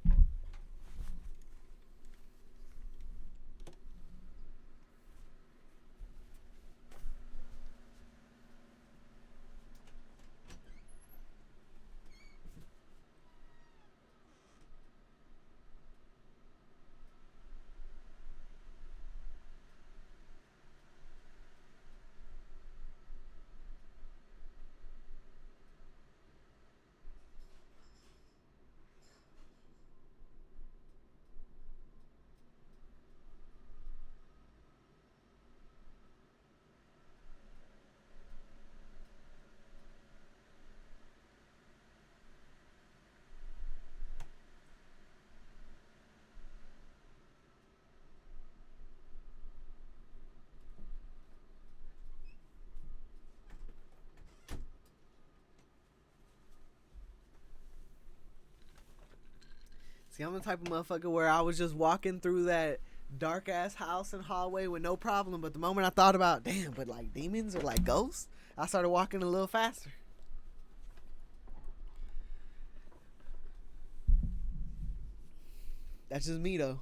See, I'm the type of motherfucker where I was just walking through that dark ass house and hallway with no problem, but the moment I thought about, damn, but like demons or like ghosts, I started walking a little faster. That's just me though.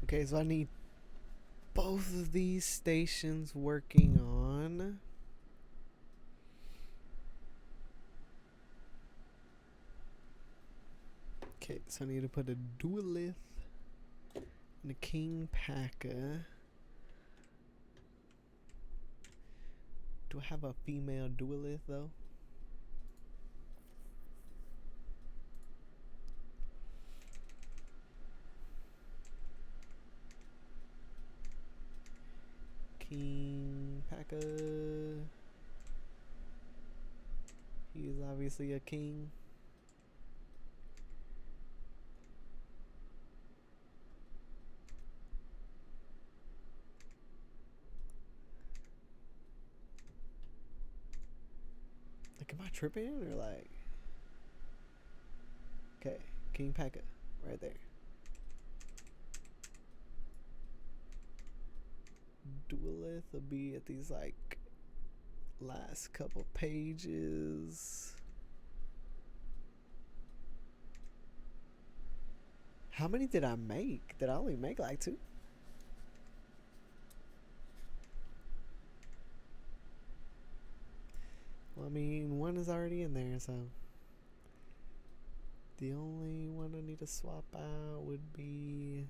Okay, so I need both of these stations working on. Okay, so I need to put a duelith and a king packer. Do I have a female duelith though? King packer. He is obviously a king. Like, am I tripping or like? Okay, king packer, right there. Duelith will be at these like last couple pages. How many did I make? Did I only make like 2? Well, I mean, 1 is already in there, so the only one I need to swap out would be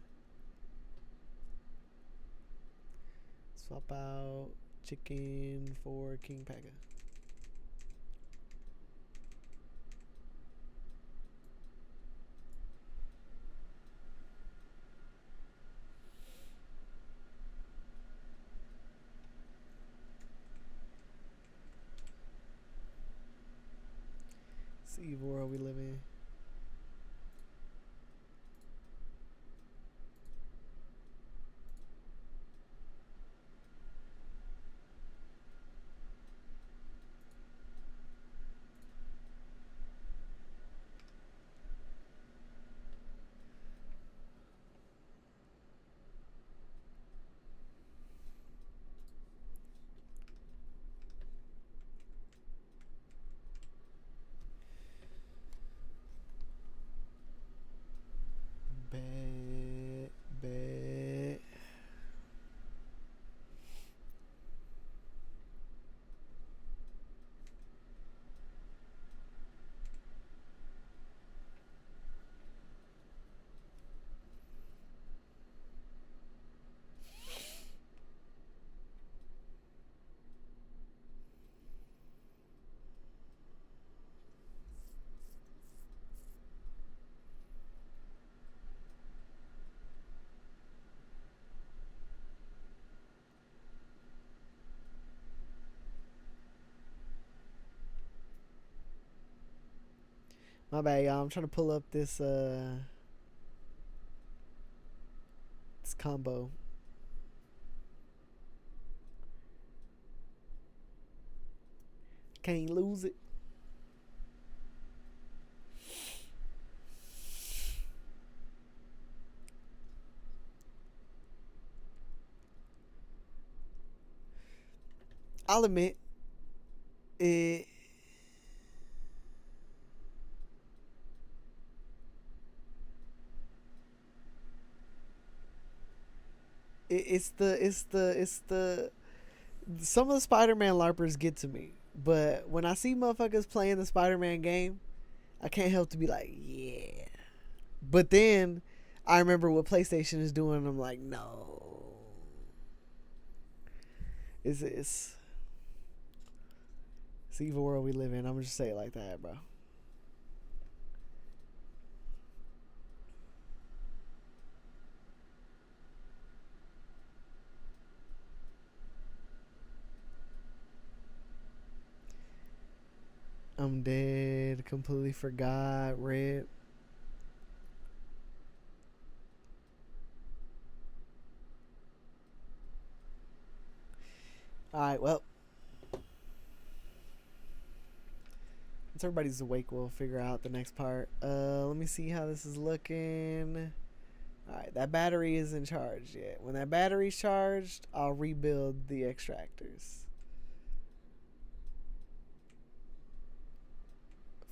swap out chicken for king packer. It's the evil world we live in. Bet, bet. My bad, y'all. I'm trying to pull up this this combo. Can't lose it. I'll admit it. It's the some of the Spider-Man LARPers get to me, but when I see motherfuckers playing the Spider-Man game, I can't help to be like, yeah. But then I remember what PlayStation is doing, and I'm like, no. It's the evil world we live in. I'm gonna just say it like that, bro. I'm dead. Completely forgot. Rip. All right. Well, once everybody's awake, we'll figure out the next part. Let me see how this is looking. All right, that battery isn't charged yet. When that battery's charged, I'll rebuild the extractors.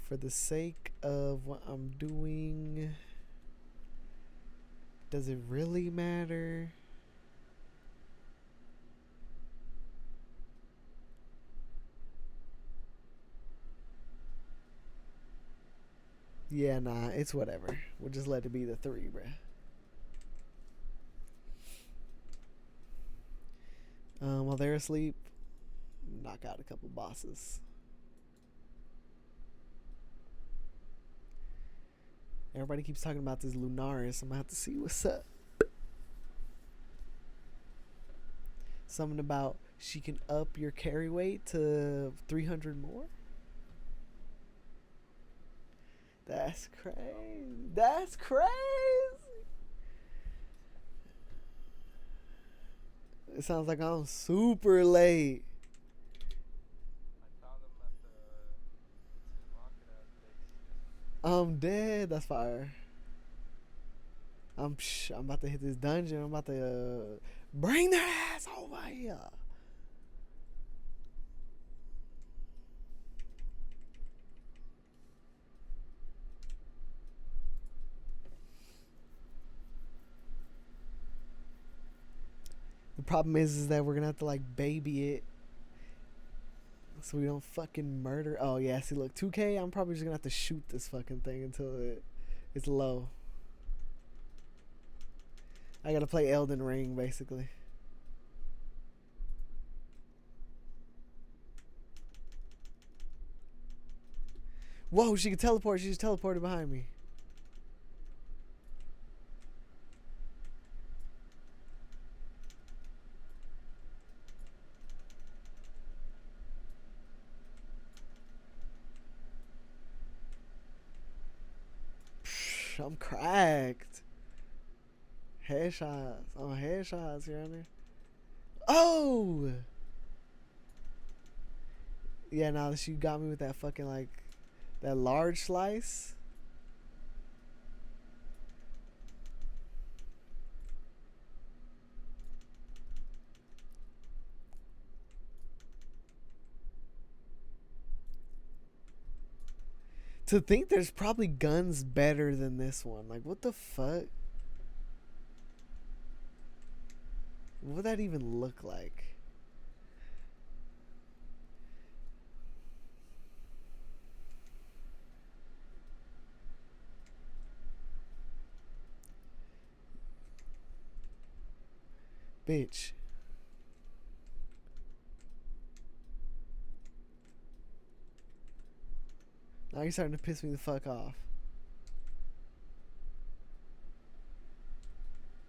For the sake of what I'm doing, Does it really matter? Yeah, nah, it's whatever. We'll just let it be the 3, bruh. While they're asleep, knock out a couple bosses. Everybody keeps talking about this Lunaris. I'm gonna have to see what's up. Something about she can up your carry weight to 300 more. That's crazy. That's crazy. It sounds like I'm super late. I'm dead. That's fire. I'm about to hit this dungeon. I'm about to bring their ass over here. The problem is that we're gonna have to like baby it so we don't fucking murder. Oh yeah, see, look, 2K. I'm probably just gonna have to shoot this fucking thing until it's low. I gotta play Elden Ring basically. Whoa, she can teleport. She just teleported behind me. I'm cracked. Headshots. Oh, headshots here on there. Oh! Yeah, now she got me with that fucking, like, that large slice. To think there's probably guns better than this one. Like, what the fuck? What would that even look like? Bitch. Now you're starting to piss me the fuck off.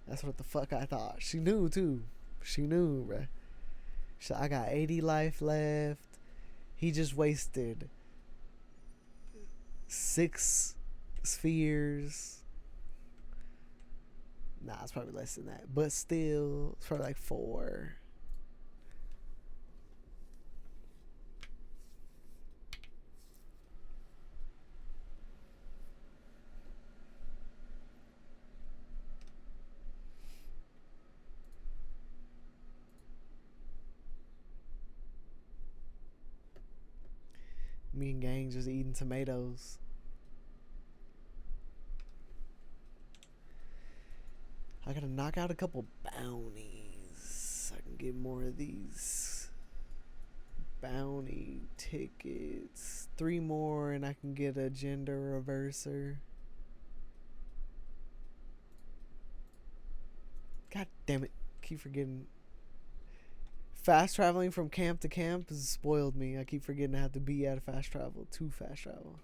That's what the fuck I thought. She knew too. She knew, bruh. So I got 80 life left. He just wasted 6 spheres. Nah, it's probably less than that. But still, it's probably like 4. Me and gang just eating tomatoes. I gotta knock out a couple bounties. I can get more of these bounty tickets. 3 more and I can get a gender reverser. God damn it. Keep forgetting. Fast traveling from camp to camp has spoiled me. I keep forgetting I have to be at a fast travel. To fast travel.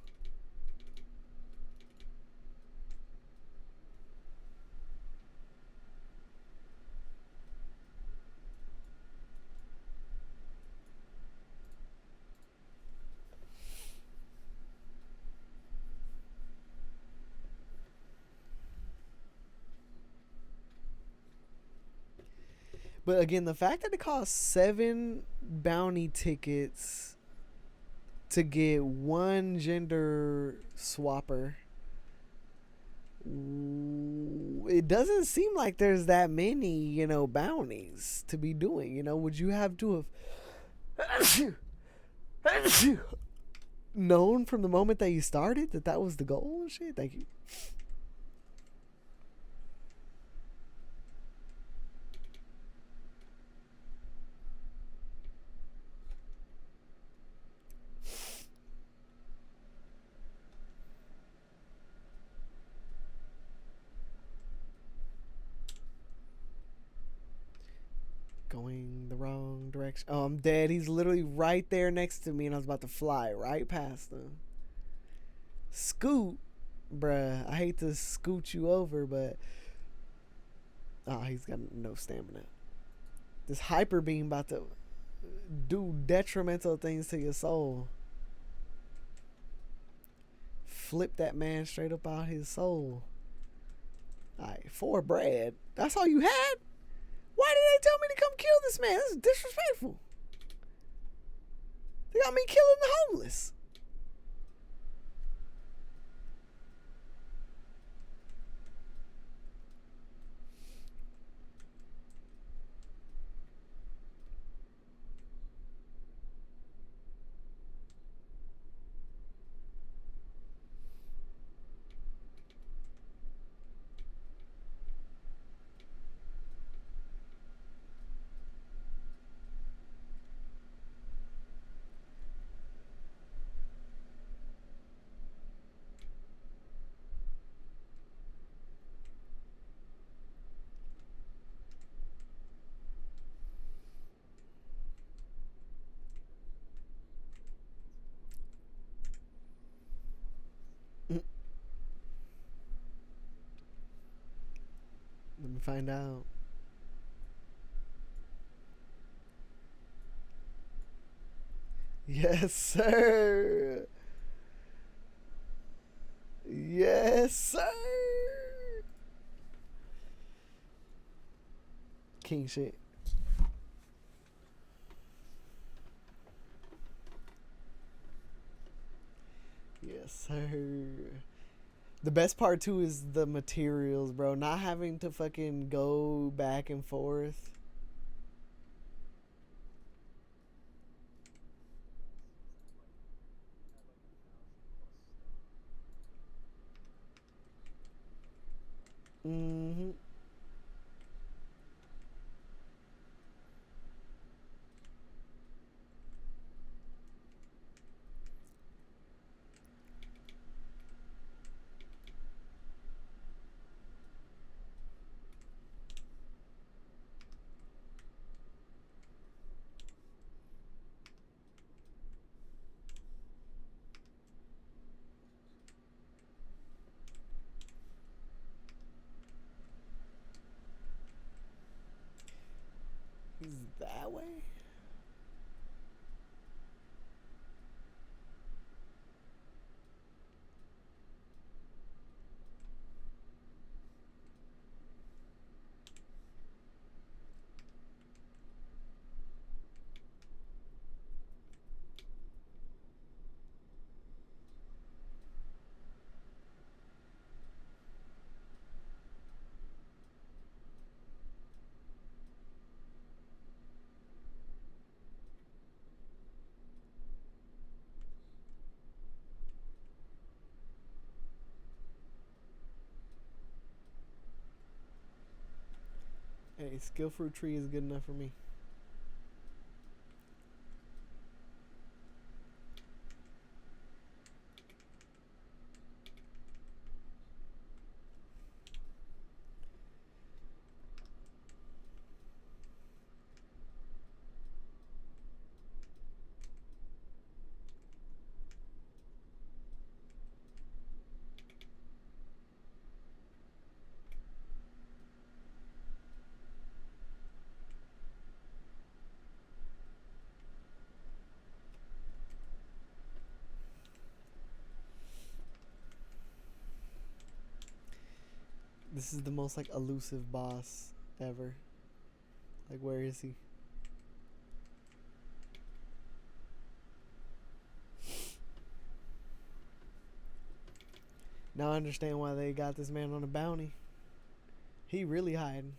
But again, the fact that it costs 7 bounty tickets to get 1 gender swapper, it doesn't seem like there's that many, bounties to be doing. Would you have to have known from the moment that you started that was the goal and shit? Thank you. Going the wrong direction. Oh, I'm dead. He's literally right there next to me, and I was about to fly right past him. Scoot, bruh. I hate to scoot you over, but oh, he's got no stamina. This hyper beam about to do detrimental things to your soul. Flip that man straight up out his soul. Alright, 4 bread. That's all you had? Why did they tell me to come kill this man? This is disrespectful. They got me killing the homeless. Let me find out. Yes, sir. Yes, sir. King shit. Yes, sir. The best part too is the materials, bro. Not having to fucking go back and forth. Mm-hmm. He's that way? Hey, skill fruit tree is good enough for me. This is the most like elusive boss ever. Like, where is he? Now I understand why they got this man on a bounty. He really hiding.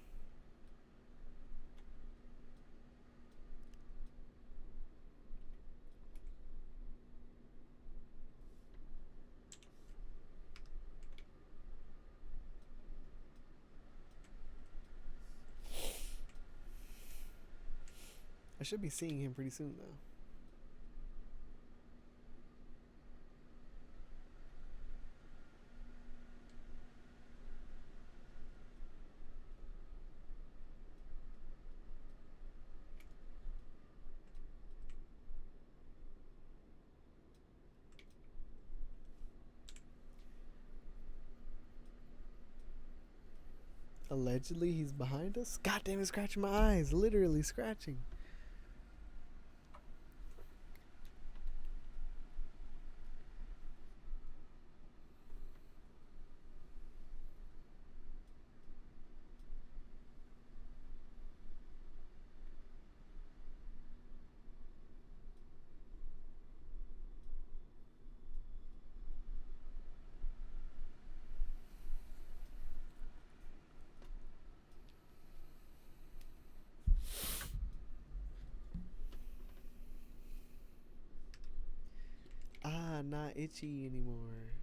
I should be seeing him pretty soon though. Allegedly, he's behind us. God damn it, scratching my eyes. Literally scratching. Ah, not itchy anymore.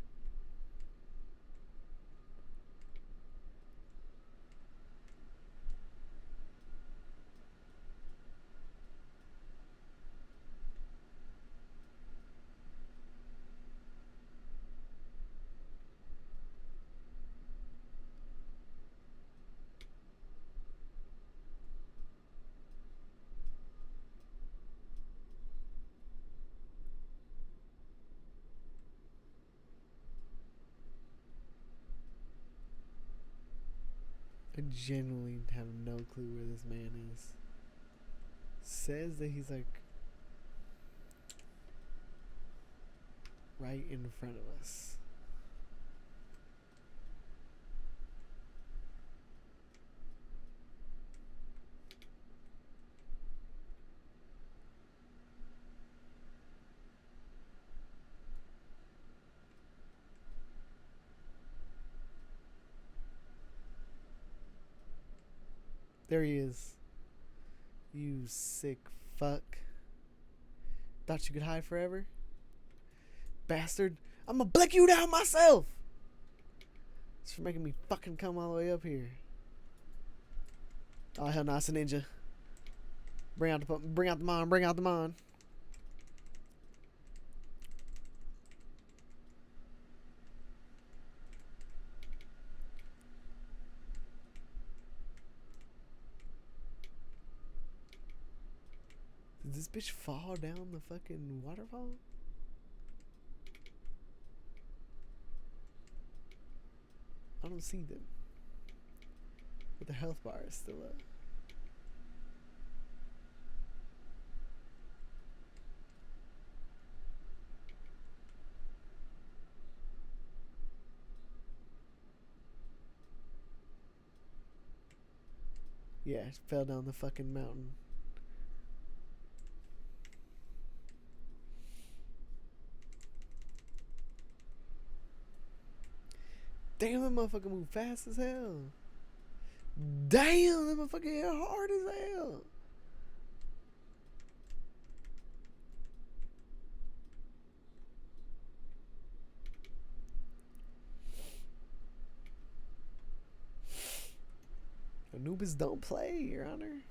I genuinely have no clue where this man is. Says that he's like right in front of us. There he is. You sick fuck. Thought you could hide forever? Bastard. I'm gonna blick you down myself! It's for making me fucking come all the way up here. Oh hell no, it's a ninja. Bring out the mon, bring out the mon. Did this bitch fall down the fucking waterfall? I don't see them. But the health bar is still up. Yeah, it fell down the fucking mountain. Damn, that motherfucker move fast as hell. Damn, that motherfucker hit hard as hell. Anubis don't play, Your Honor.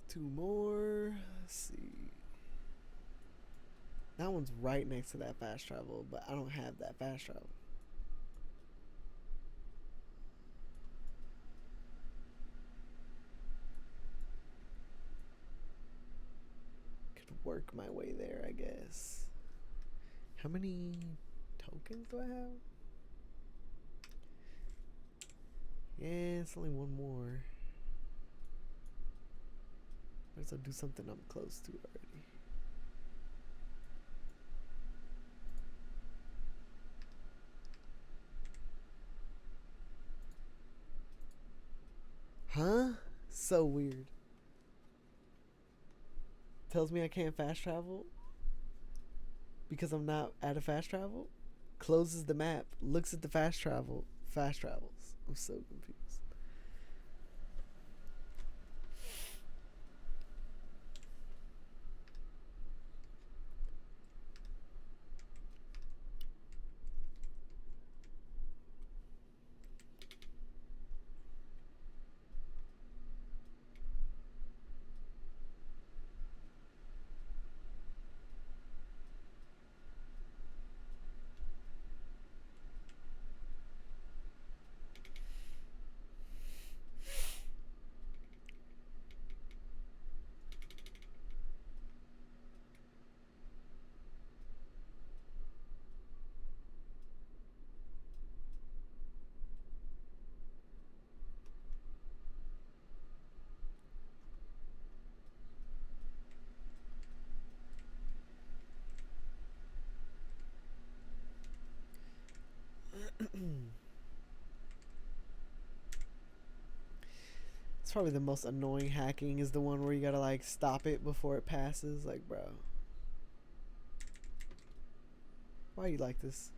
Two more. Let's see. That one's right next to that fast travel, but I don't have that fast travel. Could work my way there, I guess. How many tokens do I have? Yeah, it's only one more. Might as well do something I'm close to already. Huh? So weird. Tells me I can't fast travel because I'm not at a fast travel. Closes the map, looks at the fast travel, fast travels. I'm so confused. It's probably the most annoying hacking is the one where you gotta like stop it before it passes. Like, bro, why are you like this?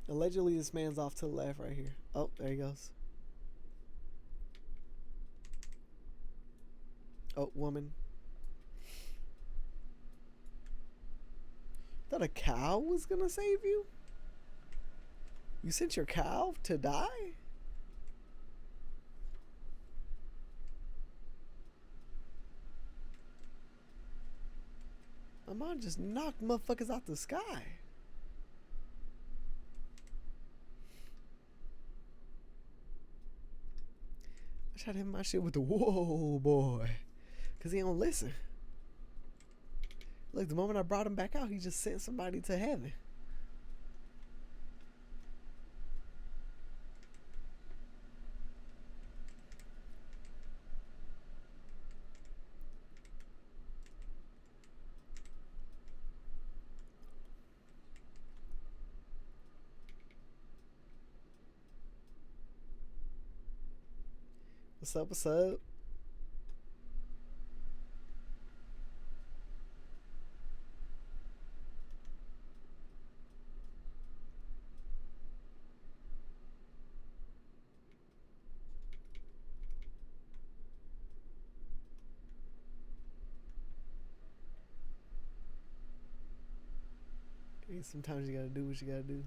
Allegedly, this man's off to the left right here. Oh, there he goes. Oh, woman. Thought a cow was gonna save you? You sent your cow to die? My mom just knocked motherfuckers out the sky. I tried to hit my shit with the whoa boy. Cause he don't listen. Look, the moment I brought him back out, he just sent somebody to heaven. What's up, what's up? Sometimes you gotta do what you gotta do.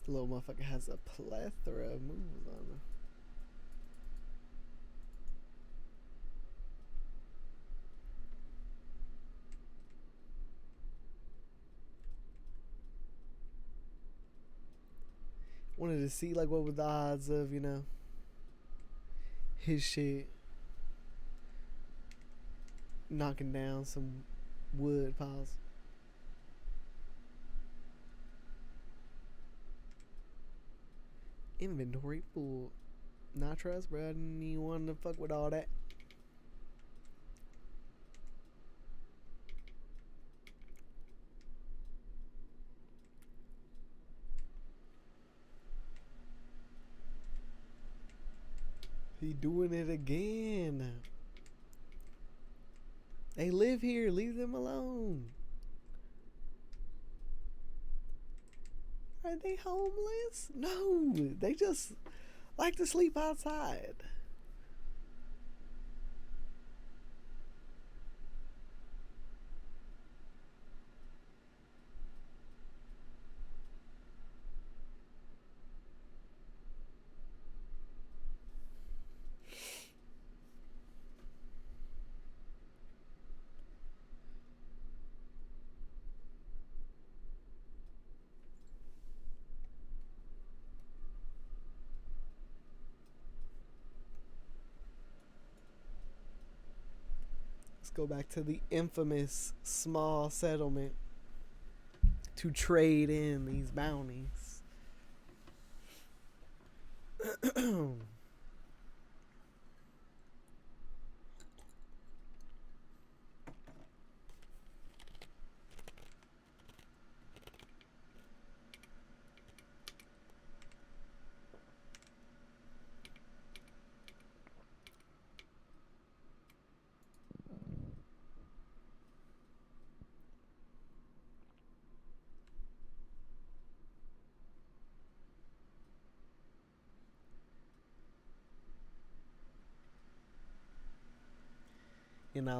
This little motherfucker has a plethora of moves on him. Wanted to see like what were the odds of, you know, his shit, knocking down some wood piles. Inventory full. Not trust, bro. I didn't even want to fuck with all that. He doing it again. They live here. Leave them alone. Are they homeless? No. They just like to sleep outside. Let's go back to the infamous small settlement to trade in these bounties.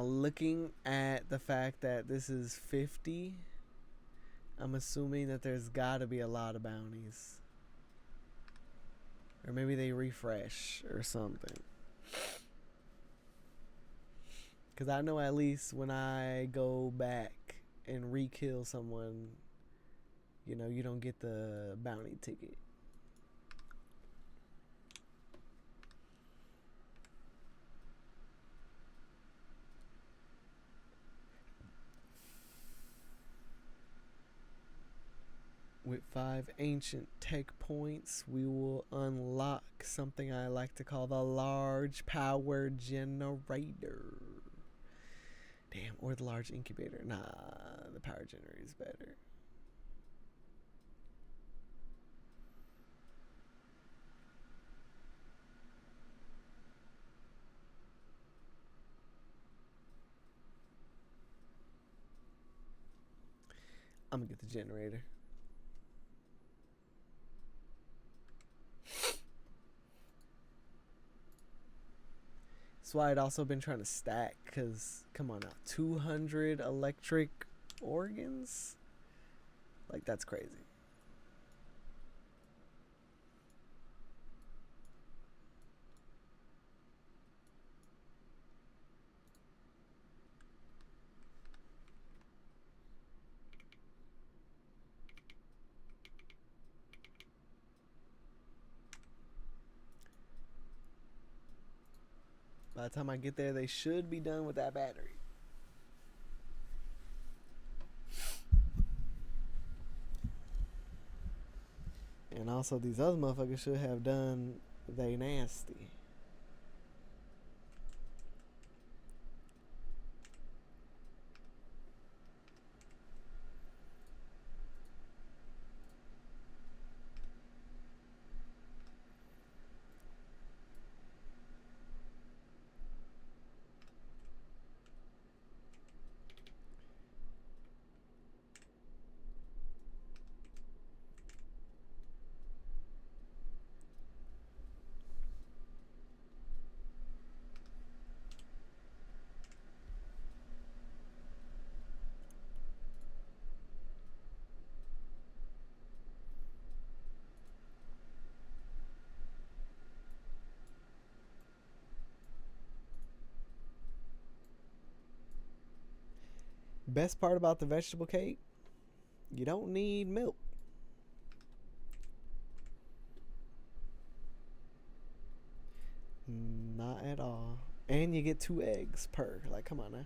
Looking at the fact that this is 50, I'm assuming that there's gotta be a lot of bounties. Or maybe they refresh or something. Because I know at least when I go back and re-kill someone, you don't get the bounty ticket. With 5 ancient tech points, we will unlock something I like to call the large power generator. Damn, or the large incubator. Nah, the power generator is better. I'm gonna get the generator. That's why I'd also been trying to stack, because, come on now, 200 electric organs? Like, that's crazy. By the time I get there, they should be done with that battery. And also, these other motherfuckers should have done they nasty. Best part about the vegetable cake, you don't need milk. Not Not at all. And you get 2 eggs per. Like, come on now.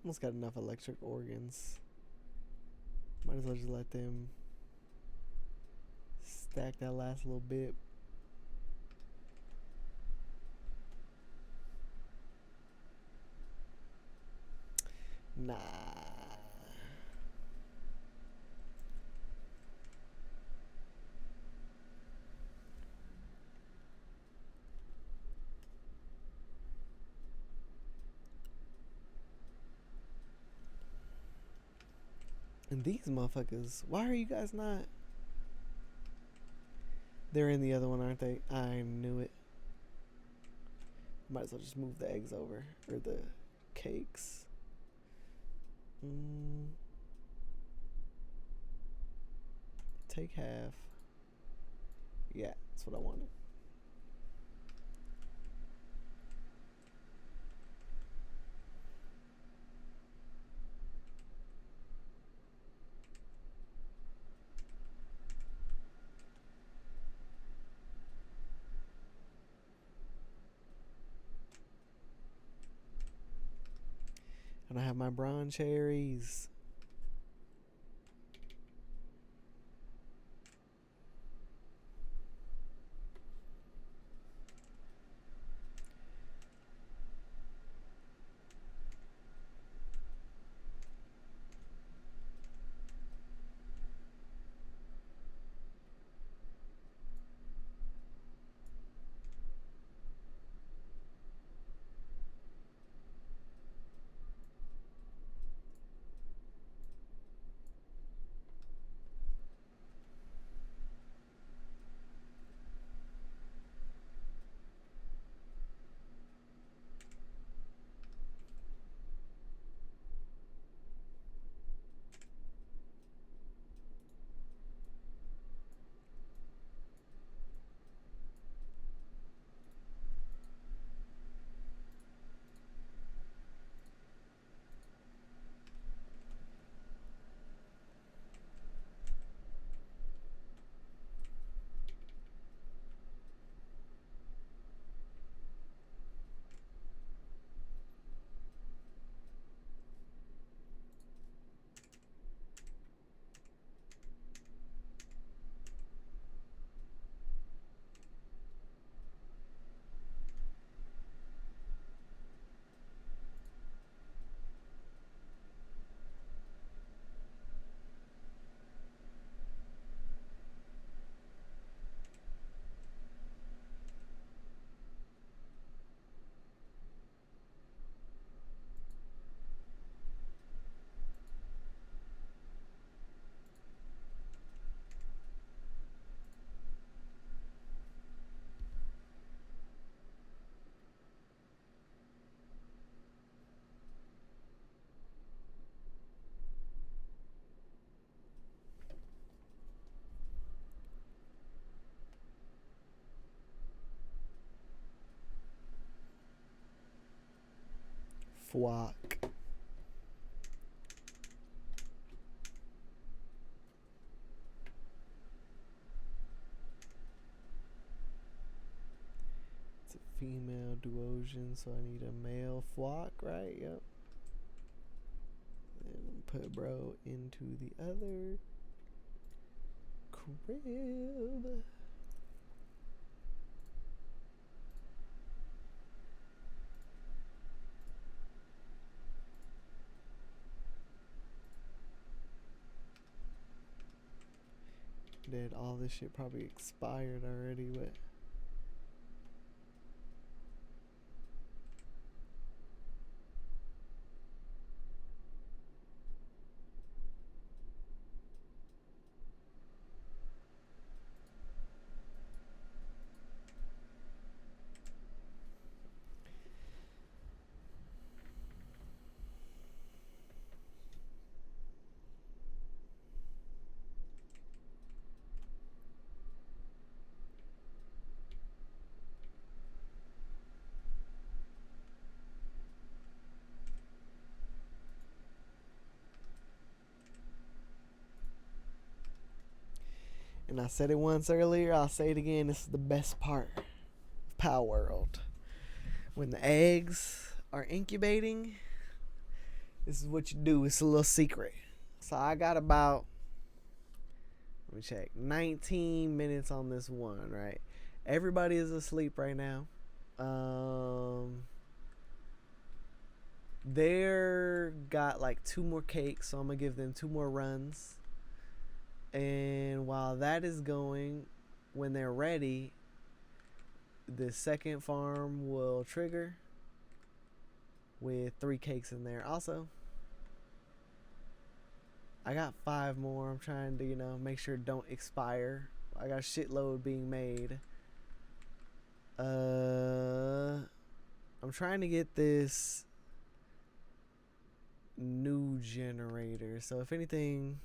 Almost got enough electric organs. Might as well just let them stack that last little bit. Nah. And these motherfuckers, why are you guys not? They're in the other one, aren't they? I knew it. Might as well just move the eggs over. Or the cakes. Take half. Yeah, that's what I wanted. And I have my bronze cherries. Fuck. It's a female duosion, so I need a male flock, right? Yep. And put bro into the other crib. That all this shit probably expired already, but and I said it once earlier, I'll say it again, this is the best part of Palworld. When the eggs are incubating, this is what you do. It's a little secret. So I got about, let me check, 19 minutes on this one, right? Everybody is asleep right now. They're got like 2 more cakes, so I'm gonna give them 2 more runs. And while that is going, when they're ready, the second farm will trigger with 3 cakes in there. Also, I got 5 more. I'm trying to, make sure it don't expire. I got a shitload being made. I'm trying to get this new generator. So if anything,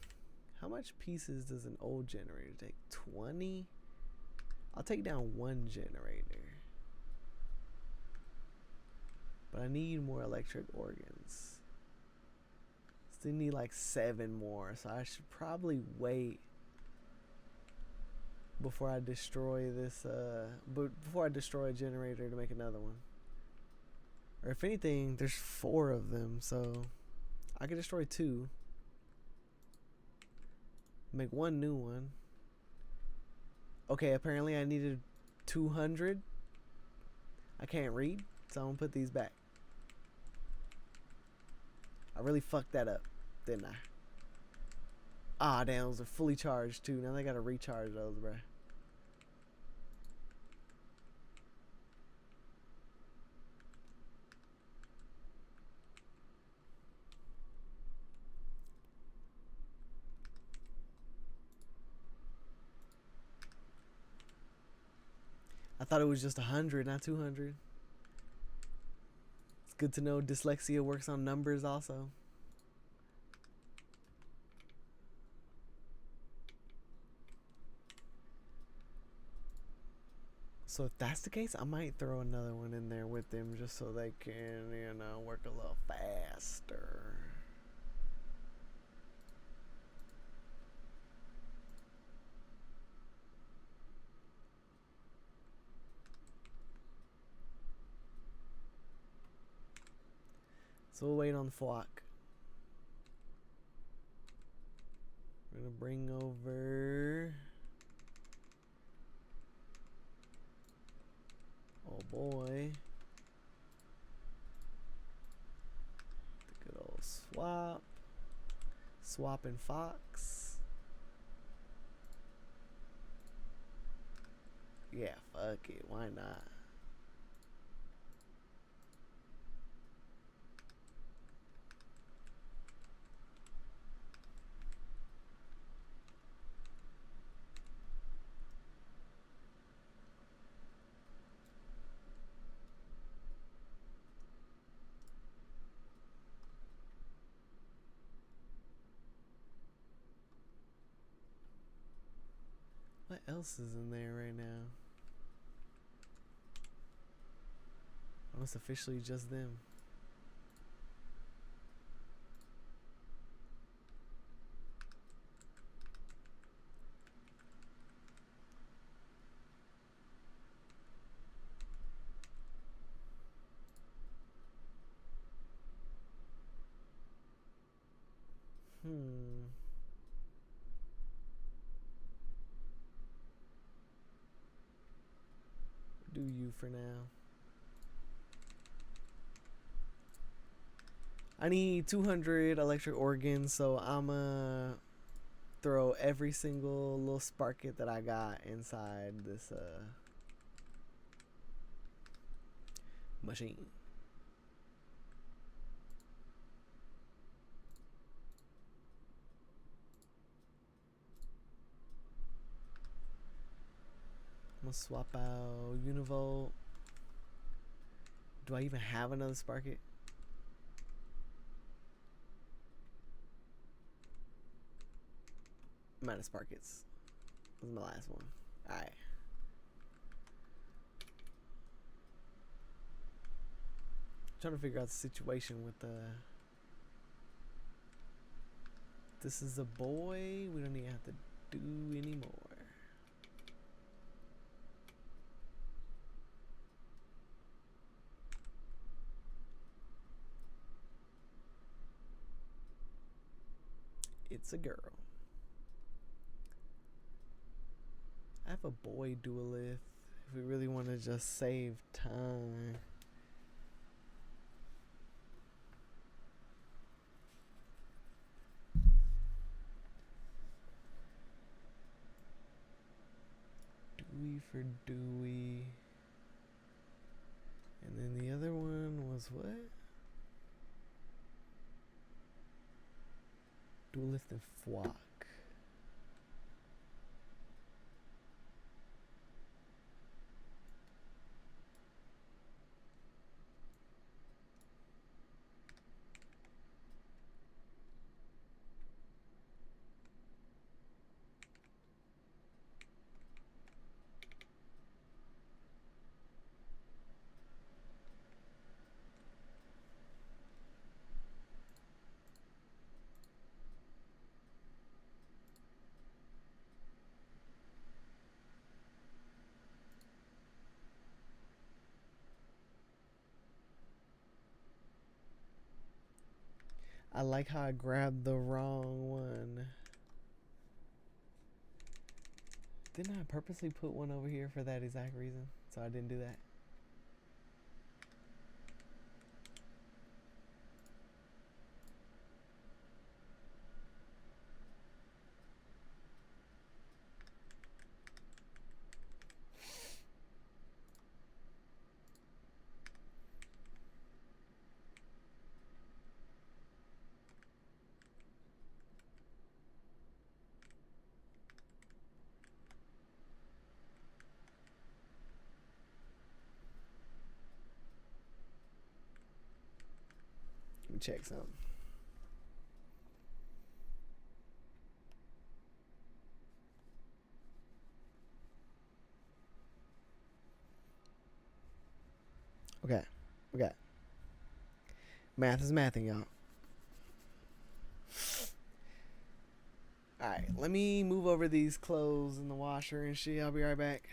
how much pieces does an old generator take? 20? I'll take down 1 generator. But I need more electric organs. Still need like 7 more. So I should probably wait before I destroy this, before I destroy a generator to make another one. Or if anything, there's 4 of them, so I could destroy 2. Make 1 new one. Okay, apparently I needed 200. I can't read, so I'm gonna put these back. I really fucked that up, didn't I? Ah, damn, those are fully charged too. Now they gotta recharge those, bruh. I thought it was just 100, not 200. It's good to know dyslexia works on numbers also. So if that's the case, I might throw another one in there with them just so they can, work a little faster. So we'll wait on the flock. We're gonna bring over, oh boy, the good old swap and fox. Yeah, fuck it, why not? What else is in there right now? Oh, it's officially just them. Do you for now. I need 200 electric organs, so I'm throw every single little sparket that I got inside this machine. I'm gonna swap out Univolt. Do I even have another sparket? I'm out of sparkets. This is my last one. Alright. Trying to figure out the situation with the. This is a boy. We don't even have to do anymore. It's a girl. I have a boy duelist. If we really want to just save time. Dewey for Dewey. And then the other one was what? Duelist and Flock. I like how I grabbed the wrong one. Didn't I purposely put one over here for that exact reason? So I didn't do that. Let me check something. Okay. Okay. Math is mathing, y'all. Alright, let me move over these clothes in the washer and shit. I'll be right back.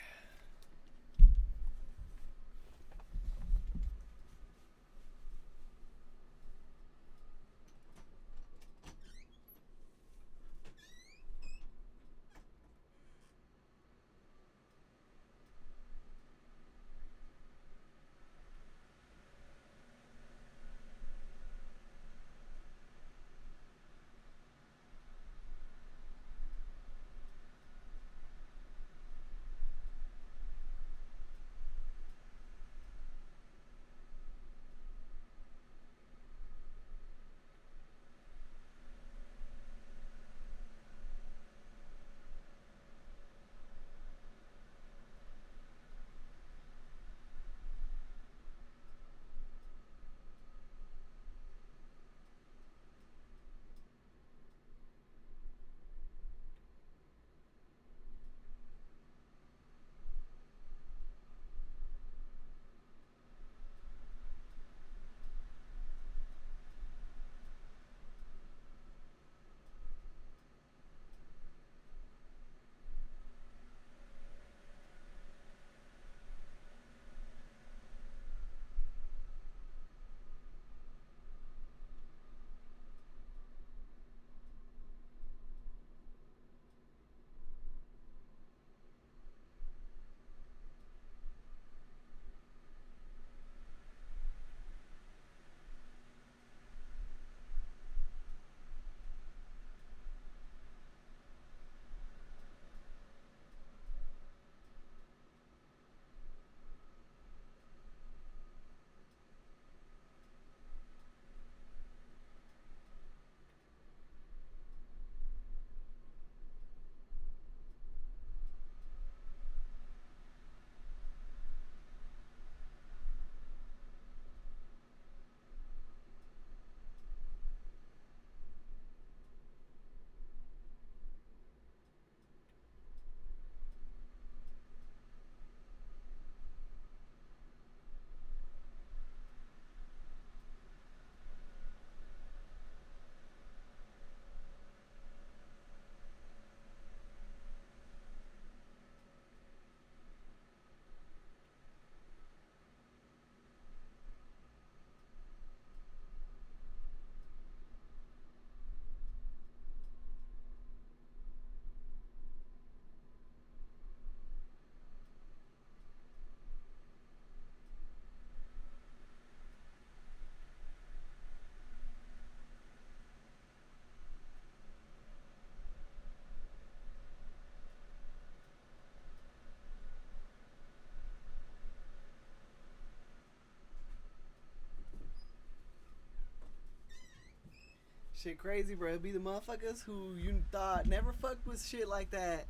Shit crazy, bro. It'd be the motherfuckers who you thought never fucked with shit like that.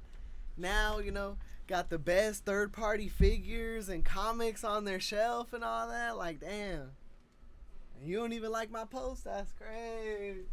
Now, got the best third party figures and comics on their shelf and all that. Like, damn. You don't even like my post? That's crazy.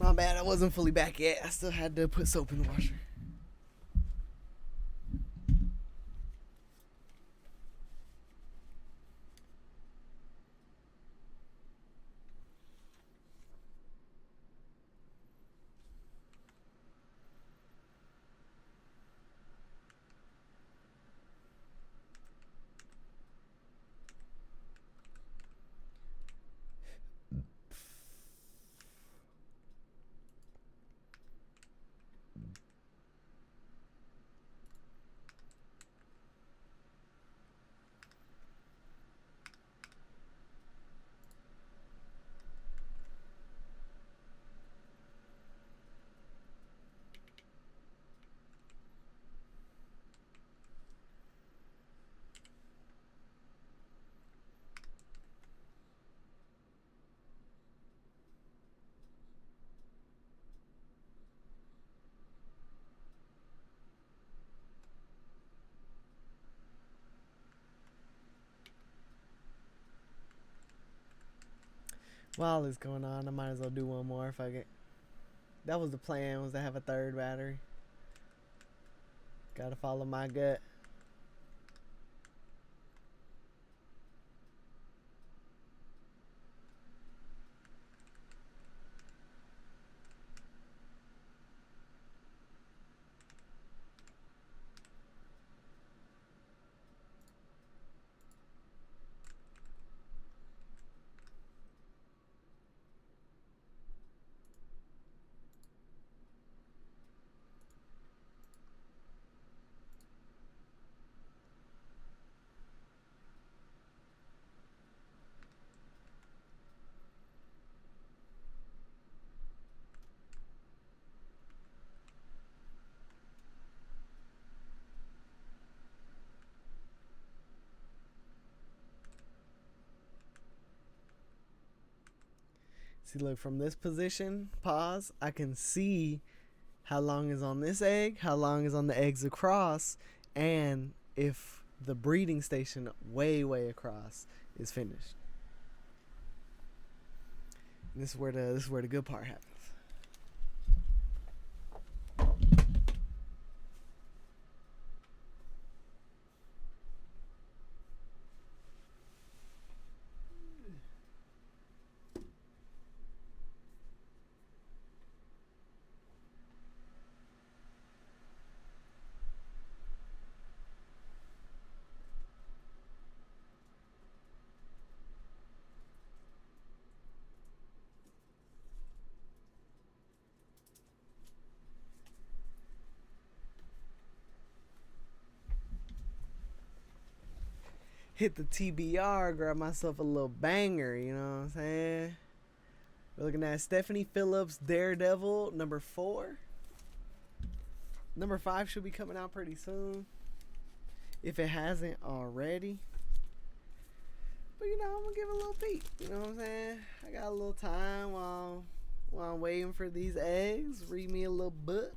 My bad, I wasn't fully back yet. I still had to put soap in the washer. While it's going on, I might as well do one more if I get. That was the plan, was to have a third battery. Gotta follow my gut. See, look, from this position, pause, I can see how long is on this egg, how long is on the eggs across, and if the breeding station way across is finished. And this is where the good part happens. Hit the TBR, grab myself a little banger, you know what I'm saying? We're looking at Stephanie Phillips Daredevil number 4. Number 5 should be coming out pretty soon, if it hasn't already. But I'm gonna give it a little peek, you know what I'm saying? I got a little time while I'm waiting for these eggs. Read me a little book.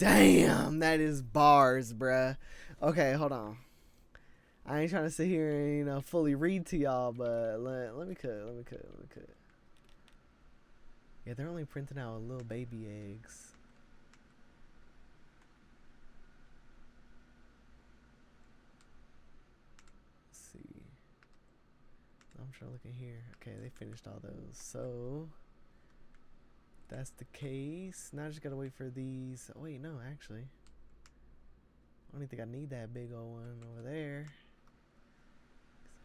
Damn, that is bars, bruh. Okay, hold on. I ain't trying to sit here and, fully read to y'all, but let me cut. Yeah, they're only printing out little baby eggs. Let's see. I'm trying to look in here. Okay, they finished all those. So that's the case. Now I just gotta wait for these. Oh, wait, no, actually. I don't think I need that big old one over there.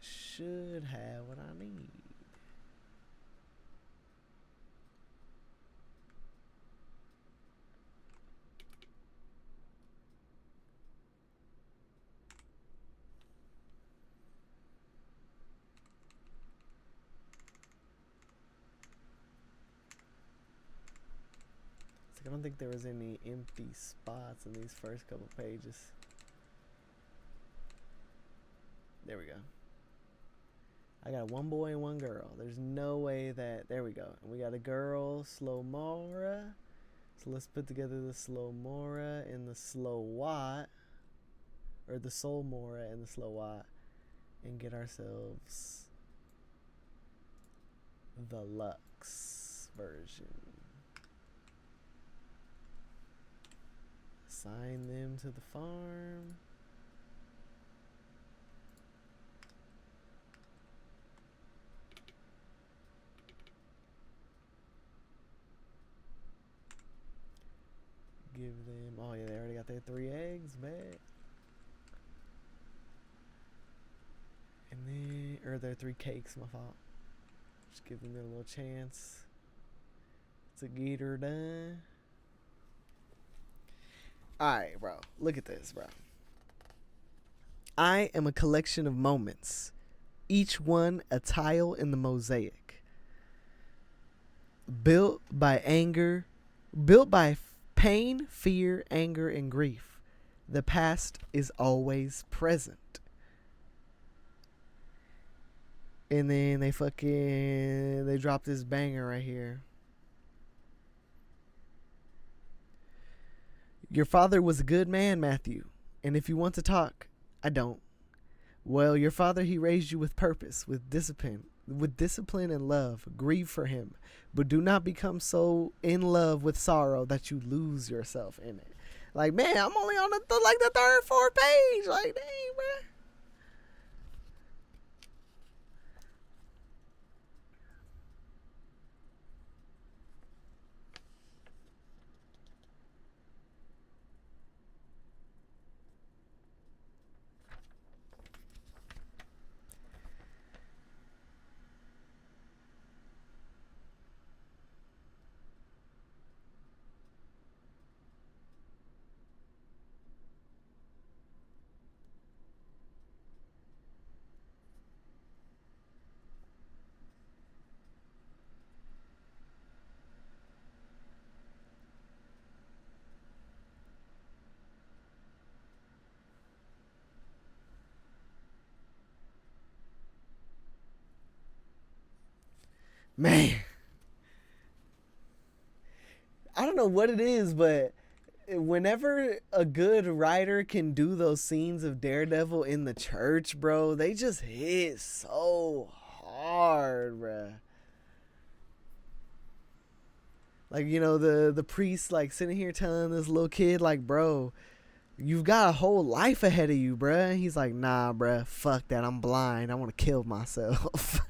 I should have what I need. I don't think there was any empty spots in these first couple pages. There we go. I got one boy and one girl. There's no way that... There we go. And we got a girl, Slow Mora. So let's put together the Slow Mora and the Slow Watt. Or the Soul Mora and the Slow Watt. And get ourselves the Lux version. Assign them to the farm. Give them... Oh, yeah, they already got their 3 eggs back. And then... Or their 3 cakes, my fault. Just give them a little chance to get her done. Alright, bro. Look at this, bro. I am a collection of moments, each one a tile in the mosaic. Built by pain, fear, anger, and grief. The past is always present. And then they drop this banger right here. Your father was a good man, Matthew, and if you want to talk, I don't. Well, your father, he raised you with purpose, with discipline and love. Grieve for him, but do not become so in love with sorrow that you lose yourself in it. Like, man, I'm only on the 3rd, 4th page. Like, dang, bro. Man, I don't know what it is, but whenever a good writer can do those scenes of Daredevil in the church, bro, they just hit so hard, bro. Like, the priest, like, sitting here telling this little kid, like, bro, you've got a whole life ahead of you, bruh. He's like, nah, bruh, fuck that. I'm blind. I want to kill myself.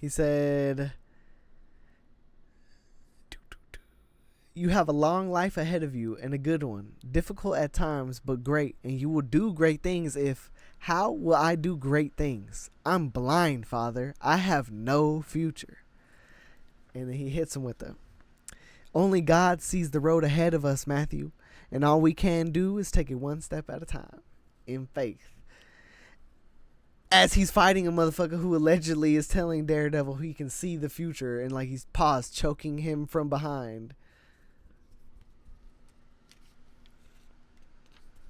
He said, you have a long life ahead of you and a good one. Difficult at times, but great. And you will do great things if... How will I do great things? I'm blind, Father. I have no future. And then he hits him with the... Only God sees the road ahead of us, Matthew. And all we can do is take it one step at a time. In faith. As he's fighting a motherfucker who allegedly is telling Daredevil he can see the future. And like he's paused, choking him from behind.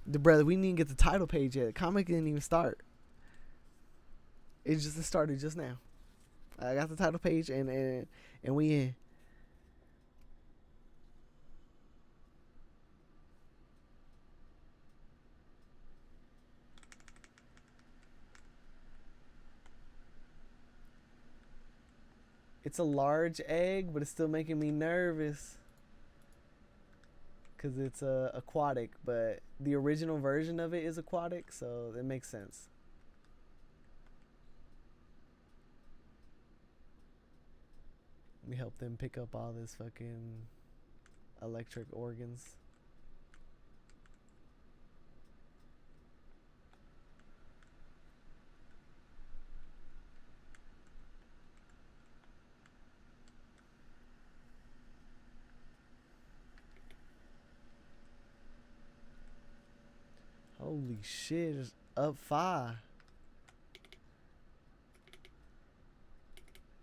The brother, we didn't even get the title page yet. The comic didn't even start. It started just now. I got the title page and we in. It's a large egg, but it's still making me nervous. Because it's aquatic, but the original version of it is aquatic, so it makes sense. We help them pick up all this fucking electric organs. Holy shit, it's up 5.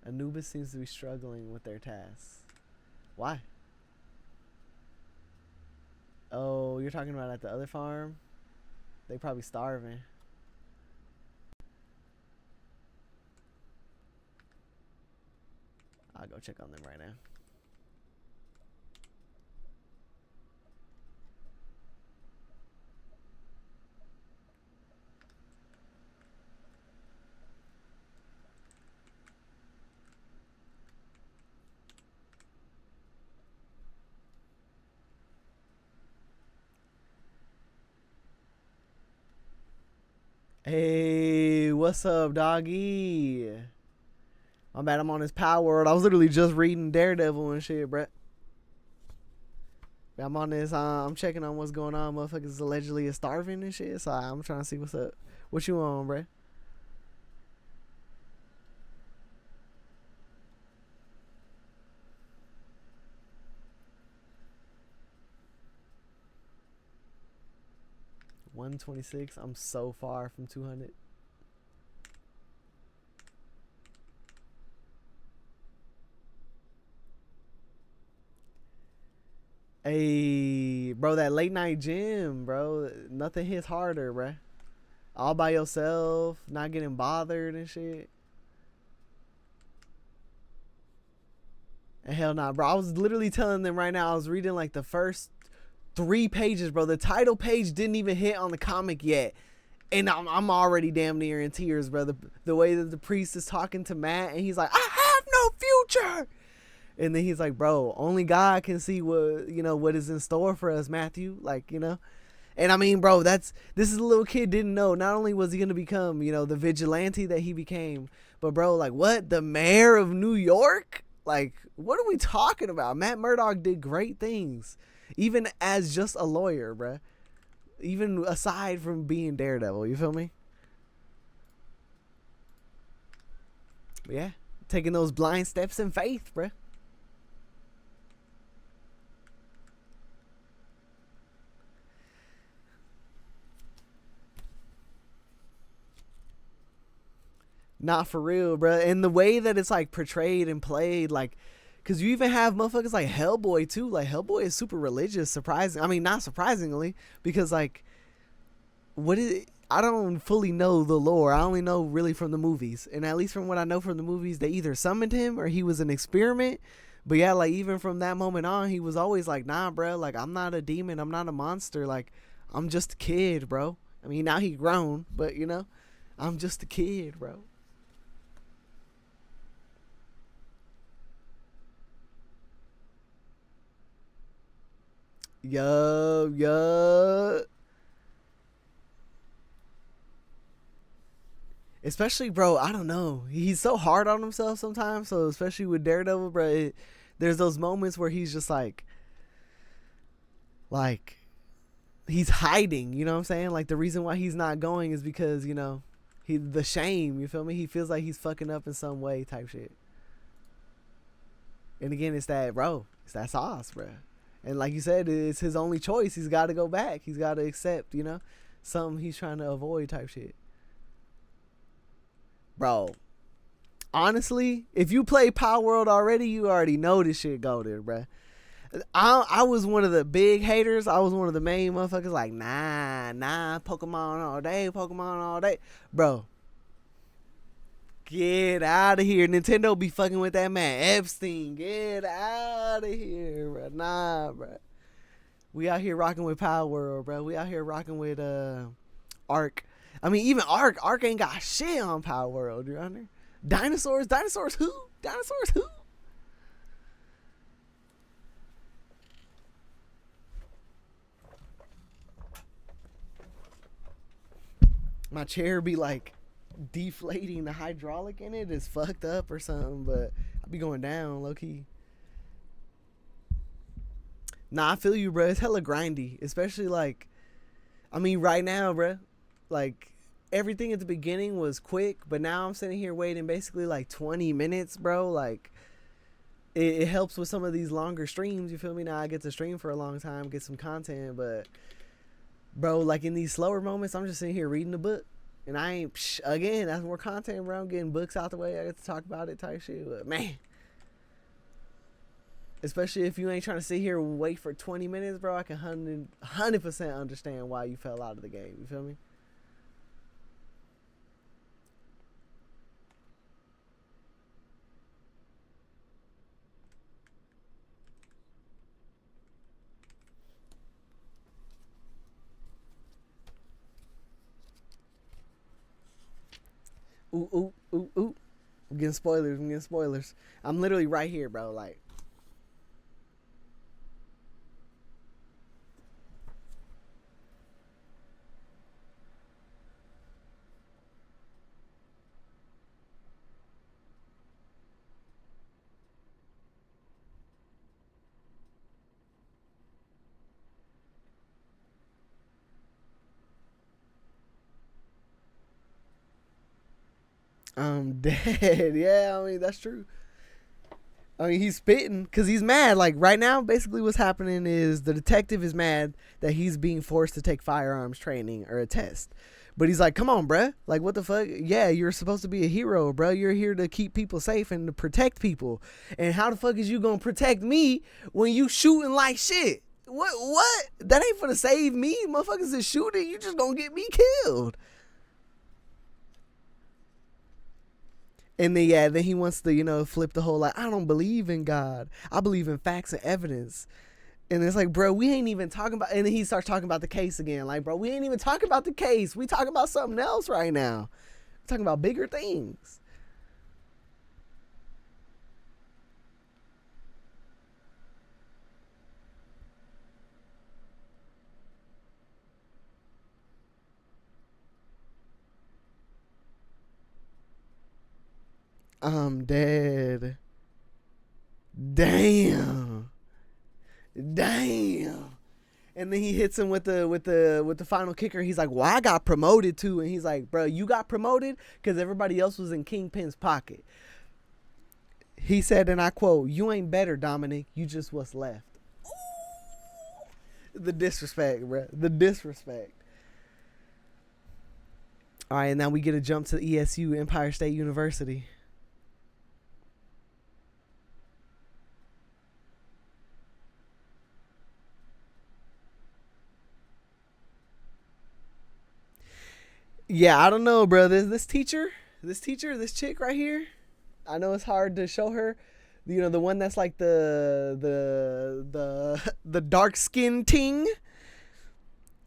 Anubis seems to be struggling with their tasks. Why? Oh, you're talking about at the other farm? They probably starving. I'll go check on them right now. Hey, what's up, doggy? My bad, I'm on this Palworld. I was literally just reading Daredevil and shit, bruh. I'm on this, I'm checking on what's going on. Motherfuckers allegedly is starving and shit, so I'm trying to see what's up. What you on, bruh? $126. I'm so far from 200. Hey, bro, that late night gym, bro. Nothing hits harder, bruh. All by yourself, not getting bothered and shit. And hell nah, bro. I was literally telling them right now, I was reading like the first 3 pages, bro. The title page didn't even hit on the comic yet. And I'm already damn near in tears, bro. The way that the priest is talking to Matt, and he's like, I have no future. And then he's like, bro, only God can see what, what is in store for us, Matthew. Like, And I mean, bro, this is a little kid didn't know. Not only was he going to become, the vigilante that he became, but bro, like what? The mayor of New York? Like, what are we talking about? Matt Murdock did great things, even as just a lawyer, bro. Even aside from being Daredevil, you feel me? But yeah, taking those blind steps in faith, bro. Not for real, bro. And the way that it's like portrayed and played, like, because you even have motherfuckers like Hellboy too. Like Hellboy is super religious, surprising. I mean, not surprisingly, because like, what is it? I don't fully know the lore. I only know really from the movies, and at least from what I know from the movies, they either summoned him or he was an experiment. But yeah, like even from that moment on, he was always like, nah, bro. Like I'm not a demon. I'm not a monster. Like I'm just a kid, bro. I mean, now he grown, but I'm just a kid, bro. Yup. Especially, bro, I don't know. He's so hard on himself sometimes. So especially with Daredevil, bro, there's those moments where he's just like he's hiding. You know what I'm saying? Like the reason why he's not going is because the shame. You feel me? He feels like he's fucking up in some way, type shit. And again, it's that sauce, bro. And like you said, it's his only choice. He's got to go back. He's got to accept, something he's trying to avoid, type shit. Bro, honestly, if you play Palworld already, you already know this shit go there, bro. I was one of the big haters. I was one of the main motherfuckers like, nah, Pokemon all day. Bro, get out of here. Nintendo be fucking with that man Epstein. Get out of here, bro. Nah, bro. We out here rocking with Palworld, bro. We out here rocking with Arc. I mean, even Arc ain't got shit on Palworld, you under? Dinosaurs who? My chair be like deflating. The hydraulic in it is fucked up or something, but I be going down low key. Nah, I feel you, bro. It's hella grindy, especially right now, bro. Like everything at the beginning was quick, but now I'm sitting here waiting basically like 20 minutes, bro. Like it helps with some of these longer streams. You feel me? Now I get to stream for a long time, get some content, but bro, like in these slower moments, I'm just sitting here reading the book. And I ain't, again, that's more content, bro. I'm getting books out the way. I get to talk about it type shit. But man, especially if you ain't trying to sit here and wait for 20 minutes, bro, I can 100% understand why you fell out of the game. You feel me? Ooh. I'm getting spoilers. I'm literally right here, bro. Like, I'm dead. Yeah, I mean, that's true. I mean, he's spitting because he's mad. Like, right now, basically what's happening is the detective is mad that he's being forced to take firearms training or a test. But he's like, come on, bruh. Like, what the fuck? Yeah, you're supposed to be a hero, bruh. You're here to keep people safe and to protect people. And how the fuck is you going to protect me when you shooting like shit? What? That ain't for to save me. Motherfuckers is shooting. You just going to get me killed. And then he wants to, flip the whole, like, I don't believe in God. I believe in facts and evidence. And it's like, bro, we ain't even talking about, and then he starts talking about the case again. Like, bro, we ain't even talking about the case. We talking about something else right now. We're talking about bigger things. I'm dead. Damn. And then he hits him with the final kicker. He's like, well, I got promoted too. And he's like, bro, you got promoted because everybody else was in Kingpin's pocket. He said, and I quote, you ain't better, Dominic. You just what's left. Ooh. The disrespect, bro. The disrespect. All right, and now we get a jump to ESU, Empire State University. Yeah, I don't know, bro. This chick right here. I know it's hard to show her. The one that's like the dark skin ting.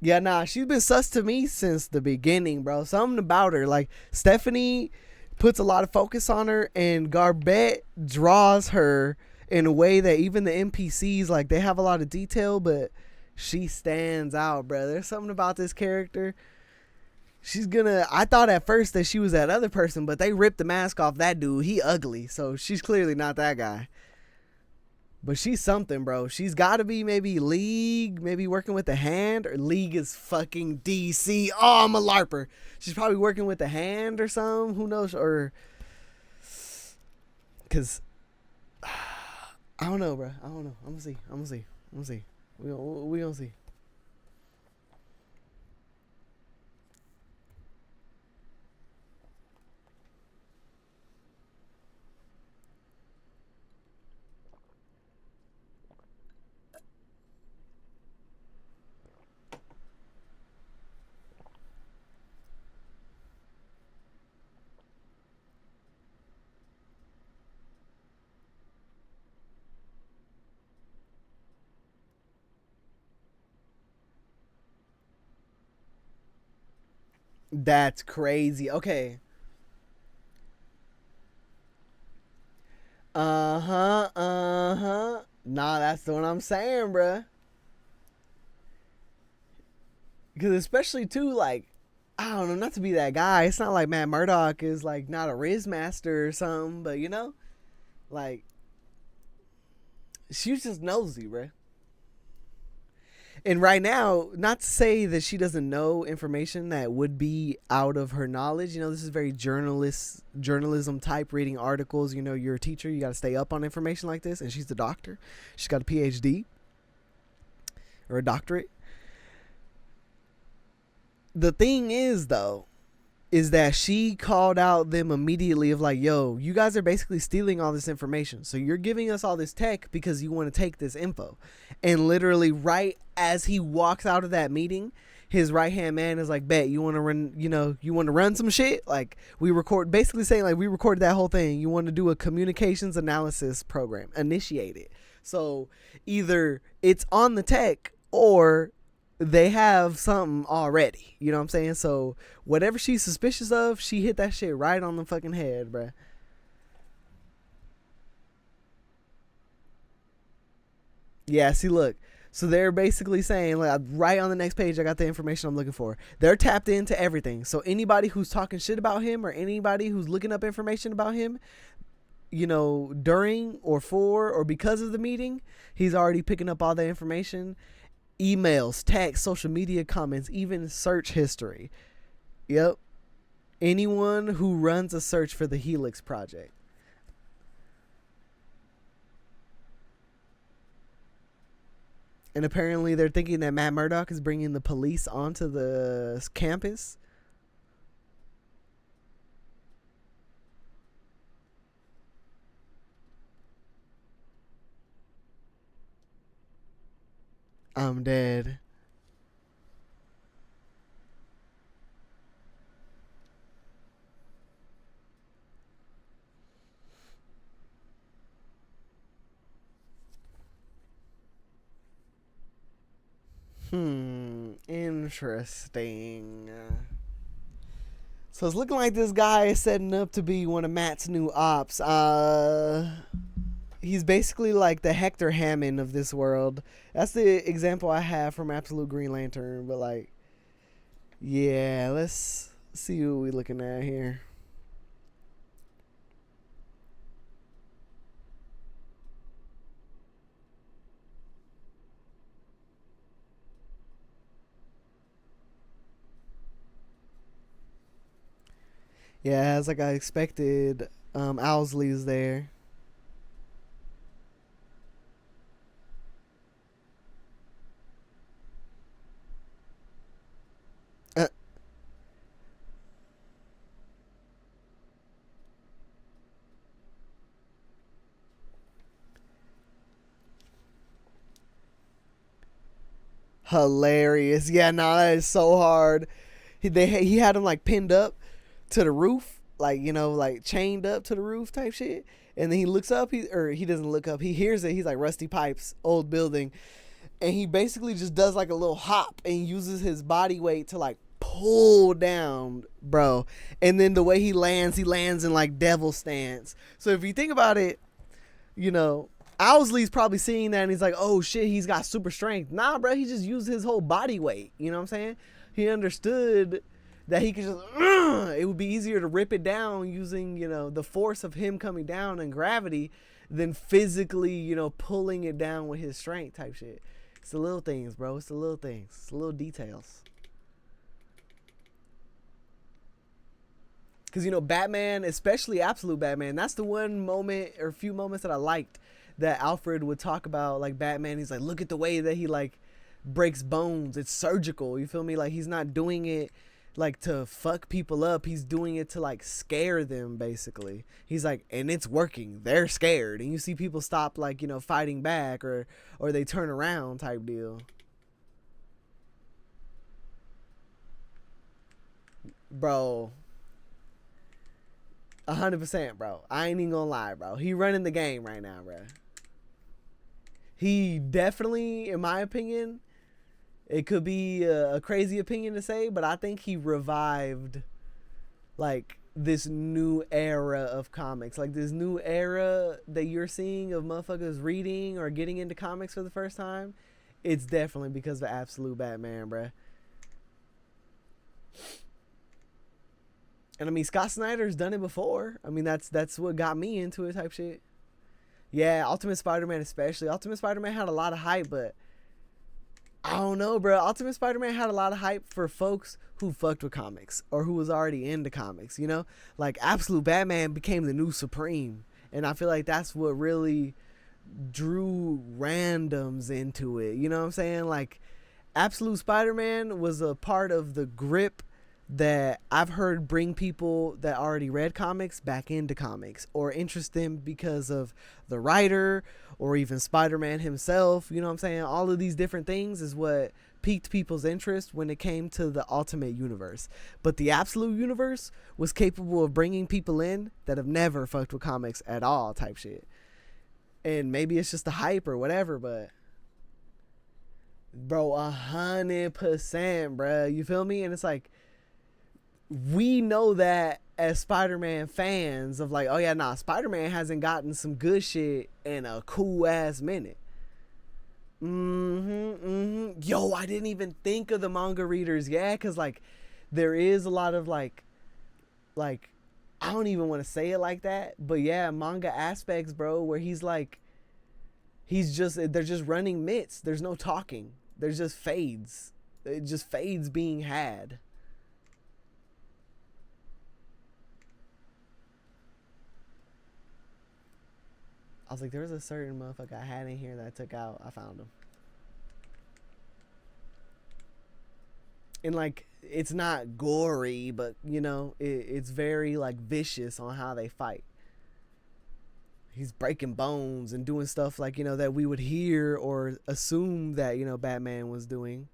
Yeah, nah, she's been sus to me since the beginning, bro. Something about her, like Stephanie puts a lot of focus on her, and Garbett draws her in a way that even the NPCs, like, they have a lot of detail, but she stands out, bro. There's something about this character. She's gonna. I thought at first that she was that other person, but they ripped the mask off that dude. He ugly, so she's clearly not that guy. But she's something, bro. She's got to be maybe League, maybe working with the Hand, or League is fucking DC. Oh, I'm a LARPer. She's probably working with the Hand or something. Who knows? Or because I don't know, bro. I don't know. I'm gonna see. I'm gonna see. I'm gonna see. We gonna see. That's crazy. Okay. Uh huh. Uh huh. Nah, that's what I'm saying, bruh. Because especially too, like, I don't know, not to be that guy. It's not like Matt Murdock is like not a Riz master or something, but you know, like she's just nosy, bruh. And right now, not to say that she doesn't know information that would be out of her knowledge. You know, this is very journalism type, reading articles. You know, you're a teacher, you got to stay up on information like this. And she's a doctor. She's got a PhD or a doctorate. The thing is, though, is that she called out them immediately of like, yo, you guys are basically stealing all this information. So you're giving us all this tech because you want to take this info. And literally right as he walks out of that meeting, his right hand man is like, bet you want to run, you want to run some shit. Like we record, basically saying like we recorded that whole thing. You want to do a communications analysis program, initiate it. So either it's on the tech or they have something already. You know what I'm saying? So whatever she's suspicious of, she hit that shit right on the fucking head, bruh. Yeah, see, look. So they're basically saying, like, right on the next page, I got the information I'm looking for. They're tapped into everything. So anybody who's talking shit about him or anybody who's looking up information about him, during or for or because of the meeting, he's already picking up all the information. Emails, text, social media comments, even search history. Yep. Anyone who runs a search for the Helix project. And apparently they're thinking that Matt Murdock is bringing the police onto the campus. I'm dead. Interesting. So it's looking like this guy is setting up to be one of Matt's new ops. He's basically like the Hector Hammond of this world. That's the example I have from Absolute Green Lantern. But like, yeah, let's see what we're looking at here. Yeah, as like I expected, Owsley's there. Uh, Hilarious. Yeah, nah, that is so hard. He had him like pinned up to the roof, like like chained up to the roof type shit. And then he looks up, he doesn't look up. He hears it. He's like Rusty Pipes, old building, and he basically just does like a little hop and uses his body weight to like pull down, bro. And then the way he lands in like devil stance. So if you think about it, you know, Owsley's probably seeing that and he's like, oh shit, he's got super strength. Nah, bro, he just used his whole body weight. You know what I'm saying? He understood that he could just, it would be easier to rip it down using, the force of him coming down and gravity than physically, pulling it down with his strength type shit. It's the little things, bro. It's the little things. It's the little details. Because, Batman, especially Absolute Batman, that's the one moment or few moments that I liked that Alfred would talk about, like, Batman. He's like, look at the way that he, like, breaks bones. It's surgical. You feel me? Like, he's not doing it like to fuck people up. He's doing it to like scare them, basically. He's like, and it's working. They're scared, and you see people stop, like, fighting back, or they turn around type deal. Bro, 100%, bro. I ain't even gonna lie, bro. He running the game right now, bro. He definitely, in my opinion, it could be a crazy opinion to say, but I think he revived, like, this new era of comics. Like, this new era that you're seeing of motherfuckers reading or getting into comics for the first time. It's definitely because of Absolute Batman, bruh. And I mean, Scott Snyder's done it before. I mean, that's what got me into it type shit. Yeah, Ultimate Spider-Man especially. Ultimate Spider-Man had a lot of hype, but I don't know, bro. Ultimate Spider-Man had a lot of hype for folks who fucked with comics or who was already into comics, Like, Absolute Batman became the new Supreme. And I feel like that's what really drew randoms into it. You know what I'm saying? Like, Absolute Spider-Man was a part of the grip that I've heard bring people that already read comics back into comics, or interest them because of the writer or even Spider-Man himself. You know what I'm saying? All of these different things is what piqued people's interest when it came to the Ultimate Universe. But the Absolute Universe was capable of bringing people in that have never fucked with comics at all type shit. And maybe it's just the hype or whatever, but bro, 100%, bro. You feel me? And it's like, we know that as Spider-Man fans of like, oh yeah, nah, Spider-Man hasn't gotten some good shit in a cool ass minute. Yo, I didn't even think of the manga readers. Yeah, because like there is a lot of like I don't even want to say it like that, but yeah, manga aspects, bro, where he's like, they're just running mitts. There's no talking. There's just fades. It just fades being had. I was like, there was a certain motherfucker I had in here that I took out. I found him. And like, it's not gory, but it's very like vicious on how they fight. He's breaking bones and doing stuff like, that we would hear or assume that, Batman was doing,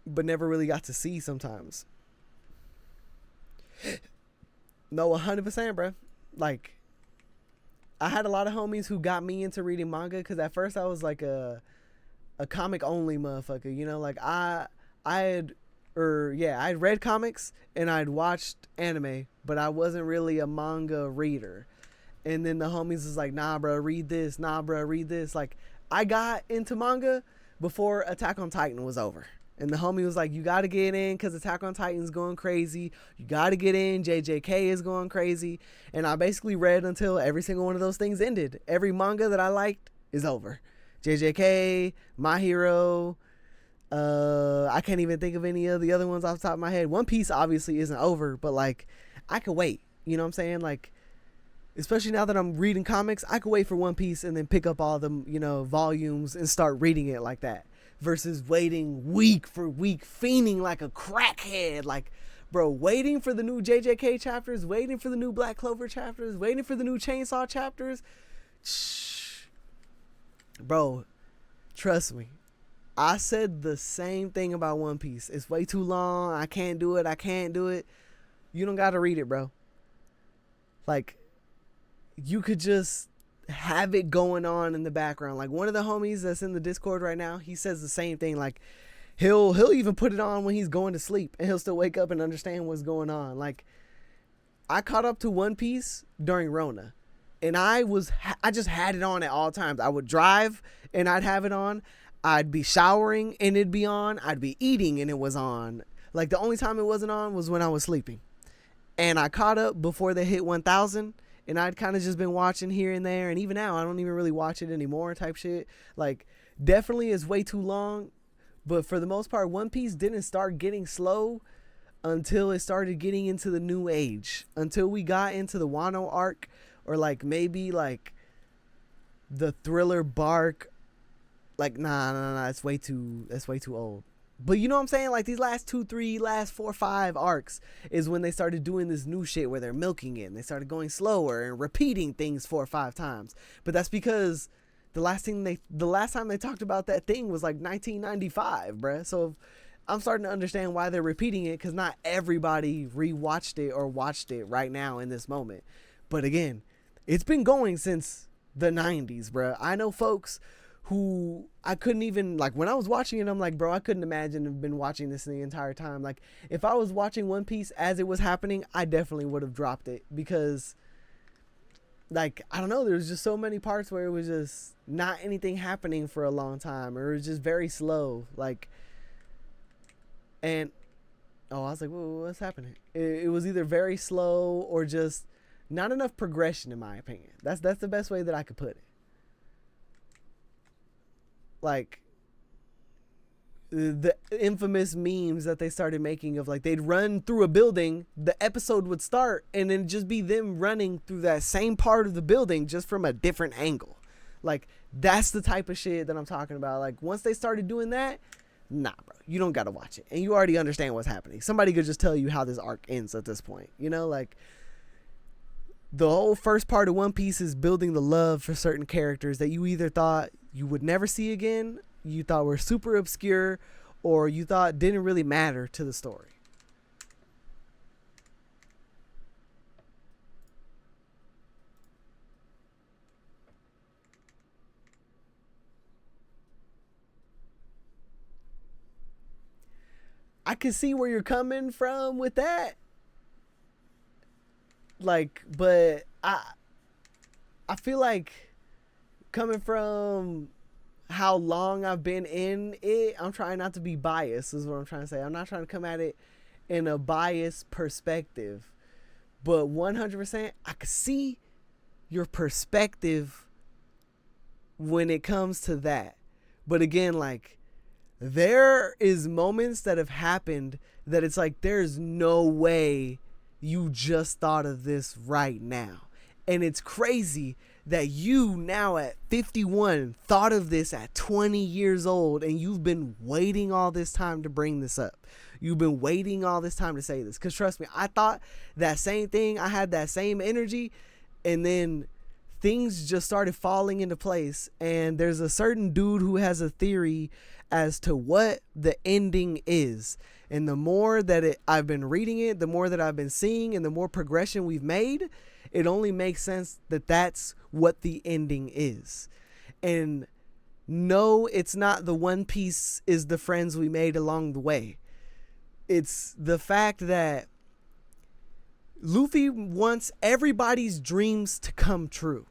but never really got to see sometimes. No, 100%, bro. Like, I had a lot of homies who got me into reading manga, because at first I was like a comic only motherfucker, like I had read comics and I'd watched anime, but I wasn't really a manga reader. And then the homies was like, nah bro, read this, nah bro, read this. Like, I got into manga before Attack on Titan was over. And the homie was like, you got to get in because Attack on Titan's going crazy. You got to get in. JJK is going crazy. And I basically read until every single one of those things ended. Every manga that I liked is over. JJK, My Hero. I can't even think of any of the other ones off the top of my head. One Piece obviously isn't over, but like, I could wait. You know what I'm saying? Like, especially now that I'm reading comics, I could wait for One Piece and then pick up all the, volumes and start reading it like that. Versus waiting week for week, fiending like a crackhead. Like, bro, waiting for the new JJK chapters, waiting for the new Black Clover chapters, waiting for the new Chainsaw chapters. Shh. Bro, trust me. I said the same thing about One Piece. It's way too long. I can't do it. You don't got to read it, bro. Like, you could just have it going on in the background. Like, one of the homies that's in the Discord right now, he says the same thing. Like, he'll even put it on when he's going to sleep, and he'll still wake up and understand what's going on. Like, I caught up to One Piece during Rona, and I just had it on at all times. I would drive and I'd have it on. I'd be showering and it'd be on. I'd be eating and it was on. Like the only time it wasn't on was when I was sleeping. And I caught up before they hit 1,000. And I'd kind of just been watching here and there. And even now, I don't even really watch it anymore type shit. Like, definitely is way too long. But for the most part, One Piece didn't start getting slow until it started getting into the new age. Until we got into the Wano arc. Or like maybe like the Thriller Bark. Like, nah, it's way too old. But you know what I'm saying? Like these last 2, 3, last 4, 5 arcs is when they started doing this new shit where they're milking it. And they started going slower and repeating things 4 or 5 times. But that's because the last time they talked about that thing was like 1995, bruh. So I'm starting to understand why they're repeating it, because not everybody rewatched it or watched it right now in this moment. But again, it's been going since the 90s, bruh. I know folks who I couldn't even, like, when I was watching it, I'm like, bro, I couldn't imagine have been watching this the entire time. Like, if I was watching One Piece as it was happening, I definitely would have dropped it, because, like, I don't know, there was just so many parts where it was just not anything happening for a long time, or it was just very slow, like, and, oh, I was like, whoa, what's happening? It was either very slow or just not enough progression, in my opinion. That's the best way that I could put it. Like, the infamous memes that they started making of, like, they'd run through a building, the episode would start, and then just be them running through that same part of the building just from a different angle. Like, that's the type of shit that I'm talking about. Like, once they started doing that, nah, bro, you don't gotta watch it, and you already understand what's happening. Somebody could just tell you how this arc ends at this point, you know? Like, the whole first part of One Piece is building the love for certain characters that you either thought you would never see again, you thought were super obscure, or you thought didn't really matter to the story. I can see where you're coming from with that. Like, but I feel like, coming from how long I've been in it, I'm trying not to be biased, is what I'm trying to say. I'm not trying to come at it in a biased perspective. But 100%, I can see your perspective when it comes to that. But again, like, there is moments that have happened that it's like, there's no way you just thought of this right now. And it's crazy that you now at 51 thought of this at 20 years old, and you've been waiting all this time to bring this up. You've been waiting all this time to say this. Because trust me, I thought that same thing. I had that same energy, and then things just started falling into place. And there's a certain dude who has a theory as to what the ending is. And the more that I've been reading it, the more that I've been seeing, and the more progression we've made, it only makes sense that that's what the ending is. And no, it's not the One Piece is the friends we made along the way. It's the fact that Luffy wants everybody's dreams to come true.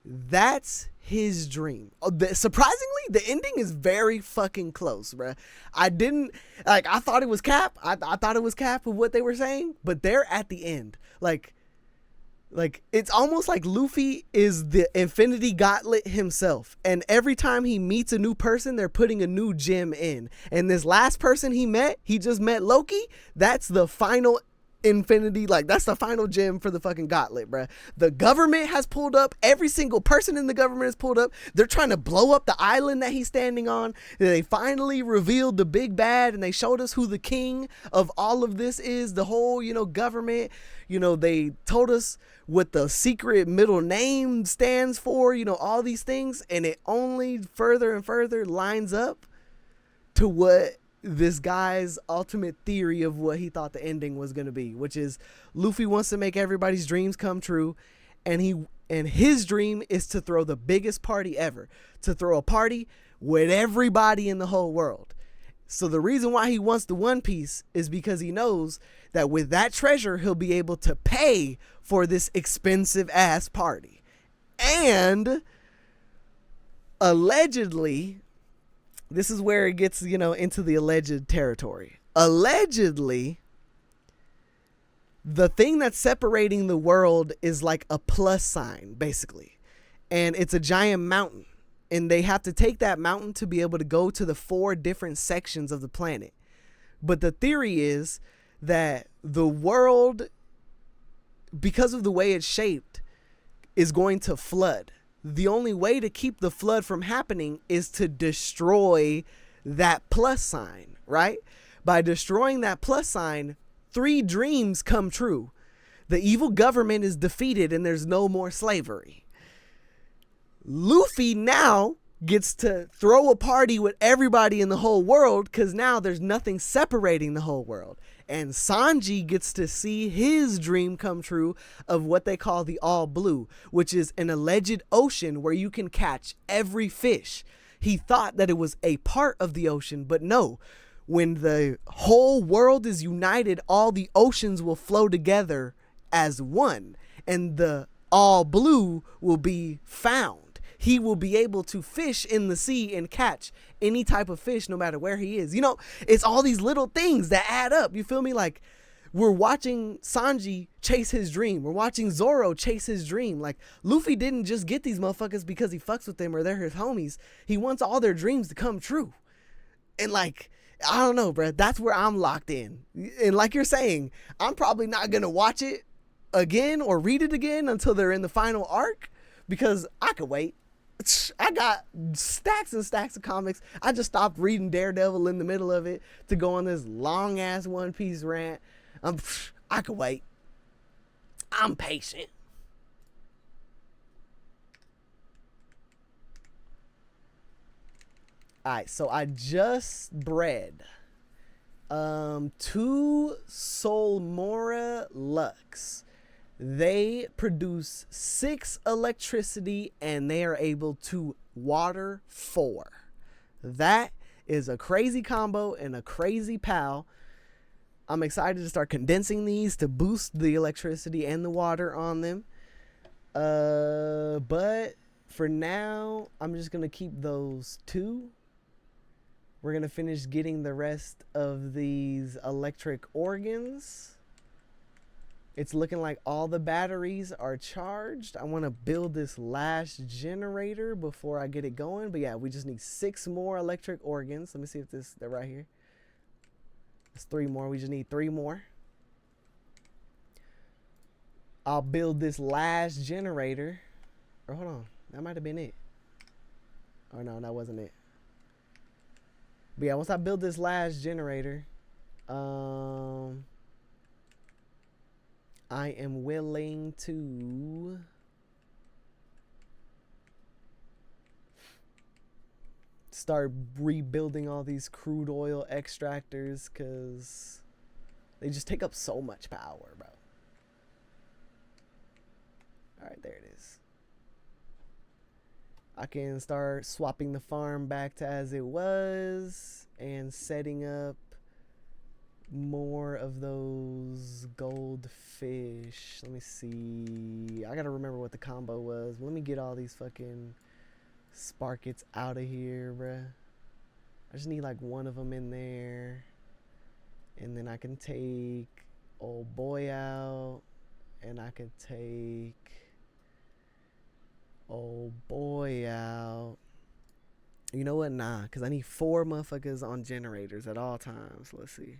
That's his dream. Surprisingly, the ending is very fucking close, bruh. I thought it was Cap. I thought it was Cap of what they were saying, but they're at the end. Like, it's almost like Luffy is the Infinity Gauntlet himself. And every time he meets a new person, they're putting a new gem in. And this last person he just met Loki. That's the final Infinity, like, that's the final gem for the fucking gauntlet, bruh. The government has pulled up. Every single person in the government has pulled up. They're trying to blow up the island that he's standing on. They finally revealed the big bad, and they showed us who the king of all of this is. The whole, government. They told us what the secret middle name stands for, all these things, and it only further and further lines up to what this guy's ultimate theory of what he thought the ending was going to be, which is Luffy wants to make everybody's dreams come true, and his dream is to throw the biggest party ever, to throw a party with everybody in the whole world. So the reason why he wants the One Piece is because he knows that with that treasure, he'll be able to pay for this expensive ass party. And allegedly, this is where it gets, into the alleged territory. allegedly, the thing that's separating the world is like a plus sign, basically. And it's a giant mountain. And they have to take that mountain to be able to go to the 4 different sections of the planet. But the theory is that the world, because of the way it's shaped, is going to flood. The only way to keep the flood from happening is to destroy that plus sign, right? By destroying that plus sign, 3 dreams come true. The evil government is defeated and there's no more slavery. Luffy now gets to throw a party with everybody in the whole world because now there's nothing separating the whole world. And Sanji gets to see his dream come true of what they call the All Blue, which is an alleged ocean where you can catch every fish. He thought that it was a part of the ocean, but no. When the whole world is united, all the oceans will flow together as one, and the All Blue will be found. He will be able to fish in the sea and catch any type of fish no matter where he is. You know, it's all these little things that add up. You feel me? Like, we're watching Sanji chase his dream. We're watching Zoro chase his dream. Like, Luffy didn't just get these motherfuckers because he fucks with them or they're his homies. He wants all their dreams to come true. And like, I don't know, bro. That's where I'm locked in. And like you're saying, I'm probably not going to watch it again or read it again until they're in the final arc because I could wait. I got stacks and stacks of comics. I just stopped reading Daredevil in the middle of it to go on this long ass One Piece rant. I could wait. I'm patient. Alright, so I just bred 2 Solmora Lux. They produce 6 electricity and they are able to water 4. That is a crazy combo and a crazy pal. I'm excited to start condensing these to boost the electricity and the water on them. But for now, I'm just going to keep those 2. We're going to finish getting the rest of these electric organs. It's looking like all the batteries are charged. I want to build this last generator before I get it going. But yeah, we just need 6 more electric organs. Let me see if they're right here. It's 3 more. We just need 3 more. I'll build this last generator. Or hold on. That might have been it. Oh no, that wasn't it. But yeah, once I build this last generator, I am willing to start rebuilding all these crude oil extractors because they just take up so much power, bro. All right, there it is. I can start swapping the farm back to as it was and setting up more of those goldfish. Let me see. I gotta remember what the combo was. Let me get all these fucking sparkets out of here, bruh. I just need like one of them in there. And then I can take old boy out. And I can take old boy out. You know what? Nah, because I need 4 motherfuckers on generators at all times. Let's see.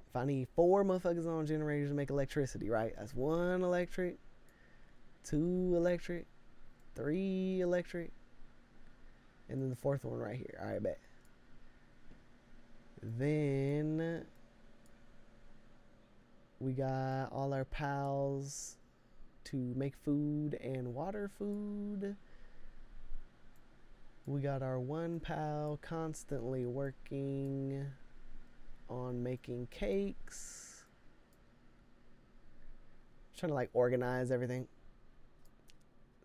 If I need 4 motherfuckers on generators to make electricity, right? That's 1 electric, 2 electric, 3 electric, and then the 4th one right here. All right, bet. Then we got all our pals to make food and water food. We got our 1 pal constantly working on making cakes. Trying to like organize everything.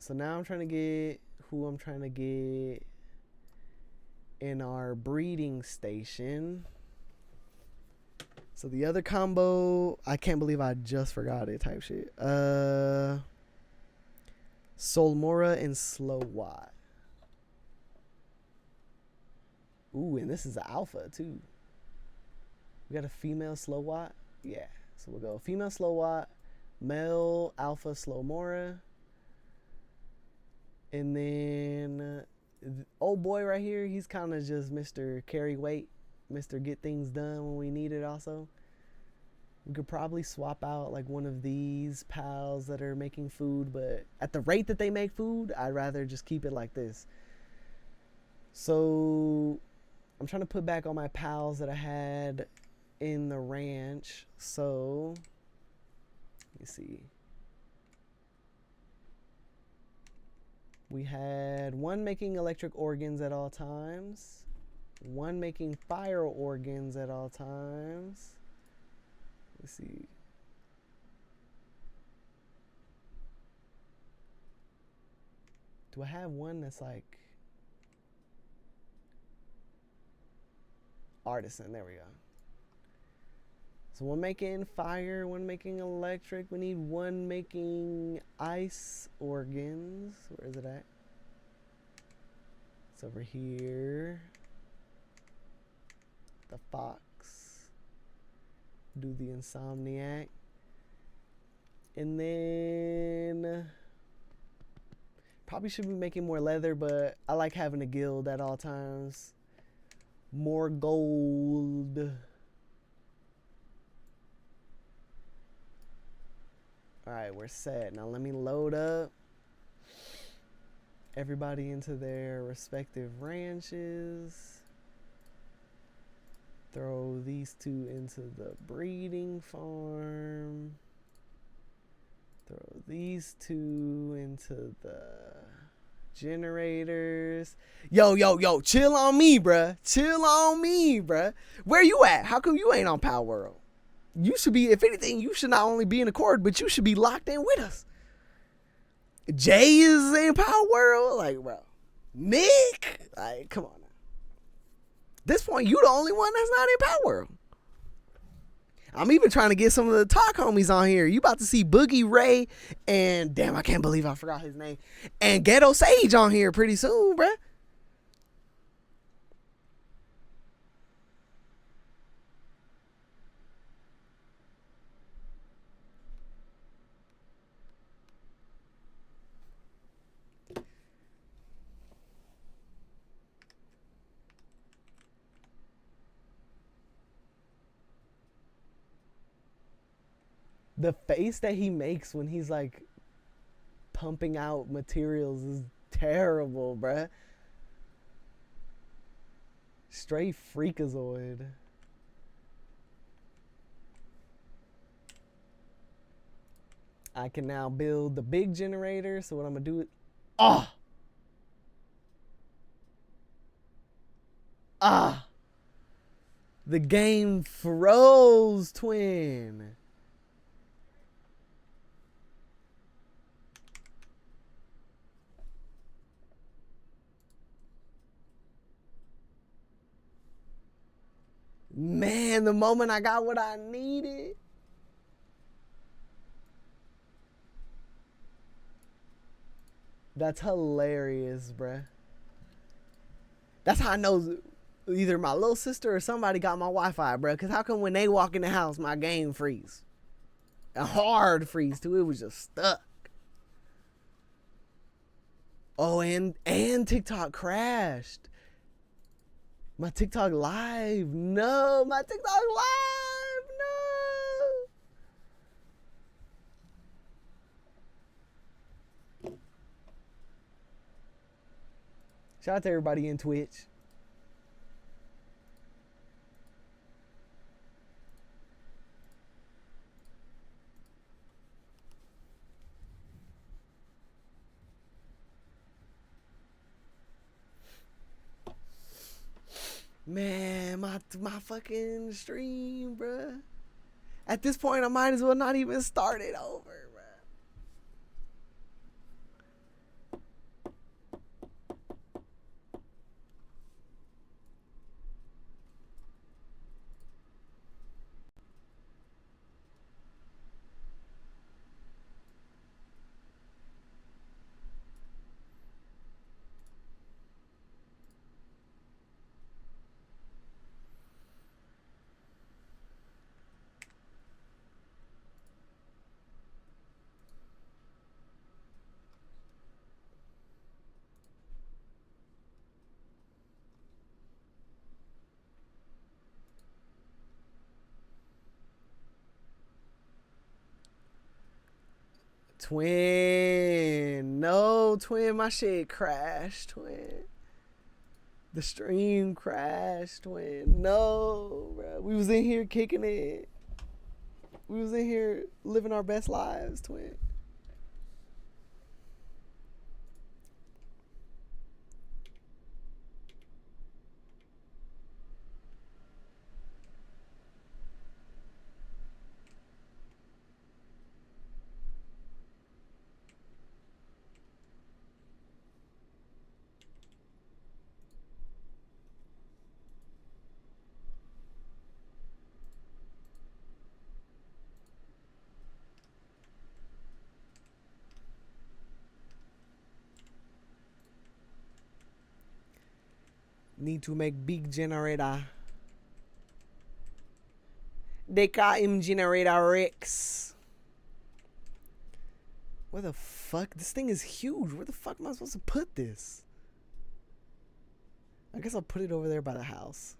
So now I'm trying to get who I'm trying to get in our breeding station. So the other combo, I can't believe I just forgot it type shit. Solmora and Slow Watt. Ooh, and this is an alpha too. We got a female slow watt. Yeah. So we'll go female slow watt, male alpha slow mora. And then old boy right here, he's kind of just Mr. Carry Weight, Mr. Get Things Done when we need it also. We could probably swap out like one of these pals that are making food, but at the rate that they make food, I'd rather just keep it like this. So I'm trying to put back all my pals that I had in the ranch. So let me see. We had one making electric organs at all times, one making fire organs at all times. Let's see. Do I have one that's like artisan? There we go. So one making fire, one making electric. We need one making ice organs. Where is it at? It's over here. The fox. Do the insomniac. And then probably should be making more leather, but I like having a guild at all times. More gold. Alright, we're set. Now let me load up everybody into their respective ranches. Throw these two into the breeding farm. Throw these two into the generators. Yo, chill on me, bruh. Chill on me, bruh. Where you at? How come you ain't on Palworld? You should be, if anything, you should not only be in Accord, but you should be locked in with us. Jay is in Palworld. Like, bro. Nick? Like, come on now. At this point, you the only one that's not in Palworld. I'm even trying to get some of the talk homies on here. You about to see Boogie Ray and, damn, I can't believe I forgot his name, and Ghetto Sage on here pretty soon, bruh. The face that he makes when he's like pumping out materials is terrible, bruh. Straight freakazoid. I can now build the big generator. So what I'm gonna do is, the game froze, twin. Man, the moment I got what I needed. That's hilarious, bruh. That's how I know either my little sister or somebody got my Wi-Fi, bruh. Because how come when they walk in the house, my game freeze? A hard freeze, too. It was just stuck. Oh, and TikTok crashed. My TikTok live. No, my TikTok live. No. Shout out to everybody in Twitch. Man, my fucking stream, bruh. At this point, I might as well not even start it over, bruh. Twin. No, twin. My shit crashed, twin. The stream crashed, twin. No, bro. We was in here kicking it. We was in here living our best lives, twin. Need to make big generator. DKM generator Rex. Where the fuck? This thing is huge. Where the fuck am I supposed to put this? I guess I'll put it over there by the house.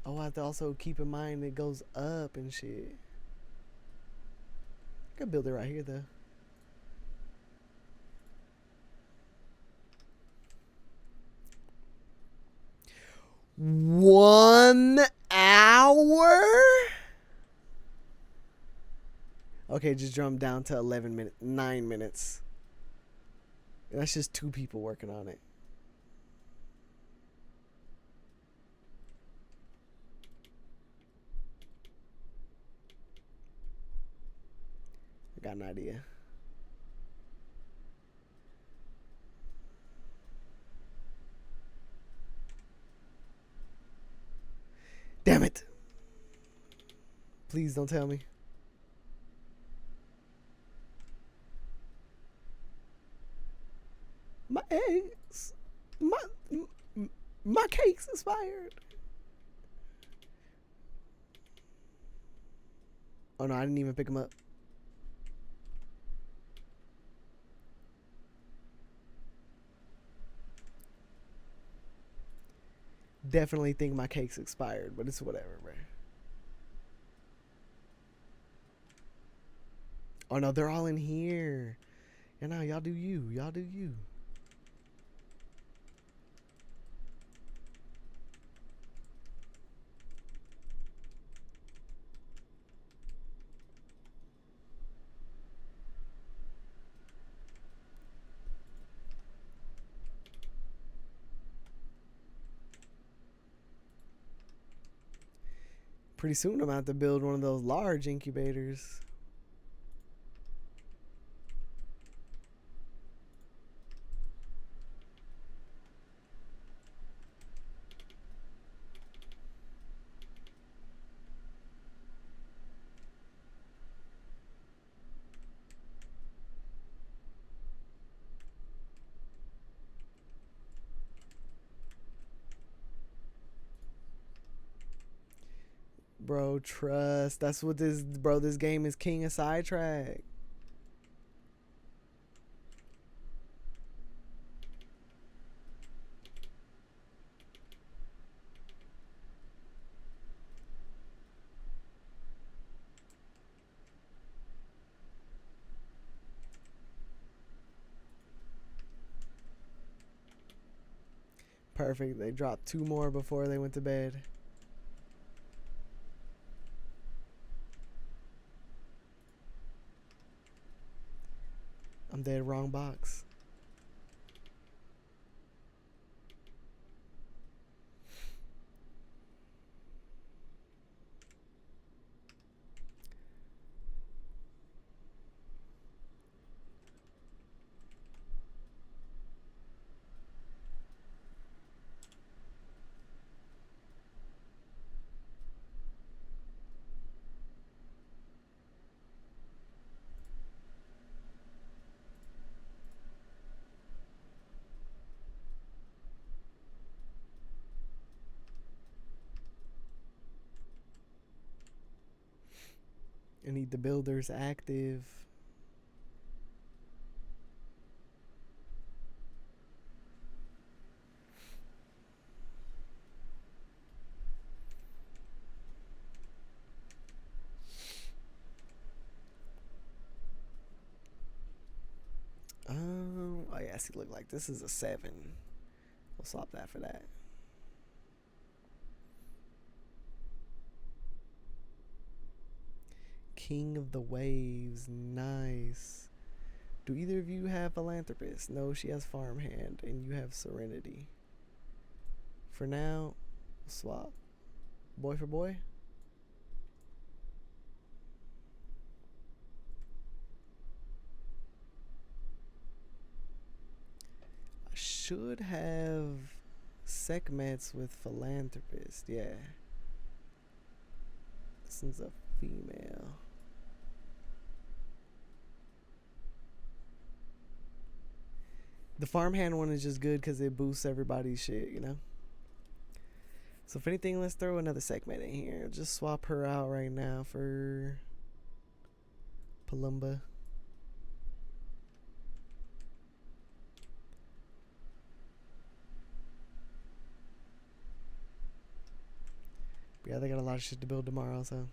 Oh, I have to also keep in mind it goes up and shit. I can build it right here though. One hour? Okay, just jump down to 9 minutes. That's just 2 people working on it. I got an idea. Damn it. Please don't tell me. My eggs. My cake's expired. Oh no, I didn't even pick them up. Definitely think my cake's expired, but it's whatever, bro. Oh no, they're all in here. Yeah, no, y'all do you. Y'all do you. Pretty soon I'm going to have to build one of those large incubators. Bro, trust. That's what this, bro, this game is king of sidetrack. Perfect. They dropped 2 more before they went to bed. I'm dead. Wrong box. I need the builders active. classy look like. This is a 7. We'll swap that for that. King of the Waves. Nice. Do either of you have Philanthropist? No, she has Farmhand, and you have Serenity. For now, we'll swap. Boy for boy? I should have Sekhmets with Philanthropist, yeah. This one's a female. The farmhand one is just good because it boosts everybody's shit, you know? So if anything, let's throw another segment in here. Just swap her out right now for Palumba. But yeah, they got a lot of shit to build tomorrow, so.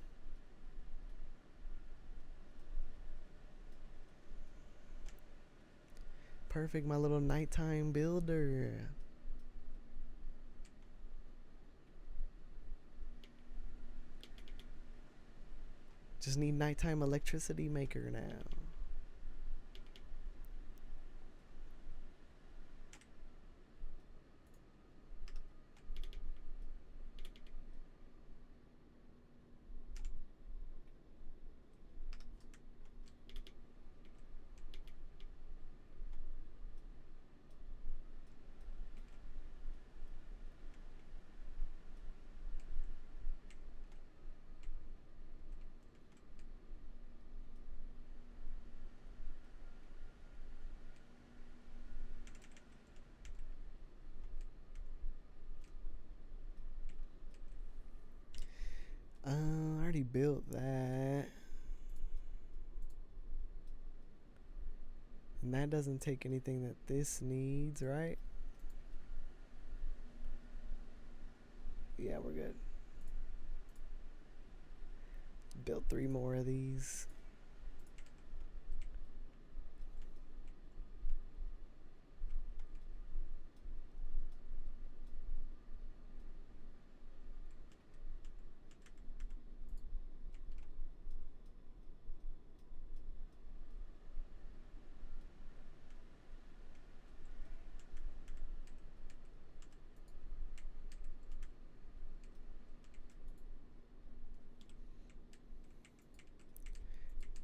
Perfect, my little nighttime builder. Just need nighttime electricity maker now. I already built that. And that doesn't take anything that this needs, right? Yeah, we're good. Built 3 more of these.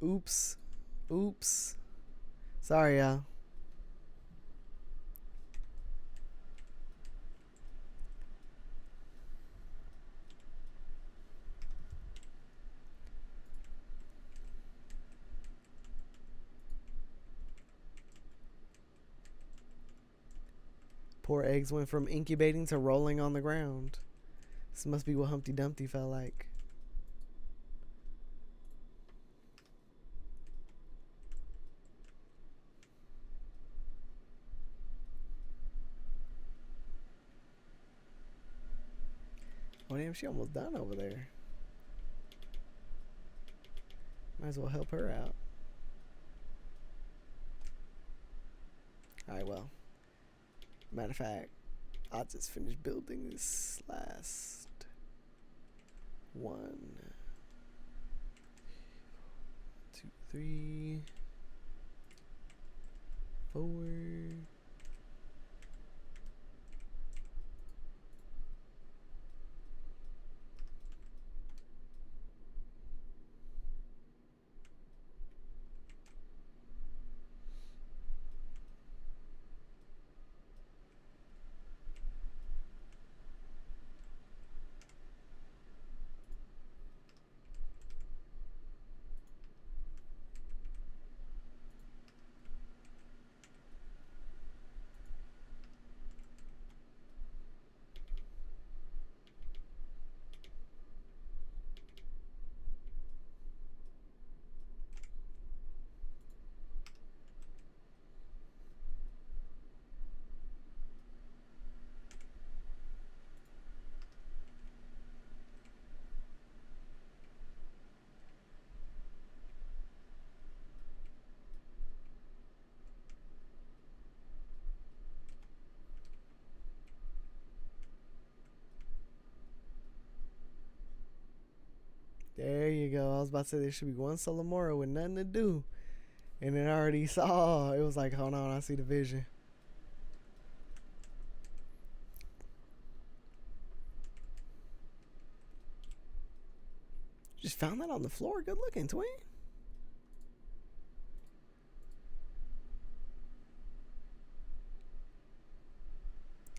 Oops. Oops. Sorry, y'all. Poor eggs went from incubating to rolling on the ground. This must be what Humpty Dumpty felt like. Oh damn, she almost done over there. Might as well help her out. Alright, well. Matter of fact, I'll just finish building this last one. 2, 3, 4. There you go. I was about to say there should be one Solomora with nothing to do. And then I already saw. It was like, hold on, I see the vision. Just found that on the floor. Good looking, twin.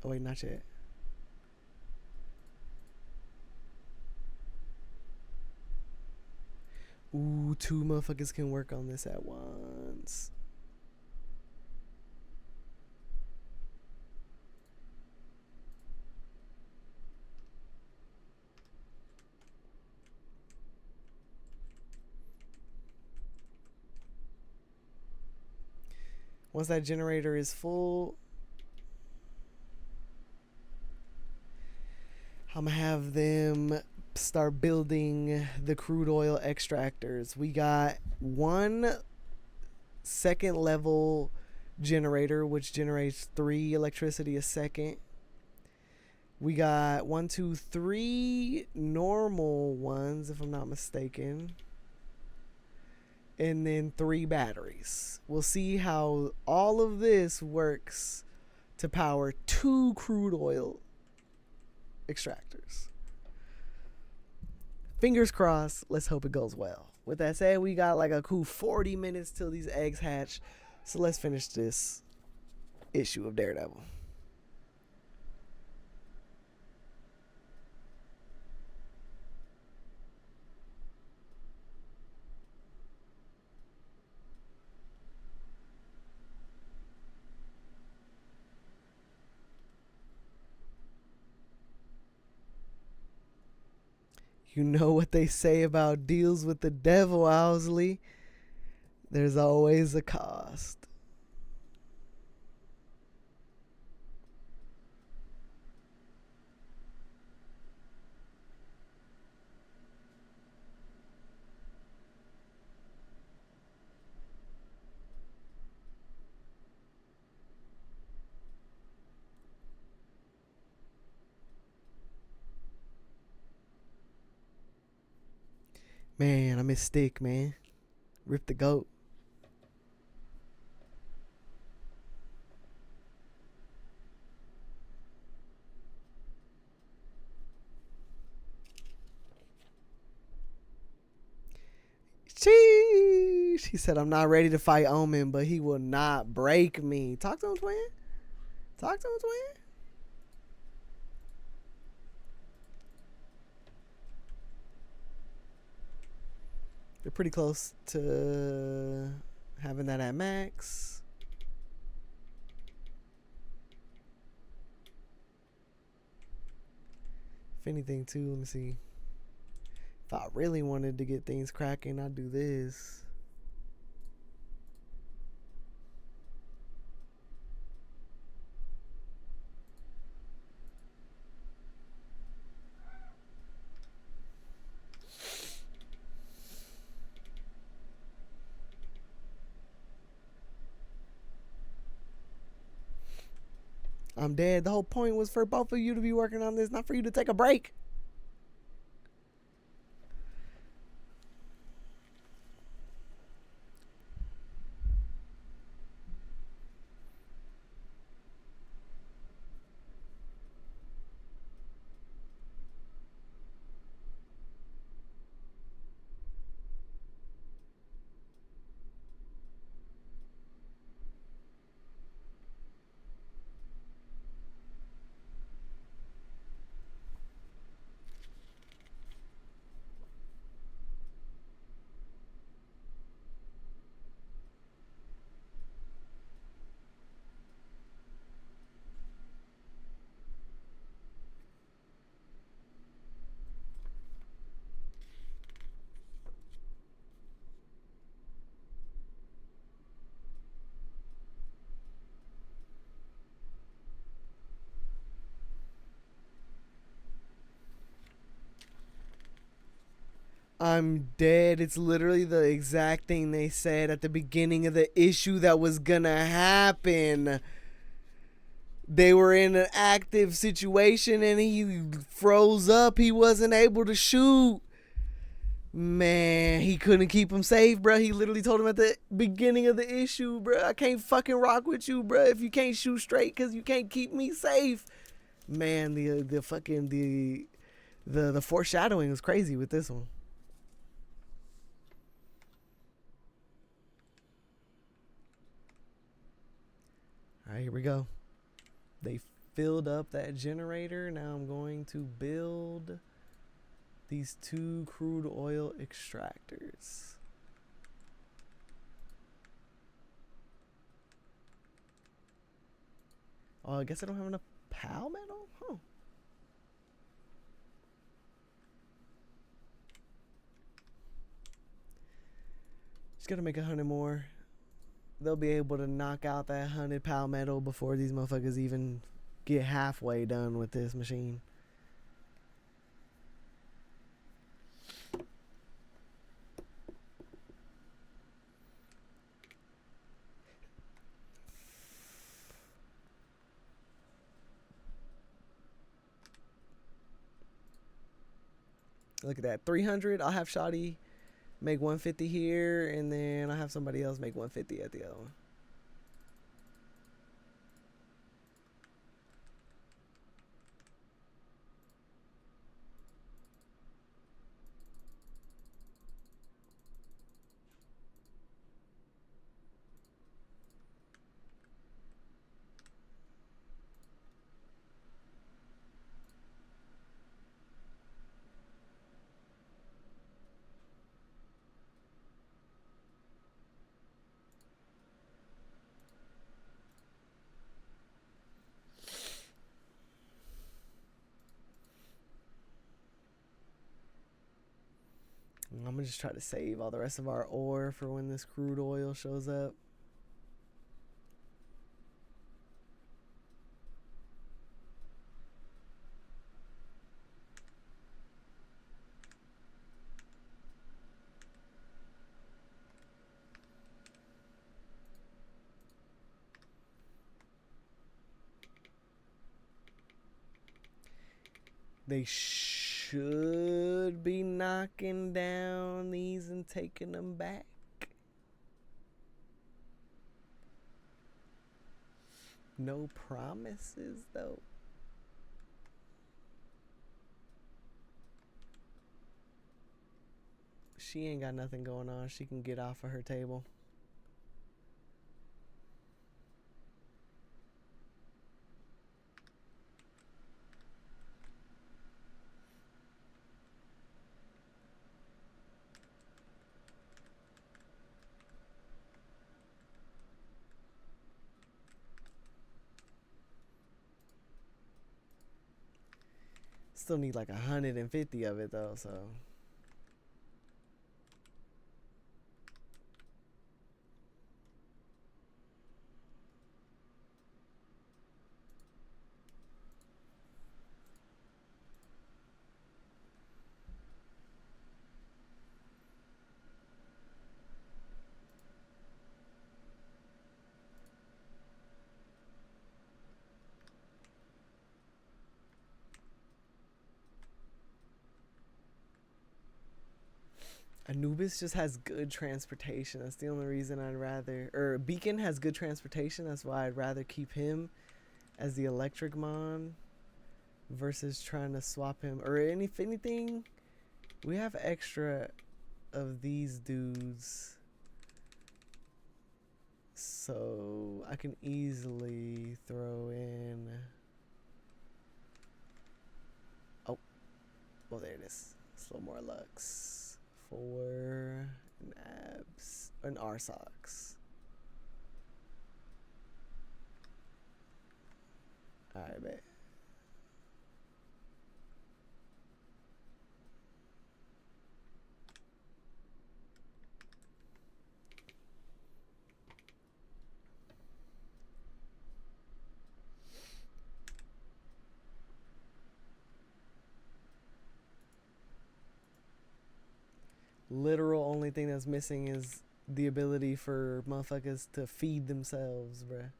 Oh, wait, not yet. Ooh, 2 motherfuckers can work on this at once. Once that generator is full, I'm gonna have them start building the crude oil extractors. We got 1 second level generator, which generates 3 electricity a second. We got 1, 2, 3 normal ones, if I'm not mistaken. And then 3 batteries. We'll see how all of this works to power 2 crude oil extractors. Fingers crossed. Let's hope it goes well. With that said, we got like a cool 40 minutes till these eggs hatch. So let's finish this issue of Daredevil. You know what they say about deals with the devil, Owsley. There's always a cost. Man, I miss Stick, man. Rip the goat. Sheesh. He said, I'm not ready to fight Omen, but he will not break me. Talk to him, twin. Talk to him, twin. They're pretty close to having that at max. If anything, too, let me see. If I really wanted to get things cracking, I'd do this. I'm dead. The whole point was for both of you to be working on this, not for you to take a break. I'm dead. It's literally the exact thing they said at the beginning of the issue that was gonna happen. They were in an active situation and he froze up. He wasn't able to shoot. Man, he couldn't keep him safe, bro. He literally told him at the beginning of the issue, bro, I can't fucking rock with you, bro, if you can't shoot straight because you can't keep me safe. Man, the fucking the foreshadowing was crazy with this one. All right, here we go. They filled up that generator. Now I'm going to build these 2 crude oil extractors. Oh, I guess I don't have enough pal metal? Huh. Just gotta make 100 more. They'll be able to knock out that 100 pal metal before these motherfuckers even get halfway done with this machine. Look at that, 300. I'll have Shoddy make 150 here, and then I'll have somebody else make 150 at the other one. I'm gonna just try to save all the rest of our ore for when this crude oil shows up. They should be knocking down these and taking them back. No promises, though. She ain't got nothing going on. She can get off of her table. Still need like 150 of it though, so. Anubis just has good transportation. That's the only reason I'd rather. Or Beacon has good transportation. That's why I'd rather keep him as the electric mon versus trying to swap him. Or if anything, we have extra of these dudes, so I can easily throw in. Oh, well, there it is. It's a little more lux. 4 an abs, an RSOX. Alright, bet. Literal only thing that's missing is the ability for motherfuckers to feed themselves, bruh.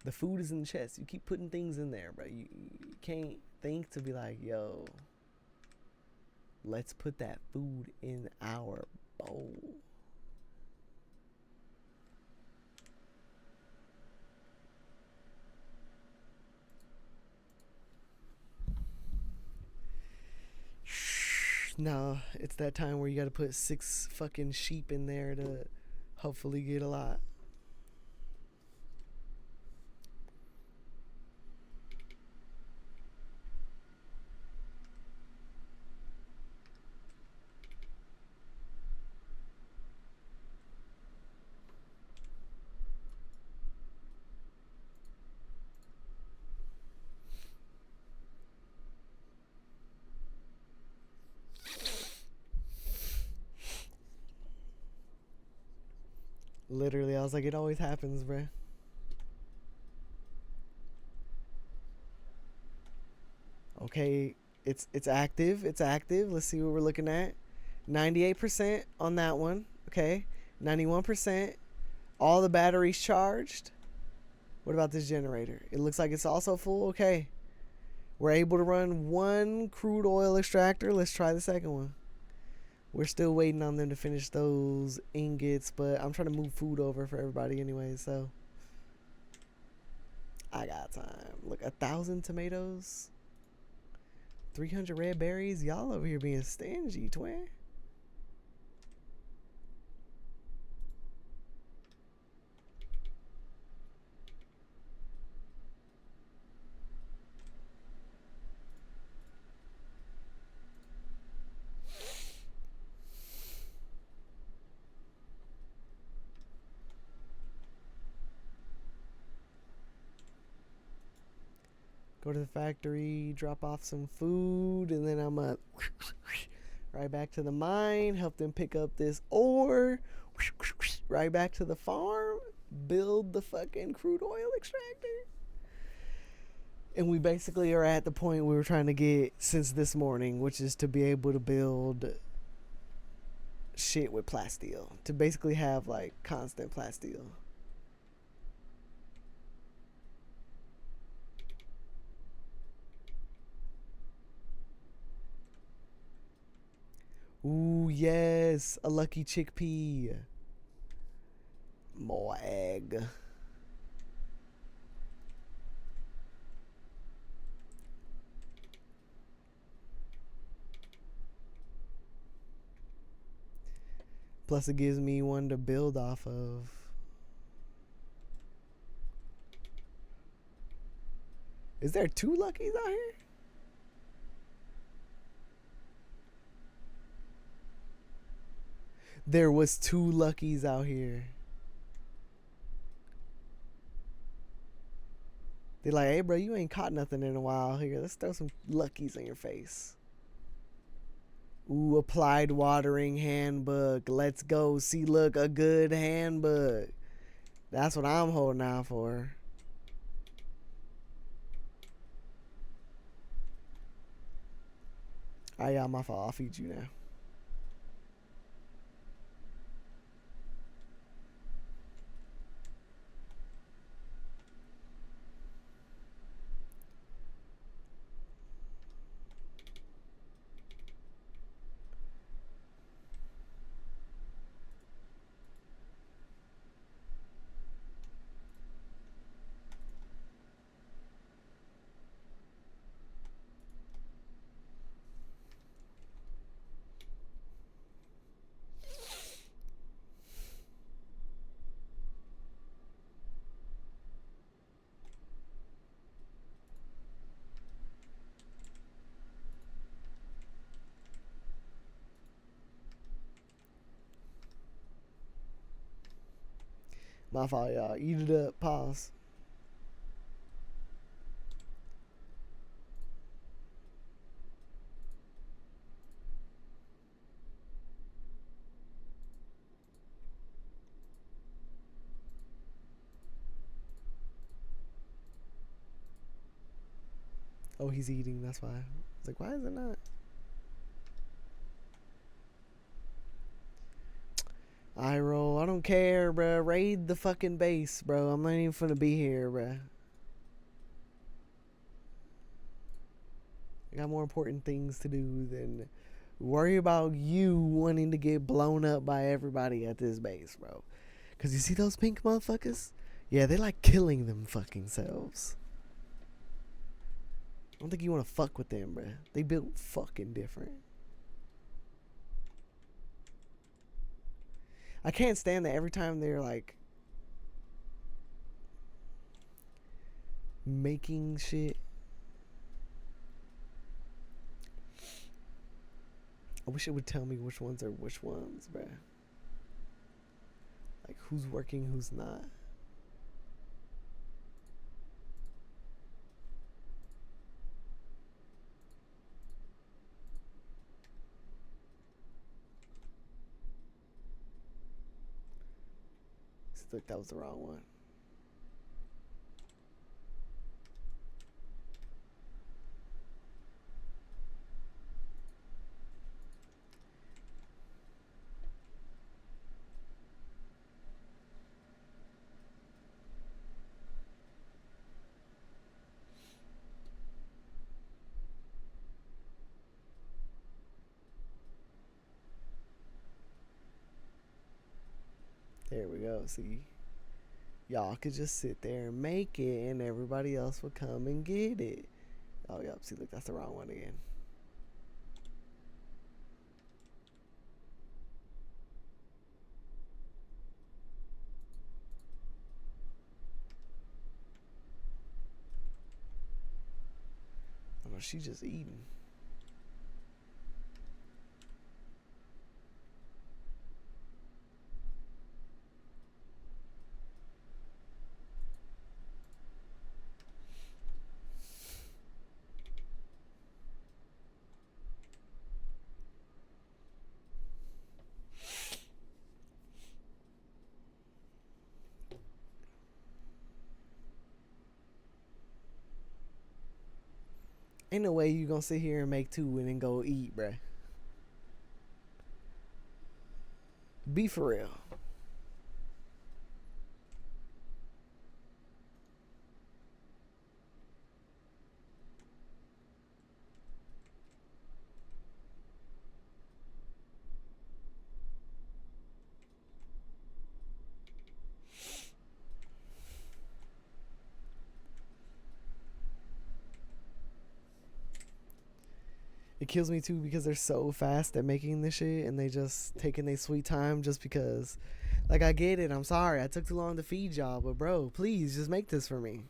The food is in the chest. You keep putting things in there, bro. You can't think to be like, yo, Let's put that food in our bowl. No, it's that time where you gotta put 6 fucking sheep in there to hopefully get a lot. Literally, I was like, it always happens, bruh. Okay, it's active. It's active. Let's see what we're looking at. 98% on that one. Okay. 91%. All the batteries charged. What about this generator? It looks like it's also full. Okay. We're able to run one crude oil extractor. Let's try the second one. We're still waiting on them to finish those ingots, but I'm trying to move food over for everybody anyway, so I got time. Look, 1,000 tomatoes, 300 red berries. Y'all over here being stingy, twin. Go to the factory, drop off some food, and then I'm right back to the mine, help them pick up this ore, right back to the farm, build the fucking crude oil extractor. And we basically are at the point we were trying to get since this morning, which is to be able to build shit with plasteel. To basically have like constant plasteel. Ooh, yes. A lucky chickpea. More egg. Plus it gives me one to build off of. Is there 2 luckies out here? There was 2 luckies out here. They're like, hey, bro, you ain't caught nothing in a while. Here, let's throw some luckies in your face. Ooh, applied watering handbook. Let's go. See, look, a good handbook. That's what I'm holding out for. Alright, y'all, my fault. I'll feed you now. My fault, y'all. Eat it up. Pause. Oh, he's eating. That's why. I was like, why is it not? I roll. I don't care, bruh. Raid the fucking base, bro. I'm not even finna be here, bruh. I got more important things to do than Worry about you wanting to get blown up by everybody at this base, bro. Cause you see those pink motherfuckers? Yeah, they like killing them fucking selves. I don't think you want to fuck with them, bro. They built fucking different. I can't stand that every time they're like making shit. I wish it would tell me which ones are which ones, bruh. Like who's working, who's not. Look, that was the wrong one. There we go. See, y'all could just sit there and make it, and everybody else would come and get it. Oh, yep. See, look, that's the wrong one again. Oh, no, she's just eating. Ain't no way you gonna sit here and make two and then go eat, bruh. Be for real. It kills me too because they're so fast at making this shit and they just taking their sweet time just because. Like, I get it. I'm sorry. I took too long to feed y'all, but bro, please just make this for me.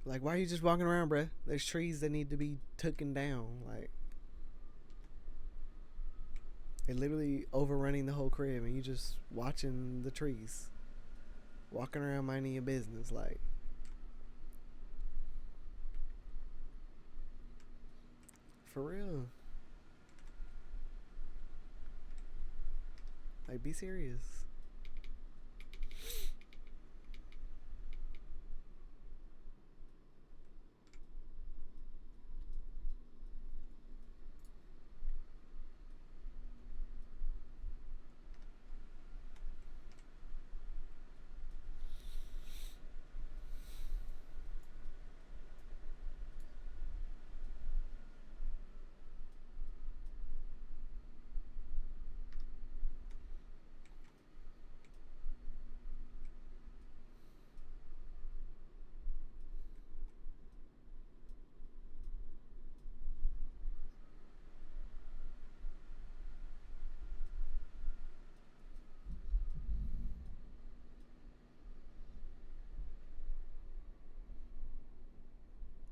Like, why are you just walking around, bruh? There's trees that need to be taken down. Like, they're literally overrunning the whole crib, and you just watching the trees, walking around minding your business. Like, for real. Like, be serious.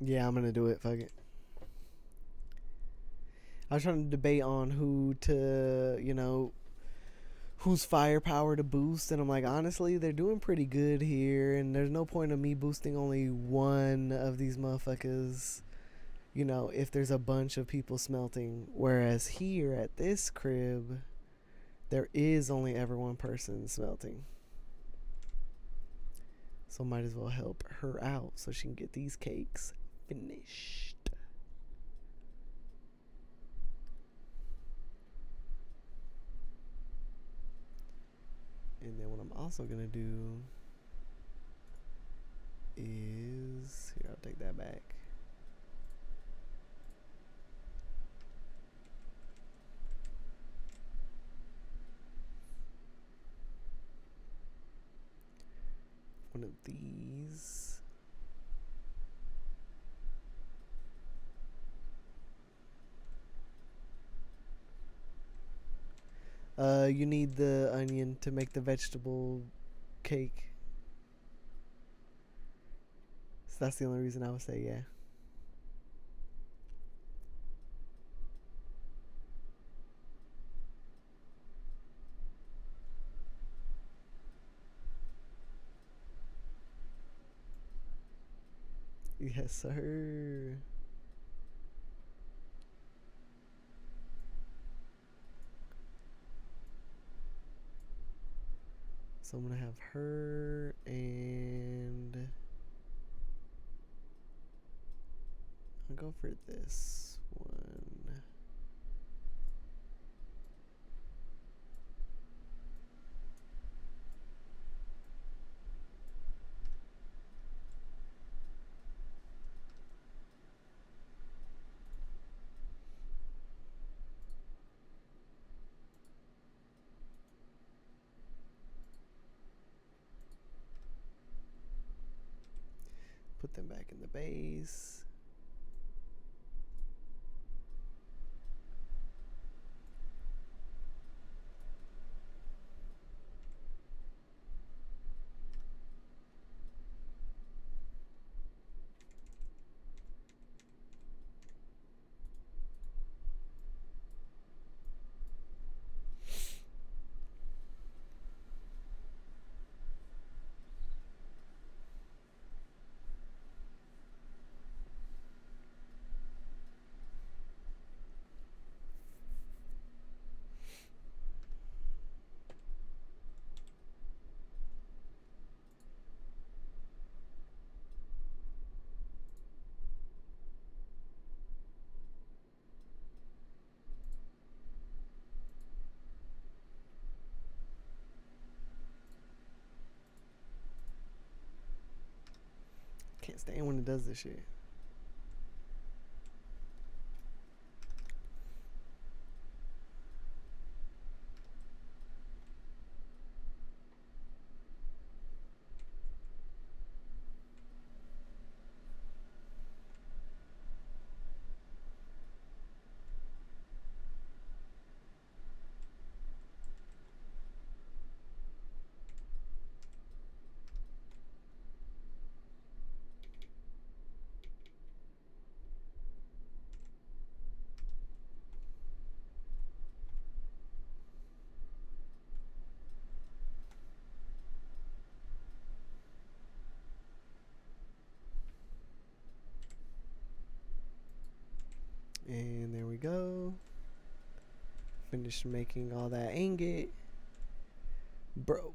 Yeah, I'm gonna do it. Fuck it. I was trying to debate on who to, whose firepower to boost, and I'm like, honestly, they're doing pretty good here, and there's no point of me boosting only one of these motherfuckers, if there's a bunch of people smelting. Whereas here at this crib, there is only ever one person smelting. So might as well help her out so she can get these cakes finished. And then what I'm also gonna do is, here, I'll take that back. One of these. You need the onion to make the vegetable cake. So that's the only reason I would say yeah. Yes, sir. So I'm gonna have her, and I'll go for this one. Put them back in the base. Can't stand when it does this shit. And there we go. Finished making all that ingot. Bro.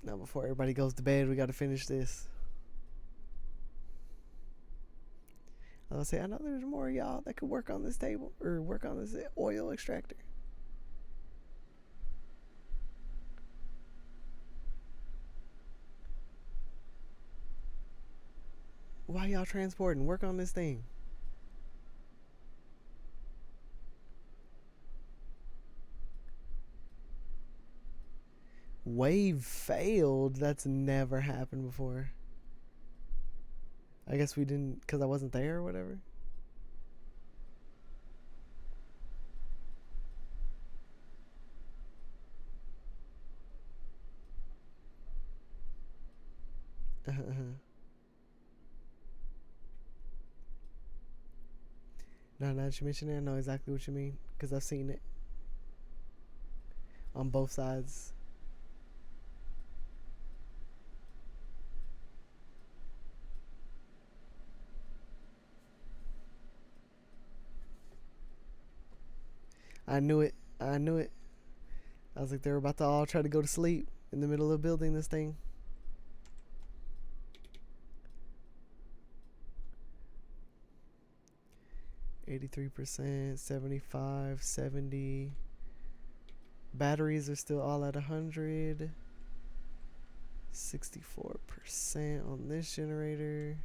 Now before everybody goes to bed, we gotta finish this. I'll say, I know there's more of y'all that could work on this table or work on this oil extractor. Why y'all transporting? Work on this thing. Wave failed? That's never happened before. I guess we didn't, because I wasn't there or whatever. Now that you mention it, I know exactly what you mean because I've seen it on both sides. I knew it. I knew it. I was like, they were about to all try to go to sleep in the middle of building this thing. %, 75, 70. Batteries are still all at 100. 64% on this generator.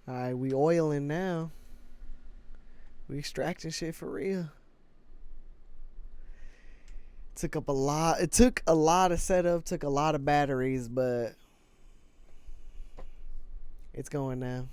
Alright, we oiling now. We extracting shit for real. Took up a lot. It took a lot of setup, took a lot of batteries, but it's going now.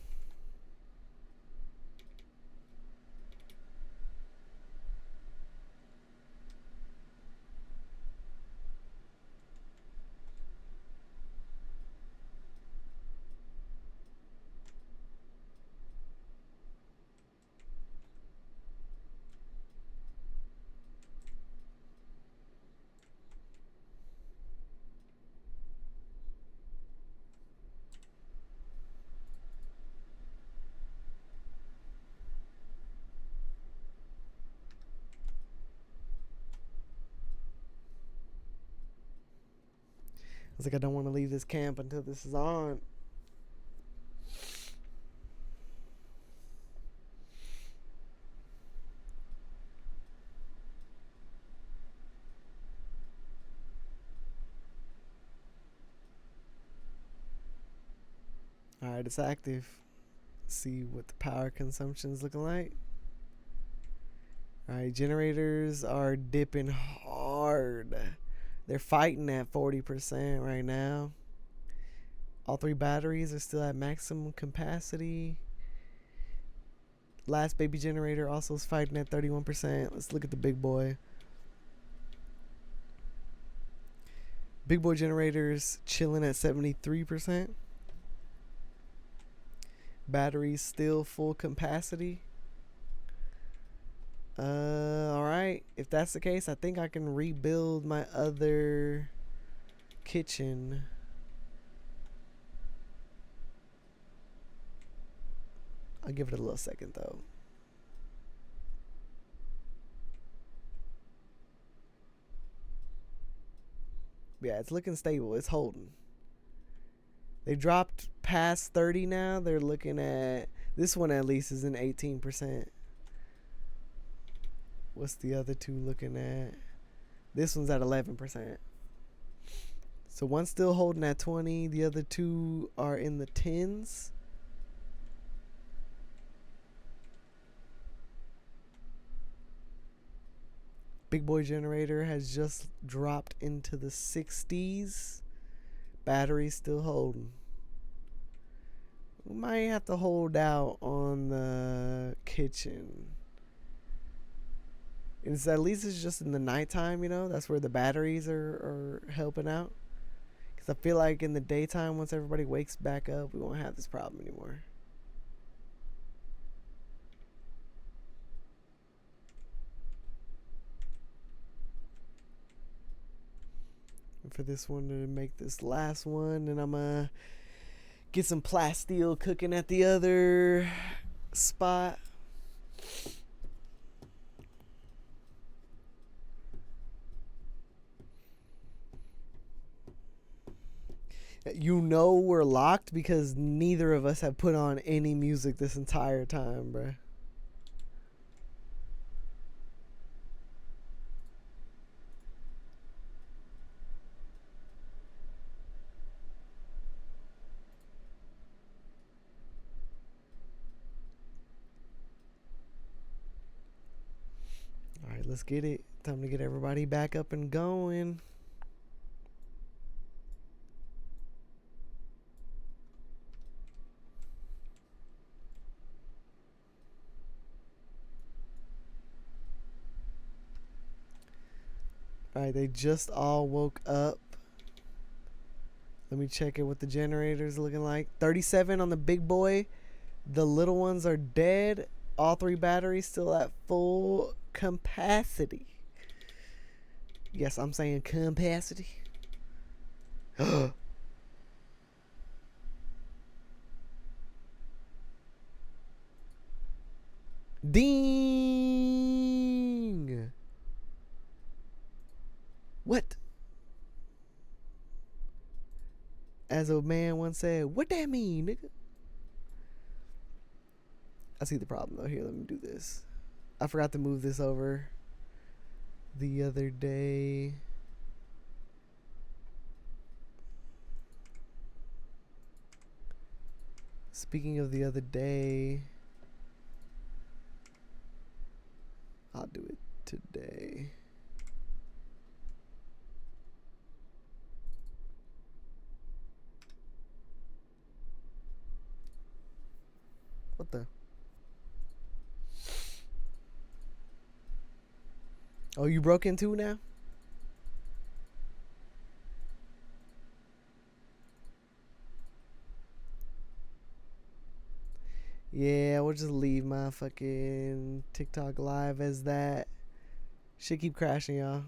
I was like, I don't want to leave this camp until this is on. Alright, it's active. See what the power consumption is looking like. Alright, generators are dipping hard. They're fighting at 40% right now. All 3 batteries are still at maximum capacity. Last baby generator also is fighting at 31%. Let's look at the big boy. Big boy generators chilling at 73%. Batteries still full capacity. Alright. If that's the case, I think I can rebuild my other kitchen. I'll give it a little second though. Yeah, it's looking stable. It's holding. They dropped past 30 now. They're looking at... This one at least is in 18%. What's the other two looking at? This one's at 11%. So one's still holding at 20. The other two are in the 10s. Big boy generator has just dropped into the 60s. Battery's still holding. We might have to hold out on the kitchen. It's at least it's just in the nighttime, you know. That's where the batteries are helping out. Because I feel like in the daytime, once everybody wakes back up, we won't have this problem anymore. And for this one to make this last one, and I'm gonna get some plasteel cooking at the other spot. You know we're locked because neither of us have put on any music this entire time, bruh. All right, let's get it. Time to get everybody back up and going. All right, they just all woke up. Let me check it what the generator's looking like. 37 on the big boy. The little ones are dead. All 3 batteries still at full capacity. Yes, I'm saying capacity. Ding! What? As a man once said, what that mean, nigga? I see the problem though. Here, let me do this. I forgot to move this over the other day. Speaking of the other day, I'll do it today. What the? Oh, you broke in too now? Yeah, we'll just leave my fucking TikTok live as that. Shit keep crashing, y'all.